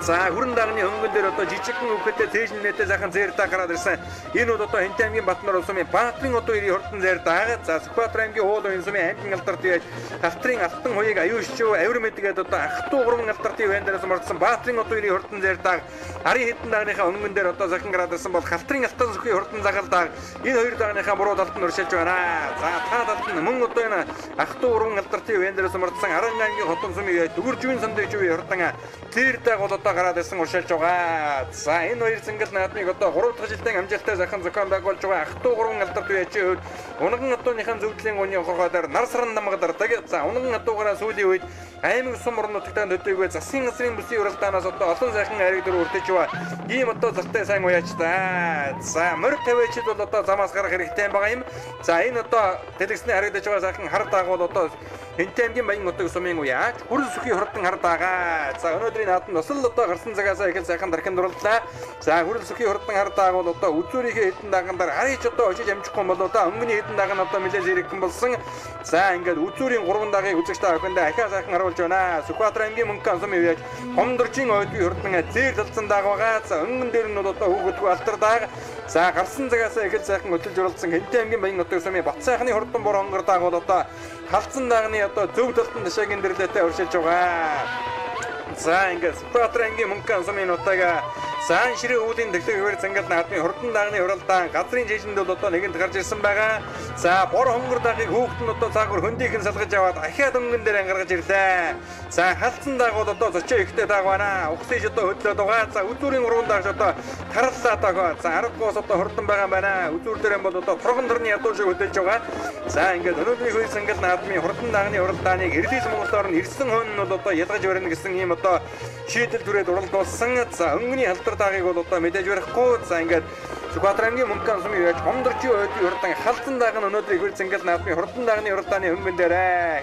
За хүрэн дагны өнгөн дээр одоо жижигхэн үхэтэй цээжнэтээ сайхан зэр даг гараад ирсэн. Энэ бол одоо Хинтэй аймгийн Батнар сумын Баатарын одоо үеийн хурдан зэр даг. За Сүхбаатар аймгийн уулын сумын аймгийн алдарт яаж Галтрын алтан хуйг аюушчуу авир мэдгээд одоо Ахтуу гурван алдартын вэн дээрээс мордсон Баатарын одоо үеийн хурдан зэр даг. Ари хэдэн дагныхаа өнгөн дээр одоо сайхан гараад ирсэн бол Галтрын алтан сүхий хурдан загал даг. Энэ 2 дагныхаа буруу талд нь уршилж байна. За та талд нь мөн одоо энэ Ахтуу гурван алдартын вэн дээрээс мордсон Харан аймгийн хотон сумын яаж Дүүржвийн самдыжгүй хурдан зэр даг бол одоо гараад ирсэн уршилж байгаа. За энэ 2 цэнгэл наадмыг одоо 3 дахь жилийн амжилттай сайхан зохион байгуулж байгаа Ахтуу гурван алдарт үеийн унган атууныхан зөвдлийн гоны хохоодоор нар саран намгадардаг. За унган атуугаараа сүүлийн үед аймаг сум орон нутагтаа төдийгүй засгийн газрын бүсийн уралдаанаас одоо олон сайхан ариг дөр үрдэж байгаа. Ийм одоо зартай сайн уяач та. За морь тавьчид бол одоо замаас гарах хэрэгтэй байгаа юм. За энэ одоо дэлгэсний харагдаж байгаа сайхан хар даг бол одоо Хинтэй аймгийн Баян нутаг сумын уяач Хүрэл сүхий хурдан хар дагаа. За өнөөдрийн наадам бас л одоо гарсан цагаас их сайхан дархан дурлалаа. За Хүрэл сүхий хурдан хар дааг бол одоо үзүүрийнхээ хэдэн дагандаар харьяч одоо очиж амжихгүй бол одоо өнгөний хэдэн даг нь одоо нэлээд зэрэгхэн болсон. За ингээд үзүүрийн 3 дагийг үзэгчтэй охиндоо ахаа сайхан харуулж байна. Сүхбаатар аймгийн Мөнхөн сумын уяач Хомдорчин ойдгүй хурдан зэр талцсан даг байгаа. За өнгөн дээр нь бол одоо хүүхэдгүй алтар даг. За гарсан цагаас их сайхан өдөлж уралдсан Хинтэй аймгийн Баян нутаг сумын Бат сайхны хурдан бор хонгор даг бол одоо халдсан дагны одоо зөв талд нь ташаагийн дэрлэлтэй уршилж байгаа. За ингээд Сүхбаатар аймгийн Мөнхөн сумын нутаг Цаан ширээ уулын дахлыг хөр цэнгэл наадмын хурдан дагны уралдаан газрын жижинд бол одоо нэгэнд гарч ирсэн байгаа. За бор хонгор дагийг хүүхэд нь одоо цаагаар хөндийнхэн салгаж аваад ахиад өнгөн дээр ангаргаж ирлээ. За халдсан даг бол одоо зочоо ихтэй даг байна. Угсаж одоо хөдлөөд байгаа. За үзүүрийн 3 дагш одоо тараллаа даг. За аргаос одоо хурдан байгаа байна. Үзүүр дээр бол одоо турган дорны ядуу шиг хөдөлж байгаа. За ингээд өнөөдрийн хөр цэнгэл наадмын хурдан дагны уралдааныг Эрдэнэс Монголоор нь ирсэн хон нь бол одоо ялгаж барина гэсэн ийм одоо шийдэл түрээд уралдуулсан. За өнгөний халдар дагийг бол одоо мэдээж барихгүй. За ингээд Сүхбаатар аймгийн Мөнхөн сумын уяач Хомдорчин ойдын хурдан халдсан даг нь өнөөдрийн хөр цэнгэл наадмын хурдан дагны уралдааны өнгөн дээр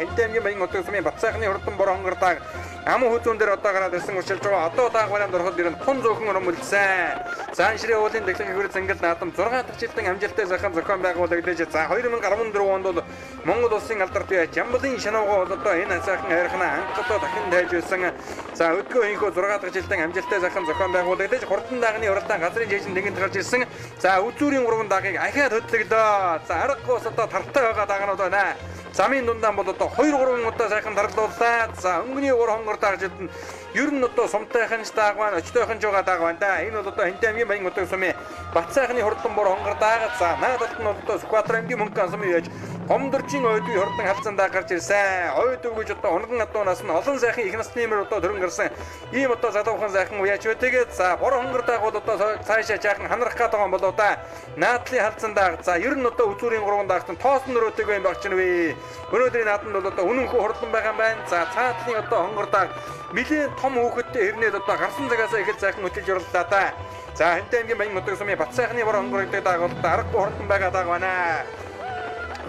Хинтэй аймгийн Баян нутаг сумын Бат сайхны хурдан бор хонгор даг амун хүзүүн дээр одоо гараад ирсэн уршилж байгаа. Одоо даг бараанд ороход ирэн тун зөөхөн өрөмөлсөн. Цаан ширээ уулын дахлыг хөр цэнгэл наадам 6 дахь жилийн амжилттай сайхан зохион байгуулагдаж. За 2014 онд бол Монгол улсын алдарт уяач Ямбалын Шанавга бол одоо энэ сайхан хайрхнаа анхудаа дахин дайж байсан. За өдгөө инхүү 6 дахь жилийн амжилттай сайхан зохион байгуулагдаж хурдан дагны уралдаан газрын жижиг нэгэнд гарч ирсэн. За үзүүрийн 3 дагийг ахиад хөдлөгдөө. За аргаус одоо тартай байгаа даганууд байна. Замын дундaan бол одоо 2-3 удаа сайхан тарлууллаа. За өнгөний уур хонгор дагжид нь ер нь одоо сумтайхан даг байна, очтойхон жоо даг байна да. Энэ бол одоо Хинтэй аймгийн Баян нутаг сумын Бат сайхны хурдан бор хонгор даг. За наадалт нь бол одоо Сүхбаатар аймгийн Мөнхөн сумын уяач Гомдорчин ойдын хурдан халзандаа гарч ирсэн. Ойд өгөж одоо унган адуунаас нь олон сайхан их насны нэмэр одоо төрөн гарсан. Ийм одоо залуухан сайхан уяач байдаг. За бор хонгор даагууд одоо цаашаа жаахан ханарах гэдэг юм болоо да. Наадлын халзандаа за ер нь одоо үзүүрийн 3 даагтан тоосон нөрөөтэйг юм багч нэвэ. Өнөөдрийн нааданд бол одоо үнэнхүү хурдан байгаа юм байна. За цаатлын одоо хонгор дааг нилийн том хөөхөдтэй хэрнээд одоо гарсан цагаасаа их сайхан хөтөлж орлоо да. За Хэнтэй аймгийн Баян нутаг сумын Бат сайхны бор хонгор гэдэг дааг бол аргагүй хурдан байгаа дааг байна.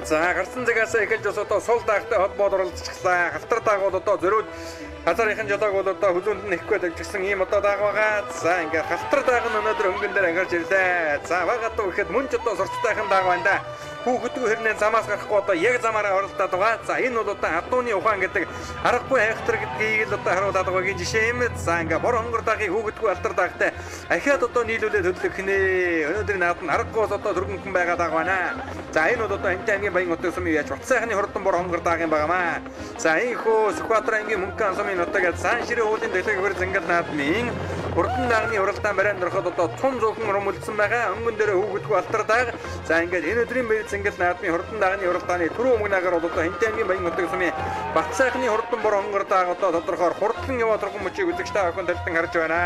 За гарсан цагаасаа эхэлж одоо сул даагтай холбоод оролцчихлаа. Халтар дааг бол одоо зөрүүд газрынхан жолоог бол одоо хөлөнд нь нэхгүй дагчсан ийм одоо дааг байгаа. За ингээд халтар дааг нь өнөөдөр өнгөн дээр ангарч ирлээ. За багатуу ихэд мөн ч одоо сурцтайхан дааг байна да. Хүүхдүүд хэрнээ замаас гарахгүй одоо яг замаараа оролдоод байгаа. За энэ бол одоо адууны ухаан гэдэг аргагүй хайхтар гэдгийг л одоо харуулдаг багийн жишээ юм. За ингээд бор хонгор даагийн хүүхдүүд алтар даагтай ахиад одоо нийлүүлээд хөдлөх нэ. Өнөөдрийн нааданд аргагүйс одоо дөрвөн хүн байгаа дааг байна. За энэ бол одоо Хэнтэй аймгийн Баян нутаг сумын яаж Бат сайхны хурдан бор хонгор даагийн байгаамаа. За ийхүү Сүхбаатар аймгийн Мөнхөн сумын нутаг сан ширээ уулын дэлгэр зангал наадмын хурдан даагны уралдаан барайнд ороход одоо цум зөвхөн румулсан байгаа. Өнгөн дээр хүүхдүүд алтар дааг. За ингээд энэ өдрийн бэр зангал наадмын хурдан даагны уралдааны түрүү өмнөгээр бол одоо Хэнтэй аймгийн Баян нутаг сумын Бат сайхны хурдан бор хонгор дааг одоо тодорхойр хурдан яваа турган мөчийг үзэгчтэй охин дэлтэн харж байна.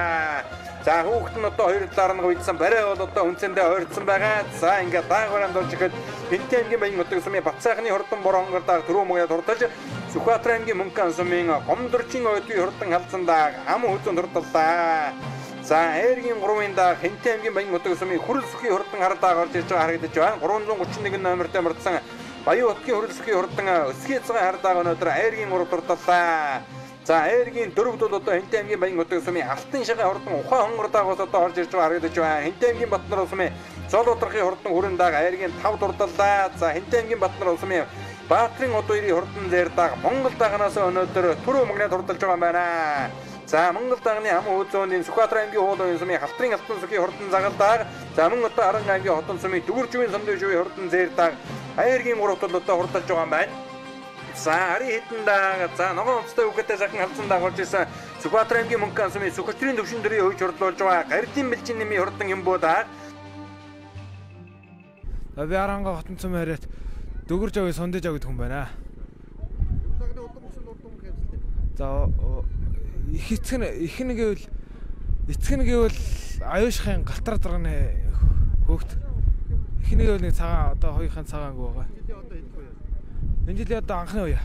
За хүүхэд нь одоо хоёр талаар нь гүйдсэн барай бол одоо үнцэндээ ойрцсон байгаа. За ингээд дааг бараанд орж ихэд Хэнтэй аймгийн Баян нутаг сумын Бат сайхны хурдан бор хонгор дааг түрүү өмнөгээр турталж Сүхбаатар аймгийн Мөнхөн сумын Гомдорчин ойдын хурдан халзан дааг ам хүзэн турталлаа. За Айргийн 3-ын дааг Хэнтэй аймгийн Баян нутаг сумын Хүрэлсөхийн хурдан хар дааг орж ирж байгаа харагдаж байна. 331 номертой мөрдсөн Баян утгийн Хүрэлсөхийн хурдан өсгий цагаан хар дааг өнөөдөр Айргийн 3 турталлаа. За Айргийн 4-д бол одоо Хэнтэй аймгийн Баян нутаг сумын Алтан шагаан хурдан ухаан хонгор даагаас одоо орж ирж байгаа харагдаж байна. Хэнтэй аймгийн Батнар сумын Зол утрахын хурдан хүрэн дааг Айргийн 5 турталлаа. За Хэнтэй аймгийн Батнар сумын Баатрин одоо 90 хурдан зэр дааг Монгол даагнаас өнөөдөр түрүү мөнгөнд турталж байгаа юм байна. За Монгол даагны ам хөөцөөний Сүхбаатар аймгийн Хуулын сумын Халтрын алтан сүхийн хурдан загал дааг. За мөн одоо Аран аймгийн Хотон сумын Дүгүрживийн сумын шивийн хурдан зэр дааг Айргийн 3-т бол одоо хурдалж байгаа юм байна. За Ари хитэн дааг. За ногоон онцтой үгтэй сайхан халзан дааг орж ирсэн Сүхбаатар аймгийн Мөнхөн сумын Сүхбаатарын төвшин дөрийн хөвж хурдлуулж байгаа Гардийн бэлжин нэмийн хурдан юм буу дааг. Би Аранга Хотон сумын хараад Дүгүрж авыг сондож авдаг хүн байна. За эцэг нь гэвэл аюушхын галтар дарганы хөөхт. Эхний гэвэл нэг цагаан одоо хоёрын цагаангүй байгаа. Энэ жилийн одоо анхны үе.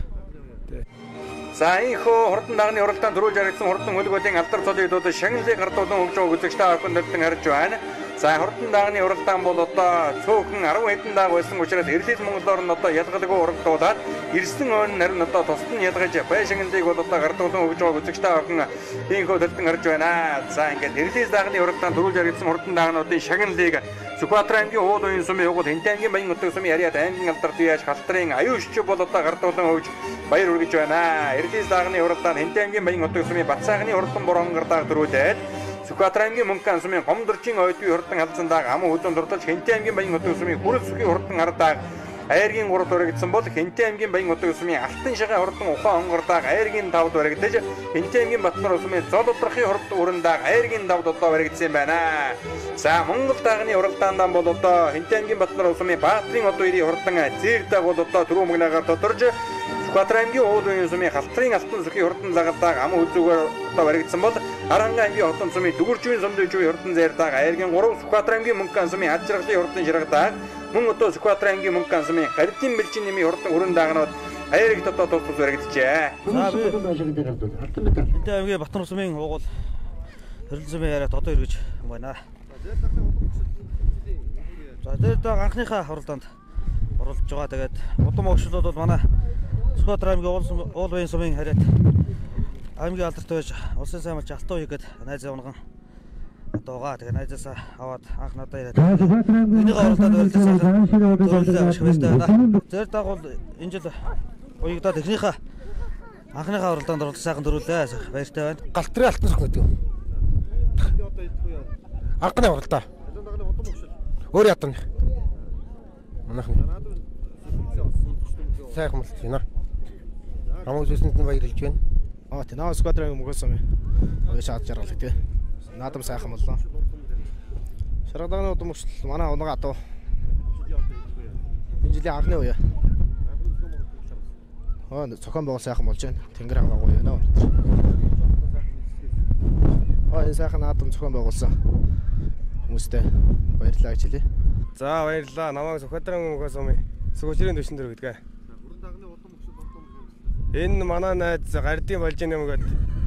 За ийхүү хурдан даагны уралдаан дөрүүлж харагдсан хурдан хөлгөөдийн алдар цолыг дуудаж шагналыг гардуулан хөгж байгаа үзэгчтэй охин дэлтэн харж байна. За хурдан даагны уралдаан бол одоо цөөхөн 10 хэдэн дааг байсан учраас Эрлэл Монголоор нь одоо ялгалгүй урагдуулаад ирсэн өн нарийн одоо тусад нь ялгаж бай шагналыг бол одоо гардуулан хөгж байгаа үзэгчтэй охин ийхүү дэлтэн харж байна. За ингээд Эрлэл даагны уралдаан дөрүүлж харагдсан хурдан даагнуудын шагналыг Сүхбаатар аймгийн Хуулын сумын угол Хэнтэй аймгийн Баян нутаг сумын Яриад аймгийн алдар туяаж халтрын аюушч бол одоо гардуулан хөгж баяр хүргэж байна. Эрлэл даагны уралдаан Хэнтэй аймгийн Баян нутаг сумын Бат сайхны хурдан бор хонгор дааг дөрүүлээд Сүхбаатар аймгийн Мөнхөн сумын Гомдорчин ойдын хурдан халзан дааг ам хөдөн дурдж Хэнтэй аймгийн Баян нутаг сумын Хүрэлсөхийн хурдан хар дааг Айргийн 3 дурагдсан бол Хэнтэй аймгийн Баян нутаг сумын Алтан шагаан хурдан ухаан хонгор дааг Айргийн 5 дурагдж Хэнтэй аймгийн Батнар сумын Зол утрахын хурдан хүрэн дааг Айргийн 5 одоо баригдсан байна. За Монгол даагны уралдаандаа бол одоо Хэнтэй аймгийн Батнар сумын Баатрин одоо 90 хурдан зэр дааг бол одоо түрүү мөнгөөр тодорж Сүхбаатар аймгийн Хуулын сумын Халтрын алтан сүхийн хурдан загал дааг ам үзүүгээр одоо баригдсан бол Аран аймгийн Хотон сумын Дүгүрживийн сумын шивийн хурдан зэр дааг Айргийн 3 Сүхбаатар аймгийн Мөнхөн сумын Ад жаргалын хурдан ширэг дааг мөн одоо Сүхбаатар аймгийн Мөнхөн сумын Гардийн бэлжин нэмийн хурдан хүрэн даагнууд Айрэгт одоо тус баригджээ. Хэнтэй аймгийн Батнар сумын угуул Хөрөл сумын яриад одоо иргэж байна. За дээр дааг анхныхаа хуралдаанд оролцож байгаа. Тэгээд удам өгшлүүд бол манай Сүхбаатар аймгийн уул Баян сумын хараад аймгийн алдарт байж улсын сайн малч алтан үе гээд найзаа унган одоо байгаа. Тэгээд найзаасаа аваад анх надад яриад. Энийг оролдоод баярлалаа. Зэр дааг бол энэ жил уягдаад эхнийхээ анхныхаа оролдоонд оролцсон сайхан дөрүүлээ. Баяртай байна. Галтрын алтан сүх гэдэг юм. Анхны оролдоо. Өөр ятна. Манайхан сайхан болж байна. Намайг зүсэнд нь баярлж байна. Тийм наа Сүхбаатар аймгийн Мөнхөн сумын ой шаад жаргалдаг тий. Наадам сайхан боллоо. Шаргадагны удам өгшл манай унага атуу. Энэ жилийн анхны үе. Зохион байгуул сайхан болж байна. Тэнгэр хангаа гоё байна. Энэ сайхан наадам зохион байгуулсан хүмүүстээ баярлалаа гэж хэлье. За баярлалаа. Намайг Сүхбаатарын мөнгөө сумын Сүхбаатарын дэвшин дөрөв гэдэг. Энэ манай найз гардын болж байгаа юм гээд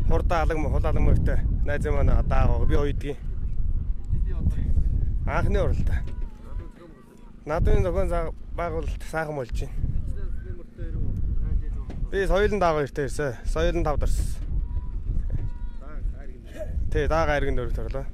хурдан хул алагмөртэй найз маань одоо би хоёрдгийн анхны уралдаа. Наадмын зохион байгуулалт сайхан болж байна. Би соёлын даагаар ирсэн. Соёлын тавд орсон. Тэ даага иргэн дөрөвт орлоо.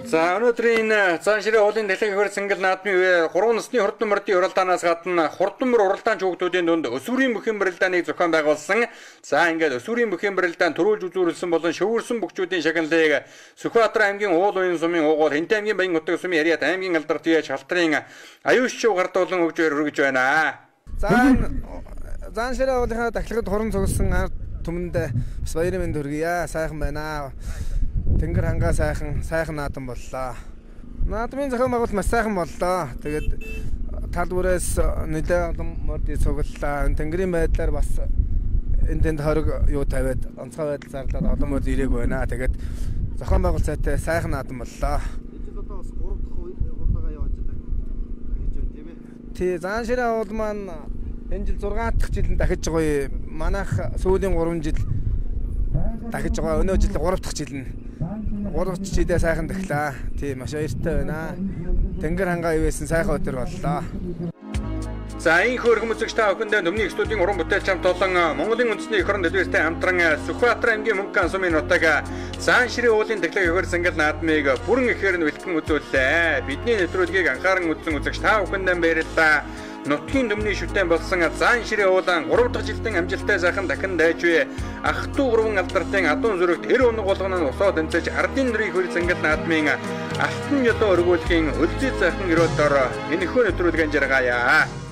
За өнөөдрийн Цаанширийн уулын дэлхийн хөр цэнгэл наадмын үеэр 3 насны хурдан мөрдийн уралдаанаас гадна хурдан мөр уралдаан хүүхдүүдийн дунд өсвөрийн бүхэн барилдааныг зохион байгуулсан. За ингээд өсвөрийн бүхэн барилдаан төрүүлж үзүүлсэн болон шөвөрсөн бүгчүүдийн шагналыг Сүхбаатар аймгийн уул уян сумын уугуул Хэнтэй аймгийн Баян нутаг сумын Яриат аймгийн алдар төвөө шалтрын аюулшгүй гардуулан өгж өргөж байна. За Цаанширийн уулынхаа дахилгад хорон цугласан ард түмэнд бас баярын мэнд хүргье. Сайхан байна. Тэнгэр хангаа сайхан наадам боллоо. Наадмын зохион байгуулалт маш сайхан боллоо. Тэгээд тал бүрээс нэлээд олон мордыг цуглалаа. Тэнгэрийн байдлаар бас энд хориг юу тавиад онцгой байдал зарлаад олон морд ирээг байна. Тэгээд зохион байгуулалттай сайхан наадам боллоо. Тий, Цаанширийн уул маань энэ жил 6 дахь жилд дахиж байгаа. Манайх сүүлийн 3 жил дахиж байгаа. Өнөө жил 3 дахь жил нь 3 жилдээ сайхан дахлаа. Тийм маш баяртай байна. Тэнгэр хангаа ивэсэн сайхан өдөр боллоо. За энэ хөргөм үзэгч та бүхэндээ Нүмний студийн уран бүтээлч хамт олон Монголын үндэсний эх орон дэлгүүртэй хамтран Сүхбаатар аймгийн Мөнгөн сумын нутаг Цаанширийн уулын дэлхийн хөр цэнгэл наадмыг бүрэн ихээр нь бэлтгэн үзүүллээ. Бидний нэвтрүүлгийг анхааран үзсэн үзэгч та бүхэндээ баярлалаа. Нутгийн Нүмний шүтэн болсон Цаанширийн уулан 3 дахь жилийн амжилттай сайхан дахин дайж буй ах トゥ гурван алдартын адуун зүрэгт 90 өнөг болгоно нь усаад өнцөж ардын нэрийн хөр цэнгэл наадмын алтан ёдоо өргүүлэхийн өлзий сайхан өрөөдөр энэ хөө нэвтрүүлгийн жаргаая.